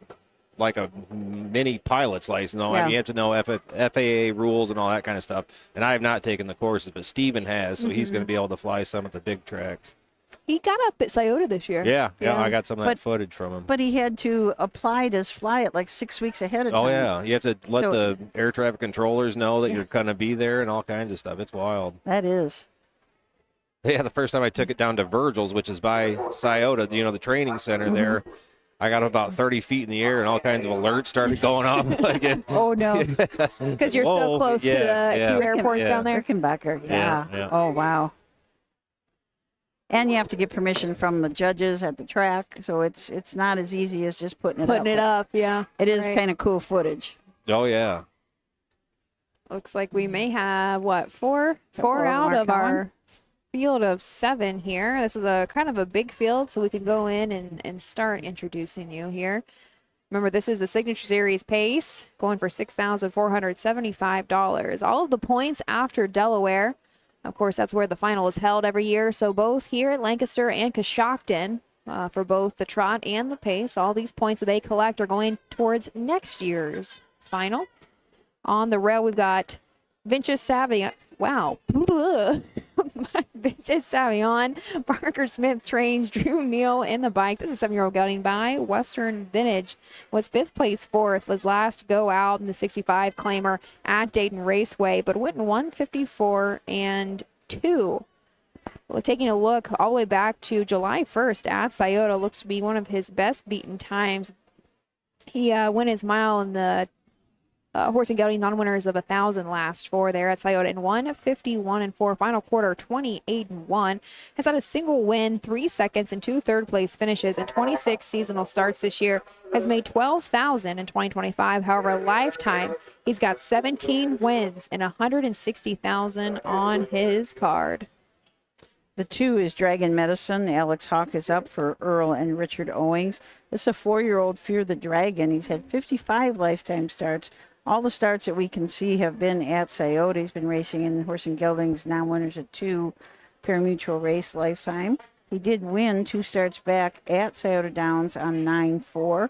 Speaker 4: like a mini pilot's license. I mean, you have to know FAA rules and all that kind of stuff. And I have not taken the courses, but Steven has, so he's going to be able to fly some at the big tracks.
Speaker 3: He got up at Scioto this year.
Speaker 4: Yeah, I got some of that footage from him.
Speaker 2: But he had to apply to fly it like 6 weeks ahead of time.
Speaker 4: Oh, yeah. You have to let the air traffic controllers know that you're going to be there and all kinds of stuff. It's wild.
Speaker 2: That is.
Speaker 4: Yeah, the first time I took it down to Virgil's, which is by Scioto, the training center there, I got about 30 feet in the air and all kinds of alerts started going off.
Speaker 2: Oh, no.
Speaker 3: Because you're so close to the 2 airports down there.
Speaker 2: Rickenbacker, yeah. Oh, wow. And you have to get permission from the judges at the track, so it's not as easy as just putting it up.
Speaker 3: Yeah.
Speaker 2: It is kind of cool footage.
Speaker 4: Oh, yeah.
Speaker 3: Looks like we may have, four out of our field of 7 here. This is a kind of a big field, so we can go in and start introducing you here. Remember, this is the Signature Series Pace, going for $6,475. All of the points after Delaware. Of course, that's where the final is held every year. So both here at Lancaster and Coshocton, for both the trot and the pace, all these points that they collect are going towards next year's final. On the rail, we've got Vinicius Savion. Wow. Vinicius Savion, Parker Smith trains, Drew Neal in the bike. This is a 7-year-old gelding by Western Vintage. Was 5th place 4th. Was last go out in the 65 claimer at Dayton Raceway, but went in 154 and 2. Well, taking a look all the way back to July 1st at Scioto, looks to be one of his best beaten times. He won his mile in the horse and gelding non-winners of 1,000 last 4 there at Scioto in 151 and 4. Final quarter 28 and 1. Has had a single win, 3 seconds, and 2 third-place finishes, and 26 seasonal starts this year. Has made $12,000 in 2025. However, lifetime he's got 17 wins and $160,000 on his card.
Speaker 2: The 2 is Dragon Medicine. Alex Hawk is up for Earl and Richard Owings. This is a 4-year-old Fear the Dragon. He's had 55 lifetime starts. All the starts that we can see have been at Scioto. He's been racing in Horse and Geldings non-winners at 2 parimutuel race lifetime. He did win 2 starts back at Scioto Downs on 9-4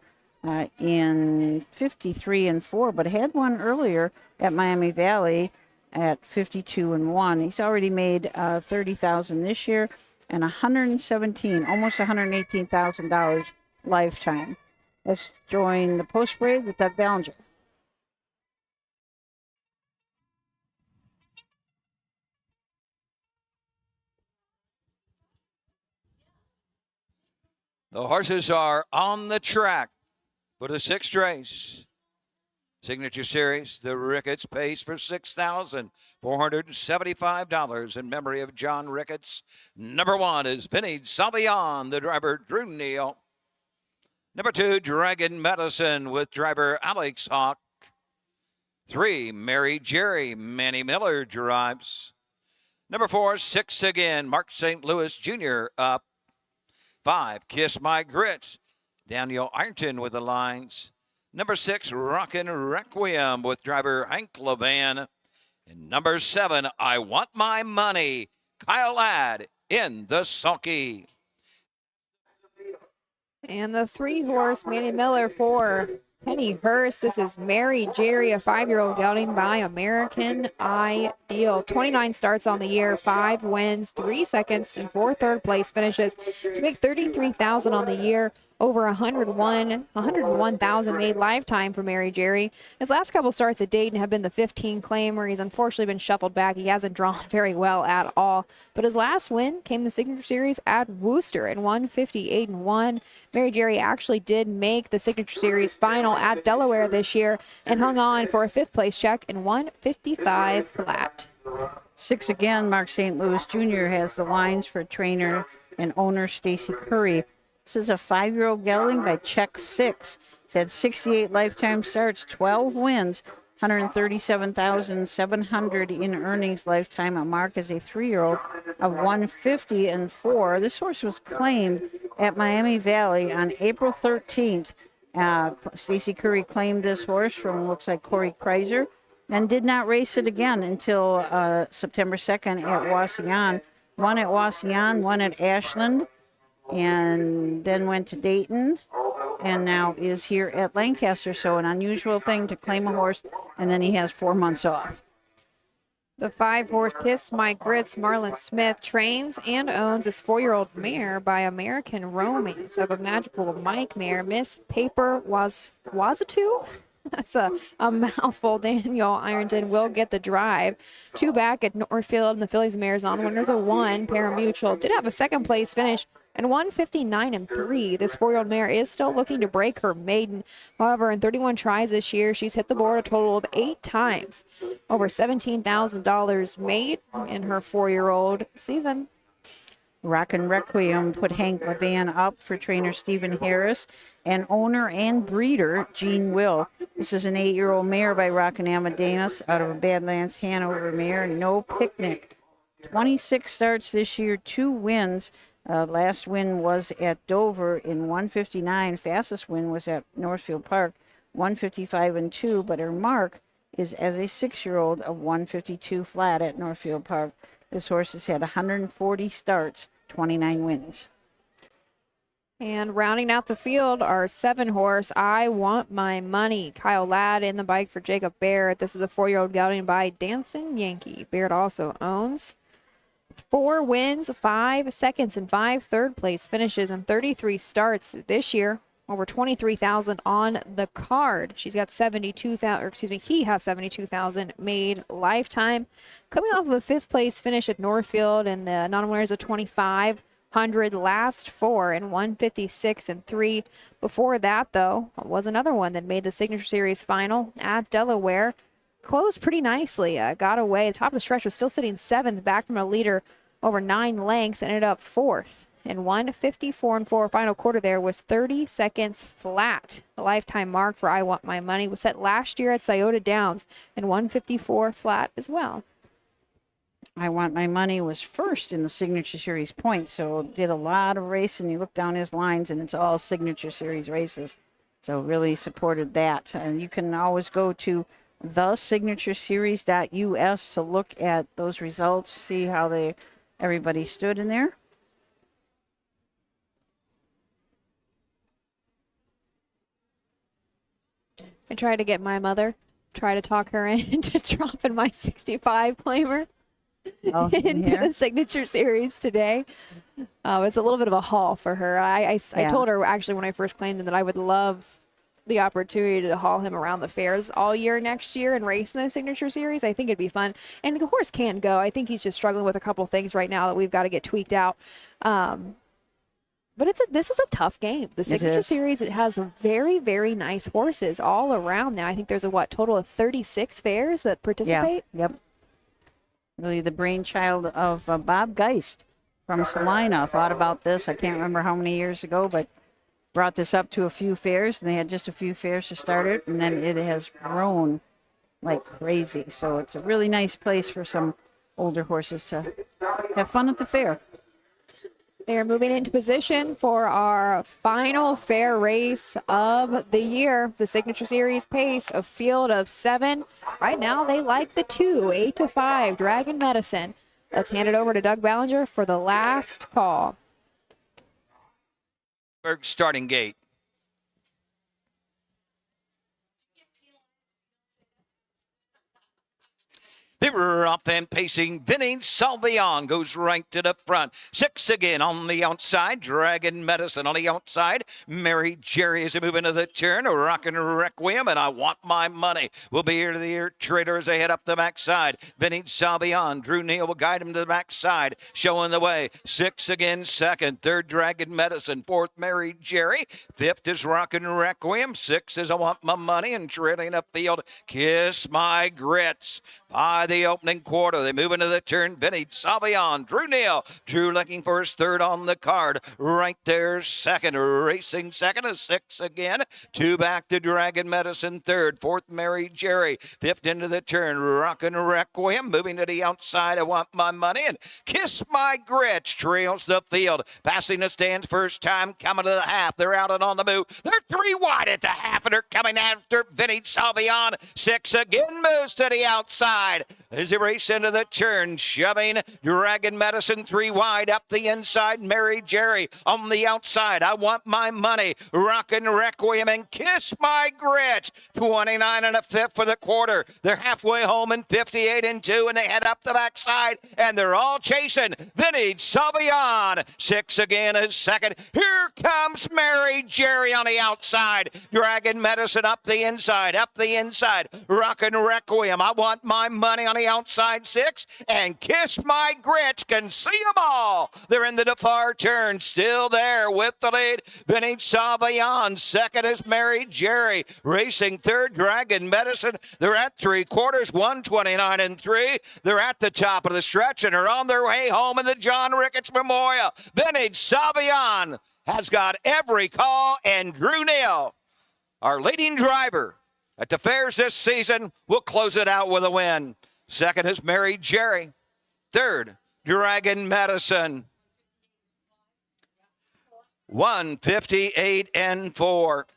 Speaker 2: in 53 and 4, but had one earlier at Miami Valley at 52 and 1. He's already made $30,000 this year and $117, almost $118,000 lifetime. Let's join the post break with Doug Ballinger.
Speaker 1: The horses are on the track for the 6th race. Signature Series, the Ricketts Pace for $6,475 in memory of John Ricketts. Number 1 is Vinny Savion, the driver Drew Neal. Number 2, Dragon Medicine with driver Alex Hawk. 3, Mary Jerry, Manny Miller drives. Number 4, 6 again, Mark St. Louis Jr. up. 5, Kiss My Grits, Daniel Ironton with the lines. Number 6, Rockin' Requiem with driver Hank Levan. And number 7, I Want My Money, Kyle Ladd in the sulky.
Speaker 3: And the 3-horse Manny Miller for Penny Hurst. This is Mary Jerry, a 5-year-old gelding by American Ideal. 29 starts on the year, 5 wins, 3 seconds, and 4 third-place finishes to make $33,000 on the year. over 101,000 made lifetime for Mary Jerry. His last couple starts at Dayton have been the 15 claimer. He's unfortunately been shuffled back. He hasn't drawn very well at all. But his last win came the Signature Series at Worcester in 158-1. Mary Jerry actually did make the Signature Series final at Delaware this year and hung on for a 5th place check in 155 flat.
Speaker 2: 6 again, Mark St. Louis Jr. has the lines for trainer and owner Stacy Curry. This is a 5-year-old gelding by Check 6. He's had 68 lifetime starts, 12 wins, 137,700 in earnings lifetime. A Mark is a 3-year-old of 150-4. This horse was claimed at Miami Valley on April 13th. Stacy Curry claimed this horse from, looks like, Corey Kreiser, and did not race it again until September 2nd at Wasion. Won at Wasion, won at Ashland, and then went to Dayton, and now is here at Lancaster. So an unusual thing to claim a horse, and then he has 4 months off.
Speaker 3: The 5-horse Kiss My Grits Marlon Smith trains and owns this 4-year-old mare by American Romance of a Magical Mike mare, Miss Paper Wazatu. That's a mouthful. Daniel Ironton will get the drive. 2 back at Northfield, and the fillies and mares on winners of 1. Parimutuel did have a 2nd place finish and 159-3. This 4-year-old mare is still looking to break her maiden. However, in 31 tries this year, she's hit the board a total of 8 times. Over $17,000 made in her 4-year-old season.
Speaker 2: Rockin' Requiem put Hank Levan up for trainer Stephen Harris and owner and breeder Gene Will. This is an 8-year-old mare by Rockin' Amadeus out of a Badlands Hanover mare. No Picnic. 26 starts this year, 2 wins. Last win was at Dover in 159. Fastest win was at Northfield Park, 155-2. But her mark is as a 6-year-old of 152 flat at Northfield Park. This horse has had 140 starts, 29 wins.
Speaker 3: And rounding out the field, our 7-horse, I Want My Money. Kyle Ladd in the bike for Jacob Baird. This is a 4-year-old gelding by Dancing Yankee. Baird also owns. 4 wins, 5 seconds, and 5 third-place finishes, and 33 starts this year. Over 23,000 on the card. She's got 72,000, or excuse me, he has 72,000 made lifetime. Coming off of a 5th place finish at Northfield, and the non-winners of 2,500 last 4 and 156-3. Before that, though, was another one that made the Signature Series final at Delaware. Closed pretty nicely. Got away. The top of the stretch was still sitting 7th, back from a leader over 9 lengths, ended up 4th. And 154-4 final quarter there was 30 seconds flat. The lifetime mark for I Want My Money was set last year at Scioto Downs, and 154 flat as well.
Speaker 2: I Want My Money was first in the Signature Series points, so did a lot of racing. You look down his lines, and it's all Signature Series races. So really supported that. And you can always go to thesignatureseries.us to look at those results, see how everybody stood in there.
Speaker 3: I tried to get my mother, try to talk her into dropping my 65 claimer into the Signature Series today. It's a little bit of a haul for her. I told her actually when I first claimed him that I would love the opportunity to haul him around the fairs all year next year and race in the Signature Series. I think it'd be fun. And the horse can go. I think he's just struggling with a couple things right now that we've got to get tweaked out. But this is a tough game. The Signature Series, it has very, very nice horses all around now. I think there's a total of 36 fairs that participate.
Speaker 2: Yeah, yep. Really the brainchild of Bob Geist from Salina. Thought about this, I can't remember how many years ago, but brought this up to a few fairs, and they had just a few fairs to start it, and then it has grown like crazy. So it's a really nice place for some older horses to have fun at the fair.
Speaker 3: They are moving into position for our final fair race of the year. The Signature Series pace, a field of 7. Right now, they like the 2, 8-5, Dragon Medicine. Let's hand it over to Doug Ballinger for the last call.
Speaker 1: Starting gate. They were off and pacing. Vinny Salvion goes right to the front. 6 again on the outside. Dragon Medicine on the outside. Mary Jerry is moving to the turn. Rockin' Requiem, and I Want My Money will be here to the ear trader as they head up the backside. Vinny Salvion. Drew Neal will guide him to the backside, showing the way. 6 again, second. Third, Dragon Medicine. Fourth, Mary Jerry. Fifth is Rockin' Requiem. 6 is I Want My Money, and trailing up field, Kiss My Grits. By the opening quarter, they move into the turn. Vinny Salvion, Drew Neal. Drew looking for his third on the card. Right there, second. Racing second is 6 again. 2 back to Dragon Medicine, third. Fourth, Mary Jerry. Fifth into the turn. Rockin' Requiem. Moving to the outside, I Want My Money. And Kiss My Grits trails the field. Passing the stands first time, coming to the half. They're out and on the move. They're 3 wide at the half, and they're coming after Vinny Salvion. 6 again moves to the outside. As they race into the turn, shoving Dragon Medicine 3 wide up the inside. Mary Jerry on the outside. I Want My Money. Rockin' Requiem and Kiss My Grits. 29 and a fifth for the quarter. They're halfway home in 58 and 2, and they head up the backside, and they're all chasing Vinny Salvion. 6 again is second. Here comes Mary Jerry on the outside. Dragon Medicine up the inside. Rockin' Requiem. I Want My Money on the outside, 6, and Kiss My Grits can see them all. They're into the far turn, still there with the lead. Vinny Salvion. Second is Mary Jerry. Racing third, Dragon Medicine. They're at 3/4, 129 and 3. They're at the top of the stretch and are on their way home in the John Ricketts Memorial. Vinny Salvion has got every call, and Drew Neal, our leading driver at the fairs this season, will close it out with a win. Second is Mary Jerry. Third, Dragon Medicine. 158 and 4.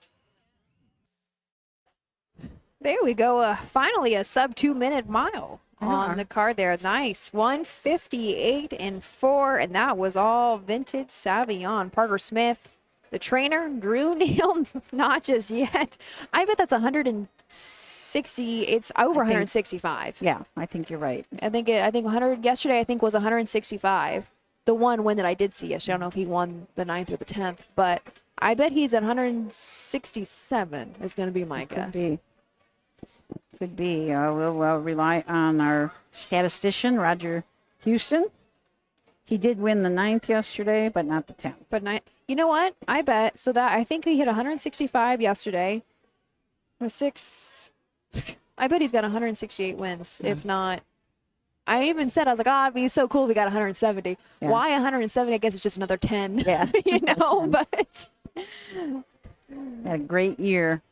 Speaker 3: There we go. Finally, a sub 2-minute mile on the card there. Nice. 158 and 4, and that was all vintage Salvion. Parker Smith, the trainer. Drew Neal, not just yet. I bet that's 160. It's over 165.
Speaker 2: Yeah, I think you're right.
Speaker 3: I think 100 yesterday. I think was 165. The one win that I did see yesterday. I don't know if he won the 9th or the 10th, but I bet he's at 167. Is going to be my guess.
Speaker 2: Could be. We'll rely on our statistician, Roger Houston. He did win the 9th yesterday, but not the 10th.
Speaker 3: But you know what? I bet. So that I think he hit 165 yesterday. Or 6. I bet he's got 168 wins. Yeah. If not, I even said, I was like, oh, it'd be so cool if we got 170. Yeah. Why 170? I guess it's just another 10. Yeah. But.
Speaker 2: Had a great year.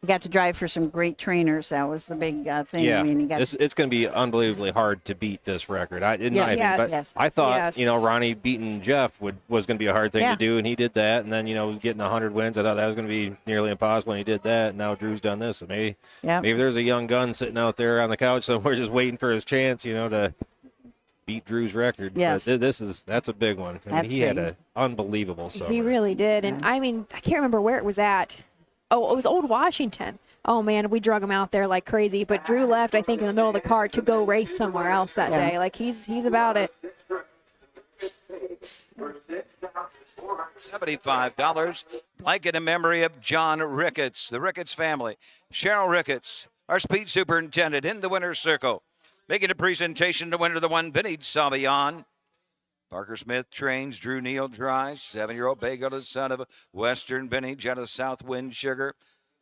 Speaker 2: He got to drive for some great trainers. That was the big thing.
Speaker 4: Yeah,
Speaker 2: I mean,
Speaker 4: it's going to be unbelievably hard to beat this record. I thought, Ronnie beating Jeff was going to be a hard thing to do, and he did that. And then, getting 100 wins, I thought that was going to be nearly impossible, and he did that. And now Drew's done this. So maybe there's a young gun sitting out there on the couch somewhere just waiting for his chance, to beat Drew's record.
Speaker 2: Yes.
Speaker 4: But that's a big one. I mean, he had an unbelievable summer.
Speaker 3: He really did. And, I mean, I can't remember where it was at. Oh, it was Old Washington. Oh, man, we drug him out there like crazy. But Drew left, I think, in the middle of the car to go race somewhere else that day. Like, he's about it.
Speaker 1: $75. Blanket in memory of John Ricketts, the Ricketts family. Cheryl Ricketts, our speed superintendent, in the winner's circle. Making a presentation to winner the one, Vinny Salvion. Parker Smith trains, Drew Neal drives. 7-year-old Bagel is son of a Western vintage out of Southwind Sugar.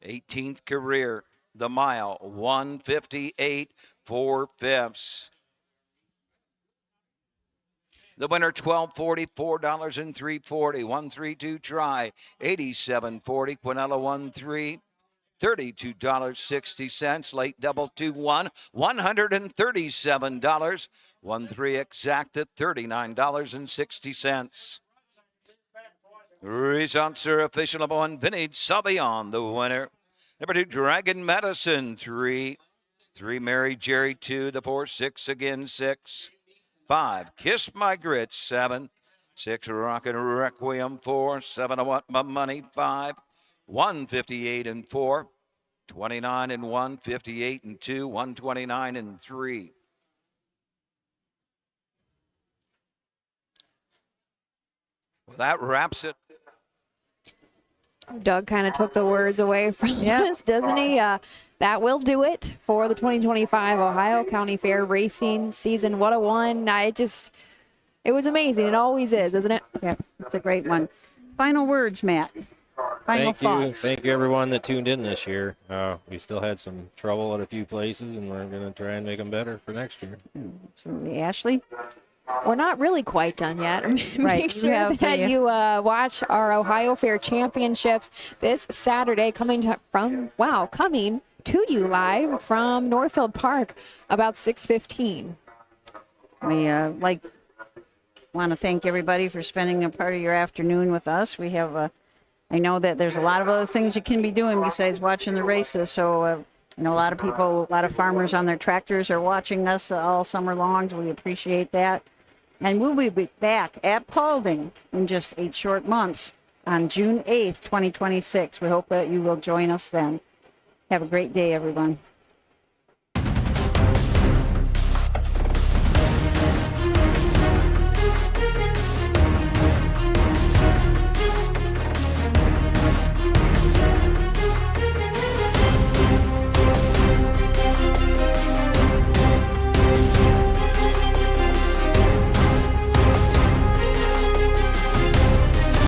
Speaker 1: 18th career, the mile, 158 4/5. The winner, $12.40, $4.03.40. 132 try, $87.40. Quinella 1-3. $32.60. Late double 2-1, $137. 1-3 exact at $39.60. Results are official. Number 1, Vinny Salvion, the winner. Number 2, Dragon Medicine, 3. 3, Mary Jerry, 2. The 4, 6 again, 6. 5, Kiss My Grits, 7. 6, Rockin' Requiem, 4. 7, I Want My Money, 5. 158 and 4. 29 and 1, 58 and 2, 129 and 3. Well, that wraps it.
Speaker 3: Doug kind of took the words away from us, doesn't he? That will do it for the 2025 Ohio County Fair racing season. What a one. It was amazing. It always is, isn't it?
Speaker 2: Yeah, it's a great one. Final words, Matt. Final thoughts.
Speaker 4: Thank you, everyone that tuned in this year. We still had some trouble at a few places, and we're going to try and make them better for next year.
Speaker 2: Absolutely. Ashley?
Speaker 3: We're not really quite done yet.
Speaker 2: Right.
Speaker 3: Make sure that you watch our Ohio Fair Championships this Saturday, coming to you live from Northfield Park about 6:15.
Speaker 2: We want to thank everybody for spending a part of your afternoon with us. We have I know that there's a lot of other things you can be doing besides watching the races. So, a lot of people, a lot of farmers on their tractors are watching us all summer long. So we appreciate that. And we'll be back at Paulding in just 8 short months on June 8th, 2026. We hope that you will join us then. Have a great day, everyone.